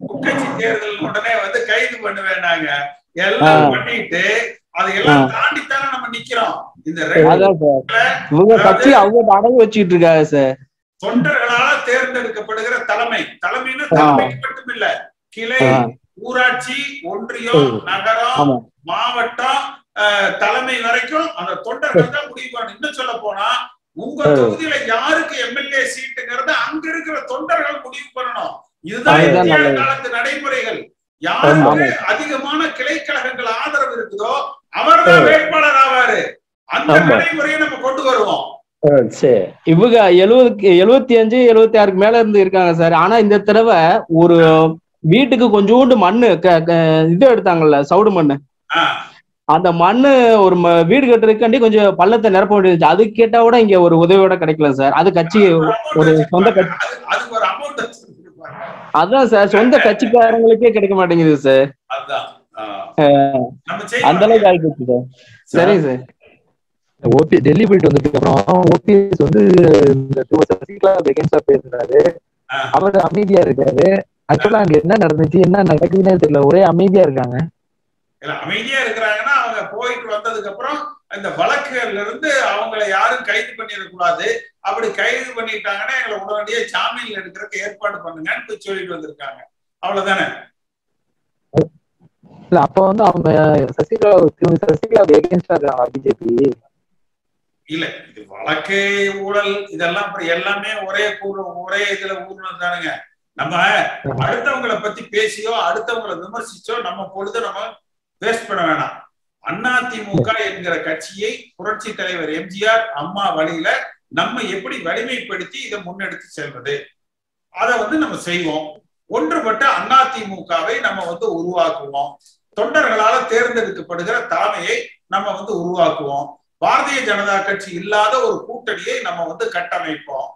உட்கட்சி தேர்தல் உடனே கைது பண்ணுவேன்னாங்க. எல்லாம் பண்ணிட்டு அதையெல்லாம் தாண்டித்தானே நம்ம நிக்கிறோம். இந்த கட்சி அவங்க அடங்கி வச்சுக்கிட்டு இருக்காங்க சார். தொண்டர்களால தேர்ந்தெடுக்கப்படுகிற தலைமைன்னு தலைமைக்கு மட்டும் இல்ல, கிளை ஊராட்சி, ஒன்றியம், நகரம், மாவட்டம், தலைமை வரைக்கும் அந்த தொண்டர்கள் தான் முடிவு பண்ணணும். இன்னும் சொல்ல போனா உங்க தொகுதியில யாருக்கு எம்எல்ஏ சீட்டுங்கிறத அங்க இருக்கிற தொண்டர்கள் முடிவு பண்ணணும். இதுதான் இந்திய காலத்து நடைமுறைகள். யாருக்கு அதிகமான கிளைக்கழகங்கள் ஆதரவு இருக்குதோ அவர்தான் வேட்பாளர் ஆவாரு. அந்த நடைமுறையை நம்ம கொண்டு வருவோம். சரி, இவங்க 75 76 மேல இருந்து இருக்காங்க சார். ஆனா இந்த தடவை ஒரு வீட்டுக்கு கொஞ்சோண்டு மண்ணு இது எடுத்தாங்கல்ல, சவுடு மண்ணு, அந்த மண்ணு ஒரு வீடு கட்டுறதுக்காண்டி கொஞ்சம் பள்ளத்தை நிரப்ப வேண்டியது. அது கேட்டா கூட இங்க ஒரு உதவியோட கிடைக்கல சார். அது கட்சி ஒரு சொந்த கட்சி, அதான் சார் சொந்த கட்சிக்காரங்களுக்கே கிடைக்க மாட்டேங்குது சார். அந்த அளவுக்கு ஆயிடுச்சு சார். சரிங்க சார். ஓபி டெல்லி போயிட்டு வந்ததுக்கு அப்புறம் ஓபிஎஸ் வந்து பேசுறாரு. அவர் அமைதியா இருக்காரு. ஆக்சுவலா அங்க என்ன நடந்துச்சு, என்ன நடக்குதுன்னே தெரியல, ஒரே அமைதியா இருக்காங்க. அமைதியா இருக்கிறாங்கன்னா அவங்க போயிட்டு வந்ததுக்கு அப்புறம் இந்த வழக்குகள்ல இருந்து அவங்களை யாரும் கைது பண்ணிடக்கூடாது. அப்படி கைது பண்ணிட்டாங்கன்னா எங்களை உடனடியே ஜாமீன்ல எடுக்கிறதுக்கு ஏற்பாடு பண்ணுங்கன்னு சொல்லிட்டு வந்திருக்காங்க. அவ்வளவுதானே? இல்ல அப்ப வந்து அவங்க சசிகலா எகென்ஸ்டா இருக்காங்க பிஜேபி. இல்ல இது வழக்கு, ஊழல் இதெல்லாம் எல்லாமே ஒரே இதுல ஊர்னது தானுங்க. நம்ம அடுத்தவங்களை பத்தி பேசியோ அடுத்தவங்களை விமர்சிச்சோ நம்ம பொழுது நம்ம வேஸ்ட் பண்ண வேணாம். அதிமுக என்கிற கட்சியை புரட்சி தலைவர் எம்ஜிஆர் அம்மா வழியில நம்ம எப்படி வலிமைப்படுத்தி இதை முன்னெடுத்து செல்வது, அதை வந்து நம்ம செய்வோம். ஒன்றுபட்ட அதிமுகவை நம்ம வந்து உருவாக்குவோம். தொண்டர்களால தேர்ந்தெடுக்கப்படுகிற தலைமையை நம்ம வந்து உருவாக்குவோம். பாரதிய ஜனதா கட்சி இல்லாத ஒரு கூட்டணியை நம்ம வந்து கட்டமைப்போம்.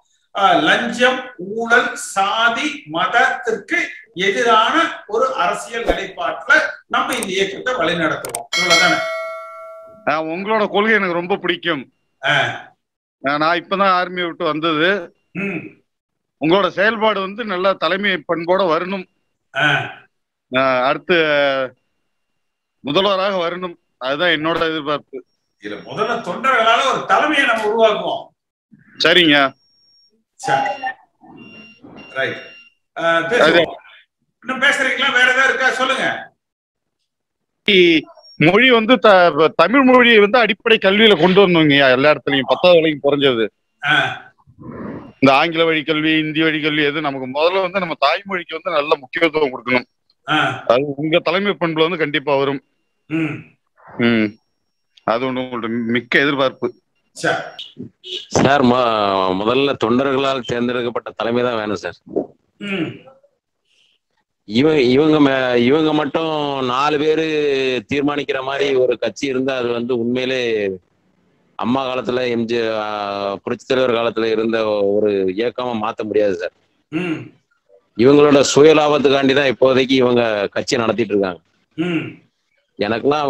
லஞ்சம், ஊழல், சாதி, மதத்திற்கு எதிரான ஒரு அரசியல் நிலைப்பாட்டுல நம்ம இந்த இயக்கத்தை வழிநடத்துவோம். இவ்வளவுதானே? உங்களோட கொள்கை எனக்கு ரொம்ப பிடிக்கும். நான் இப்பதான் ஆர்மியை விட்டு வந்தது. உங்களோட செயல்பாடு வந்து நல்ல தலைமை பண்போட வரணும். அடுத்து முதல்வராக வரணும். அதுதான் என்னோட எதிர்பார்ப்பு. இதுல முதல்ல தொண்டர்களால ஒரு தலைமையை நம்ம உருவாக்குவோம். சரிங்க. இன்னும் பேசுறீங்களா? வேற ஏதாவது இருக்கா? சொல்லுங்க. மொழி வந்து தமிழ் மொழியை வந்து அடிப்படை கல்வியில கொண்டு வந்தோங்க எல்லா இடத்துலயும். 10வது வரைக்கும் குறைஞ்சது. இந்த ஆங்கில வழி கல்வி, இந்தி வழி கல்வி எது நமக்கு முதல்ல வந்து நம்ம தாய்மொழிக்கு வந்து நல்ல முக்கியத்துவம் கொடுக்கணும். அது உங்க தலைமை பண்புல வந்து கண்டிப்பா வரும். அது ஒண்ணு உங்களோட மிக்க எதிர்பார்ப்பு. சார் முதல்ல தொண்டர்களால் தேர்ந்தெடுக்கப்பட்ட தலைமை தான் வேணும் சார். இவங்க மட்டும் 4 பேரு தீர்மானிக்கிற மாதிரி ஒரு கட்சி இருந்தா அது வந்து உண்மையிலே அம்மா காலத்துல புரட்சி தலைவர் காலத்துல இருந்த ஒரு இயக்கமா மாத்த முடியாது சார். இவங்களோட சுயலாபத்துக்காண்டி தான் இப்போதைக்கு இவங்க கட்சியை நடத்திட்டு இருக்காங்க. எனக்குலாம்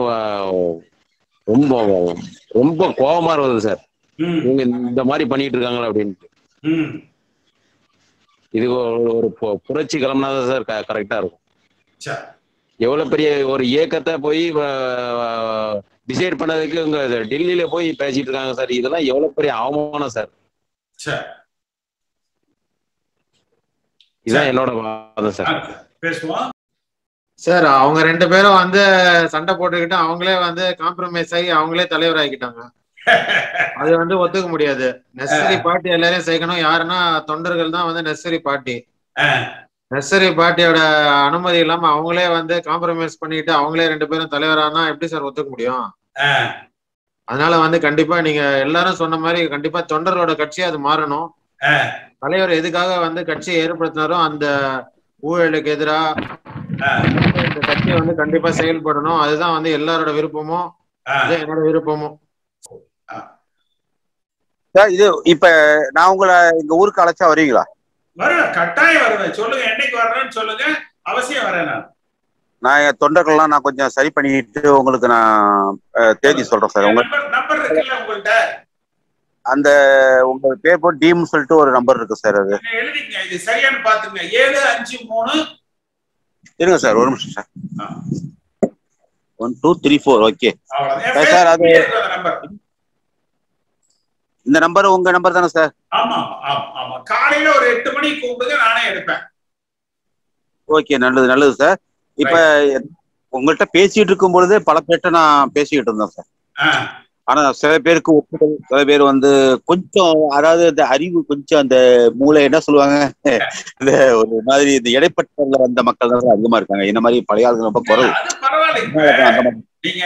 ரொம்ப ரொம்ப கோபமா வருது சார். இவங்க இந்த மாதிரி பண்ணிட்டு இருக்காங்களா அப்படின்ட்டு. இது ஒரு புரட்சி கிளம்புனாதான் சார் கரெக்டா இருக்கும். எவ்வளவு பெரிய ஒரு இயக்கத்தை போய் டிசைட் பண்ணதுக்கு இவங்க டெல்லியில போய் பேசிட்டு இருக்காங்க சார். இதெல்லாம் எவ்வளவு பெரிய அவமானம் சார். இதான் என்னோட வாதம் சார். பேசுவோம் சார். அவங்க 2 பேரும் வந்து சண்டை போட்டுக்கிட்டு அவங்களே வந்து காம்ப்ரமைஸ் ஆகி அவங்களே தலைவர் ஆகிக்கிட்டாங்க. அது வந்து ஒத்துக்க முடியாது. நெசசரி பார்ட்டி எல்லாரையும் சேர்க்கணும். யாருன்னா தொண்டர்கள் தான் வந்து நெசசரி பார்ட்டி. நெசசரி பார்ட்டியோட அனுமதி இல்லாம அவங்களே வந்து காம்ப்ரமைஸ் பண்ணிட்டு அவங்களே 2 பேரும் தலைவரானா எப்படி சார் ஒத்துக்க முடியும்? அதனால வந்து கண்டிப்பா நீங்க எல்லாரும் சொன்ன மாதிரி கண்டிப்பா தொண்டர்களோட கட்சி அது மாறணும். தலைவர் எதுக்காக வந்து கட்சியை ஏற்படுத்தினாரோ அந்த ஊழலுக்கு எதிராக இந்த கட்சியை வந்து கண்டிப்பா செயல்படணும். அதுதான் வந்து எல்லாரோட விருப்பமும், என்னோட விருப்பமும். இது இப்ப நான் உங்களை எங்க ஊருக்கு அழைச்சா வருவீங்களா? வருவேன், கட்டாயம் வருவேன். சொல்லுங்க, என்னைக்கு வர்றேன்னு சொல்லுங்க, அவசியம் வரேன். நான் என் தொண்டர்கள்லாம் நான் கொஞ்சம் சரி பண்ணிட்டு உங்களுக்கு நான் தேதி சொல்றேன் சார். உங்க நம்பர் இருக்குல்ல உங்கள்ட்ட? அந்த உங்க பேர் போட்டு டீம்னு சொல்லிட்டு ஒரு நம்பர் இருக்கு சார். அது எழுதிங்க, இது சரியானு பாத்துங்க. 753 இருங்க சார், ஒரு நிமிஷம் சார். 1 2 3 4 okay sir. அது இந்த நம்பர் உங்க நம்பர் தானே சார்? ஆமா ஆமா. காலையில ஒரு 8 மணிக்கு கூப்பிடுங்க, நானே எடுப்பேன். ஓகே, நல்லது நல்லது சார். இப்ப உங்கள்கிட்ட பேசிட்டு இருக்கும் பொழுதே பல பேர்ட்ட நான் பேசிக்கிட்டு இருந்தேன் சார். ஆனா சில பேருக்கு ஒப்புதல், சில பேர் வந்து கொஞ்சம், அதாவது இந்த அறிவு கொஞ்சம், அந்த மூளை என்ன சொல்லுவாங்க, இந்த ஒரு மாதிரி இந்த இடைப்பட்ட வந்த மக்கள் தான் அதிகமா இருக்காங்க. இந்த மாதிரி பழைய ஆளுங்க ரொம்ப குறைவு. நீங்க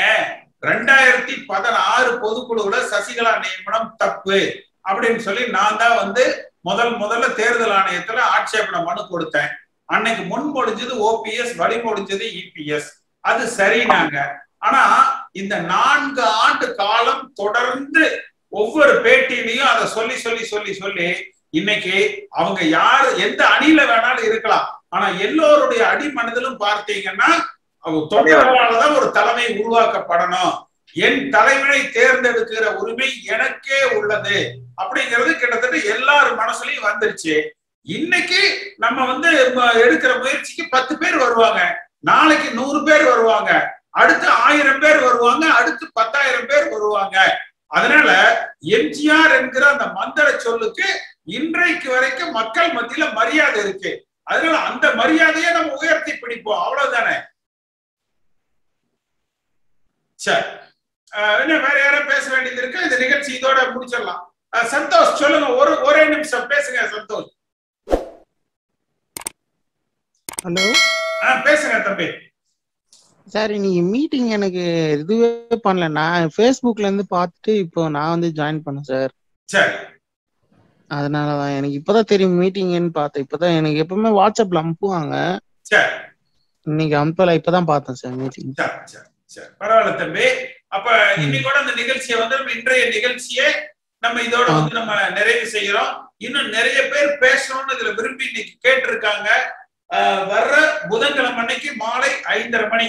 2016 பொதுக்குழுவுல சசிகலா நியமனம் தப்பு அப்படின்னு சொல்லி நான் தான் வந்து முதல்ல தேர்தல் ஆணையத்துல ஆட்சேபனை மனு கொடுத்தேன். அன்னைக்கு முன்மொழிஞ்சது OPS, வழிமொழிஞ்சது EPS. அது சரினாங்க. ஆனா இந்த 4 ஆண்டு காலம் தொடர்ந்து ஒவ்வொரு பேட்டியிலையும் அதை சொல்லி சொல்லி சொல்லி சொல்லி இன்னைக்கு அவங்க யாரு எந்த அணியில வேணாலும் இருக்கலாம், ஆனா எல்லோருடைய அடிமனதிலும் பார்த்தீங்கன்னா தொண்டர்களாலதான் ஒரு தலைமை உருவாக்கப்படணும், என் தலைவனை தேர்ந்தெடுக்கிற உரிமை எனக்கே உள்ளது அப்படிங்கிறது கிட்டத்தட்ட எல்லார் மனசுலயும் வந்துருச்சு. இன்னைக்கு நம்ம வந்து எடுக்கிற முயற்சிக்கு 10 பேர் வருவாங்க, நாளைக்கு 100 பேர் வருவாங்க, அடுத்து 1000 பேர் வருவாங்க, அடுத்து 10,000 பேர் வருவாங்க. அதனால எம்ஜிஆர் என்கிற அந்த மந்திர சொல்லுக்கு இன்றைக்கு வரைக்கும் மக்கள் மத்தியில மரியாதை இருக்கு. அதனால அந்த மரியாதையை நம்ம உயர்த்தி பிடிப்போம், அவ்வளவுதானே. சரி, இன்னும் வேற யாரும் பேச வேண்டியது இருக்கு? இந்த நிகழ்ச்சி இதோட முடிச்சிடலாம். சந்தோஷ் சொல்லுங்க, ஒரே நிமிஷம் பேசுங்க சந்தோஷ். ஹலோ, பேசுங்க தம்பி. சார் இன்னைக்கு மீட்டிங் எனக்கு இதுவே பண்ணல, நான் ஃபேஸ்புக்ல இருந்து பார்த்துட்டு இப்போ நான் வந்து ஜாயின் பண்ணேன் சார். சரி, அதனாலதான் எனக்கு இப்பதான் தெரியும் மீட்டிங்னு பார்த்தேன். இப்பதான் எனக்கு எப்பவுமே வாட்ஸ்அப்ல அனுப்புவாங்க, இன்னைக்கு அனுப்பல, இப்பதான் பார்த்தேன் சார் மீட்டிங். சரி, பரவாயில்ல தம்பி. அப்ப இன்னைக்கோட அந்த நிகழ்ச்சியை வந்து நம்ம இன்றைய நிகழ்ச்சியை நம்ம இதோட வந்து நம்ம நிறைவு செய்யறோம். இன்னும் நிறைய பேர் பேசணும்னு இதுல விரும்பி இன்னைக்கு கேட்டிருக்காங்க. வர்ற புதன்கிழமை அன்னைக்கு மாலை 5:30 மணி,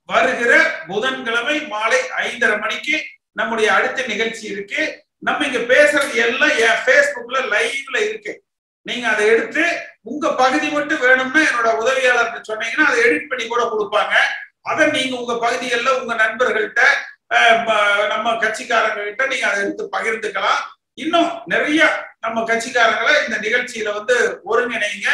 வருகிற புதன்கிழமை மாலை 5:30 மணிக்கு நம்முடைய அடுத்த நிகழ்ச்சி இருக்கு. நம்ம இங்க பேசுறது எல்லாம் என் ஃபேஸ்புக்ல லைவ்ல இருக்கு. நீங்க அதை எடுத்து உங்க பகுதி மட்டும் வேணும்னா என்னோட உதவியாளர்கிட்ட சொன்னீங்கன்னா அதை எடிட் பண்ணி கூட கொடுப்பாங்க. அதை நீங்க உங்க பகுதிகளில் உங்க நண்பர்கள்ட்ட, நம்ம கட்சிக்காரங்க கிட்ட நீங்க அதை எடுத்து பகிர்ந்துக்கலாம். இன்னும் நிறைய நம்ம கட்சிக்காரங்களை இந்த நிகழ்ச்சியில வந்து ஒருங்கிணைங்க.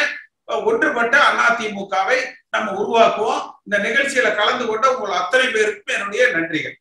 ஒன்றுபட்ட அதிமுகவை நம்ம உருவாக்குவோம். இந்த நிகழ்ச்சியில கலந்து கொண்ட உங்கள் அத்தனை பேருக்கும் என்னுடைய நன்றிகள்.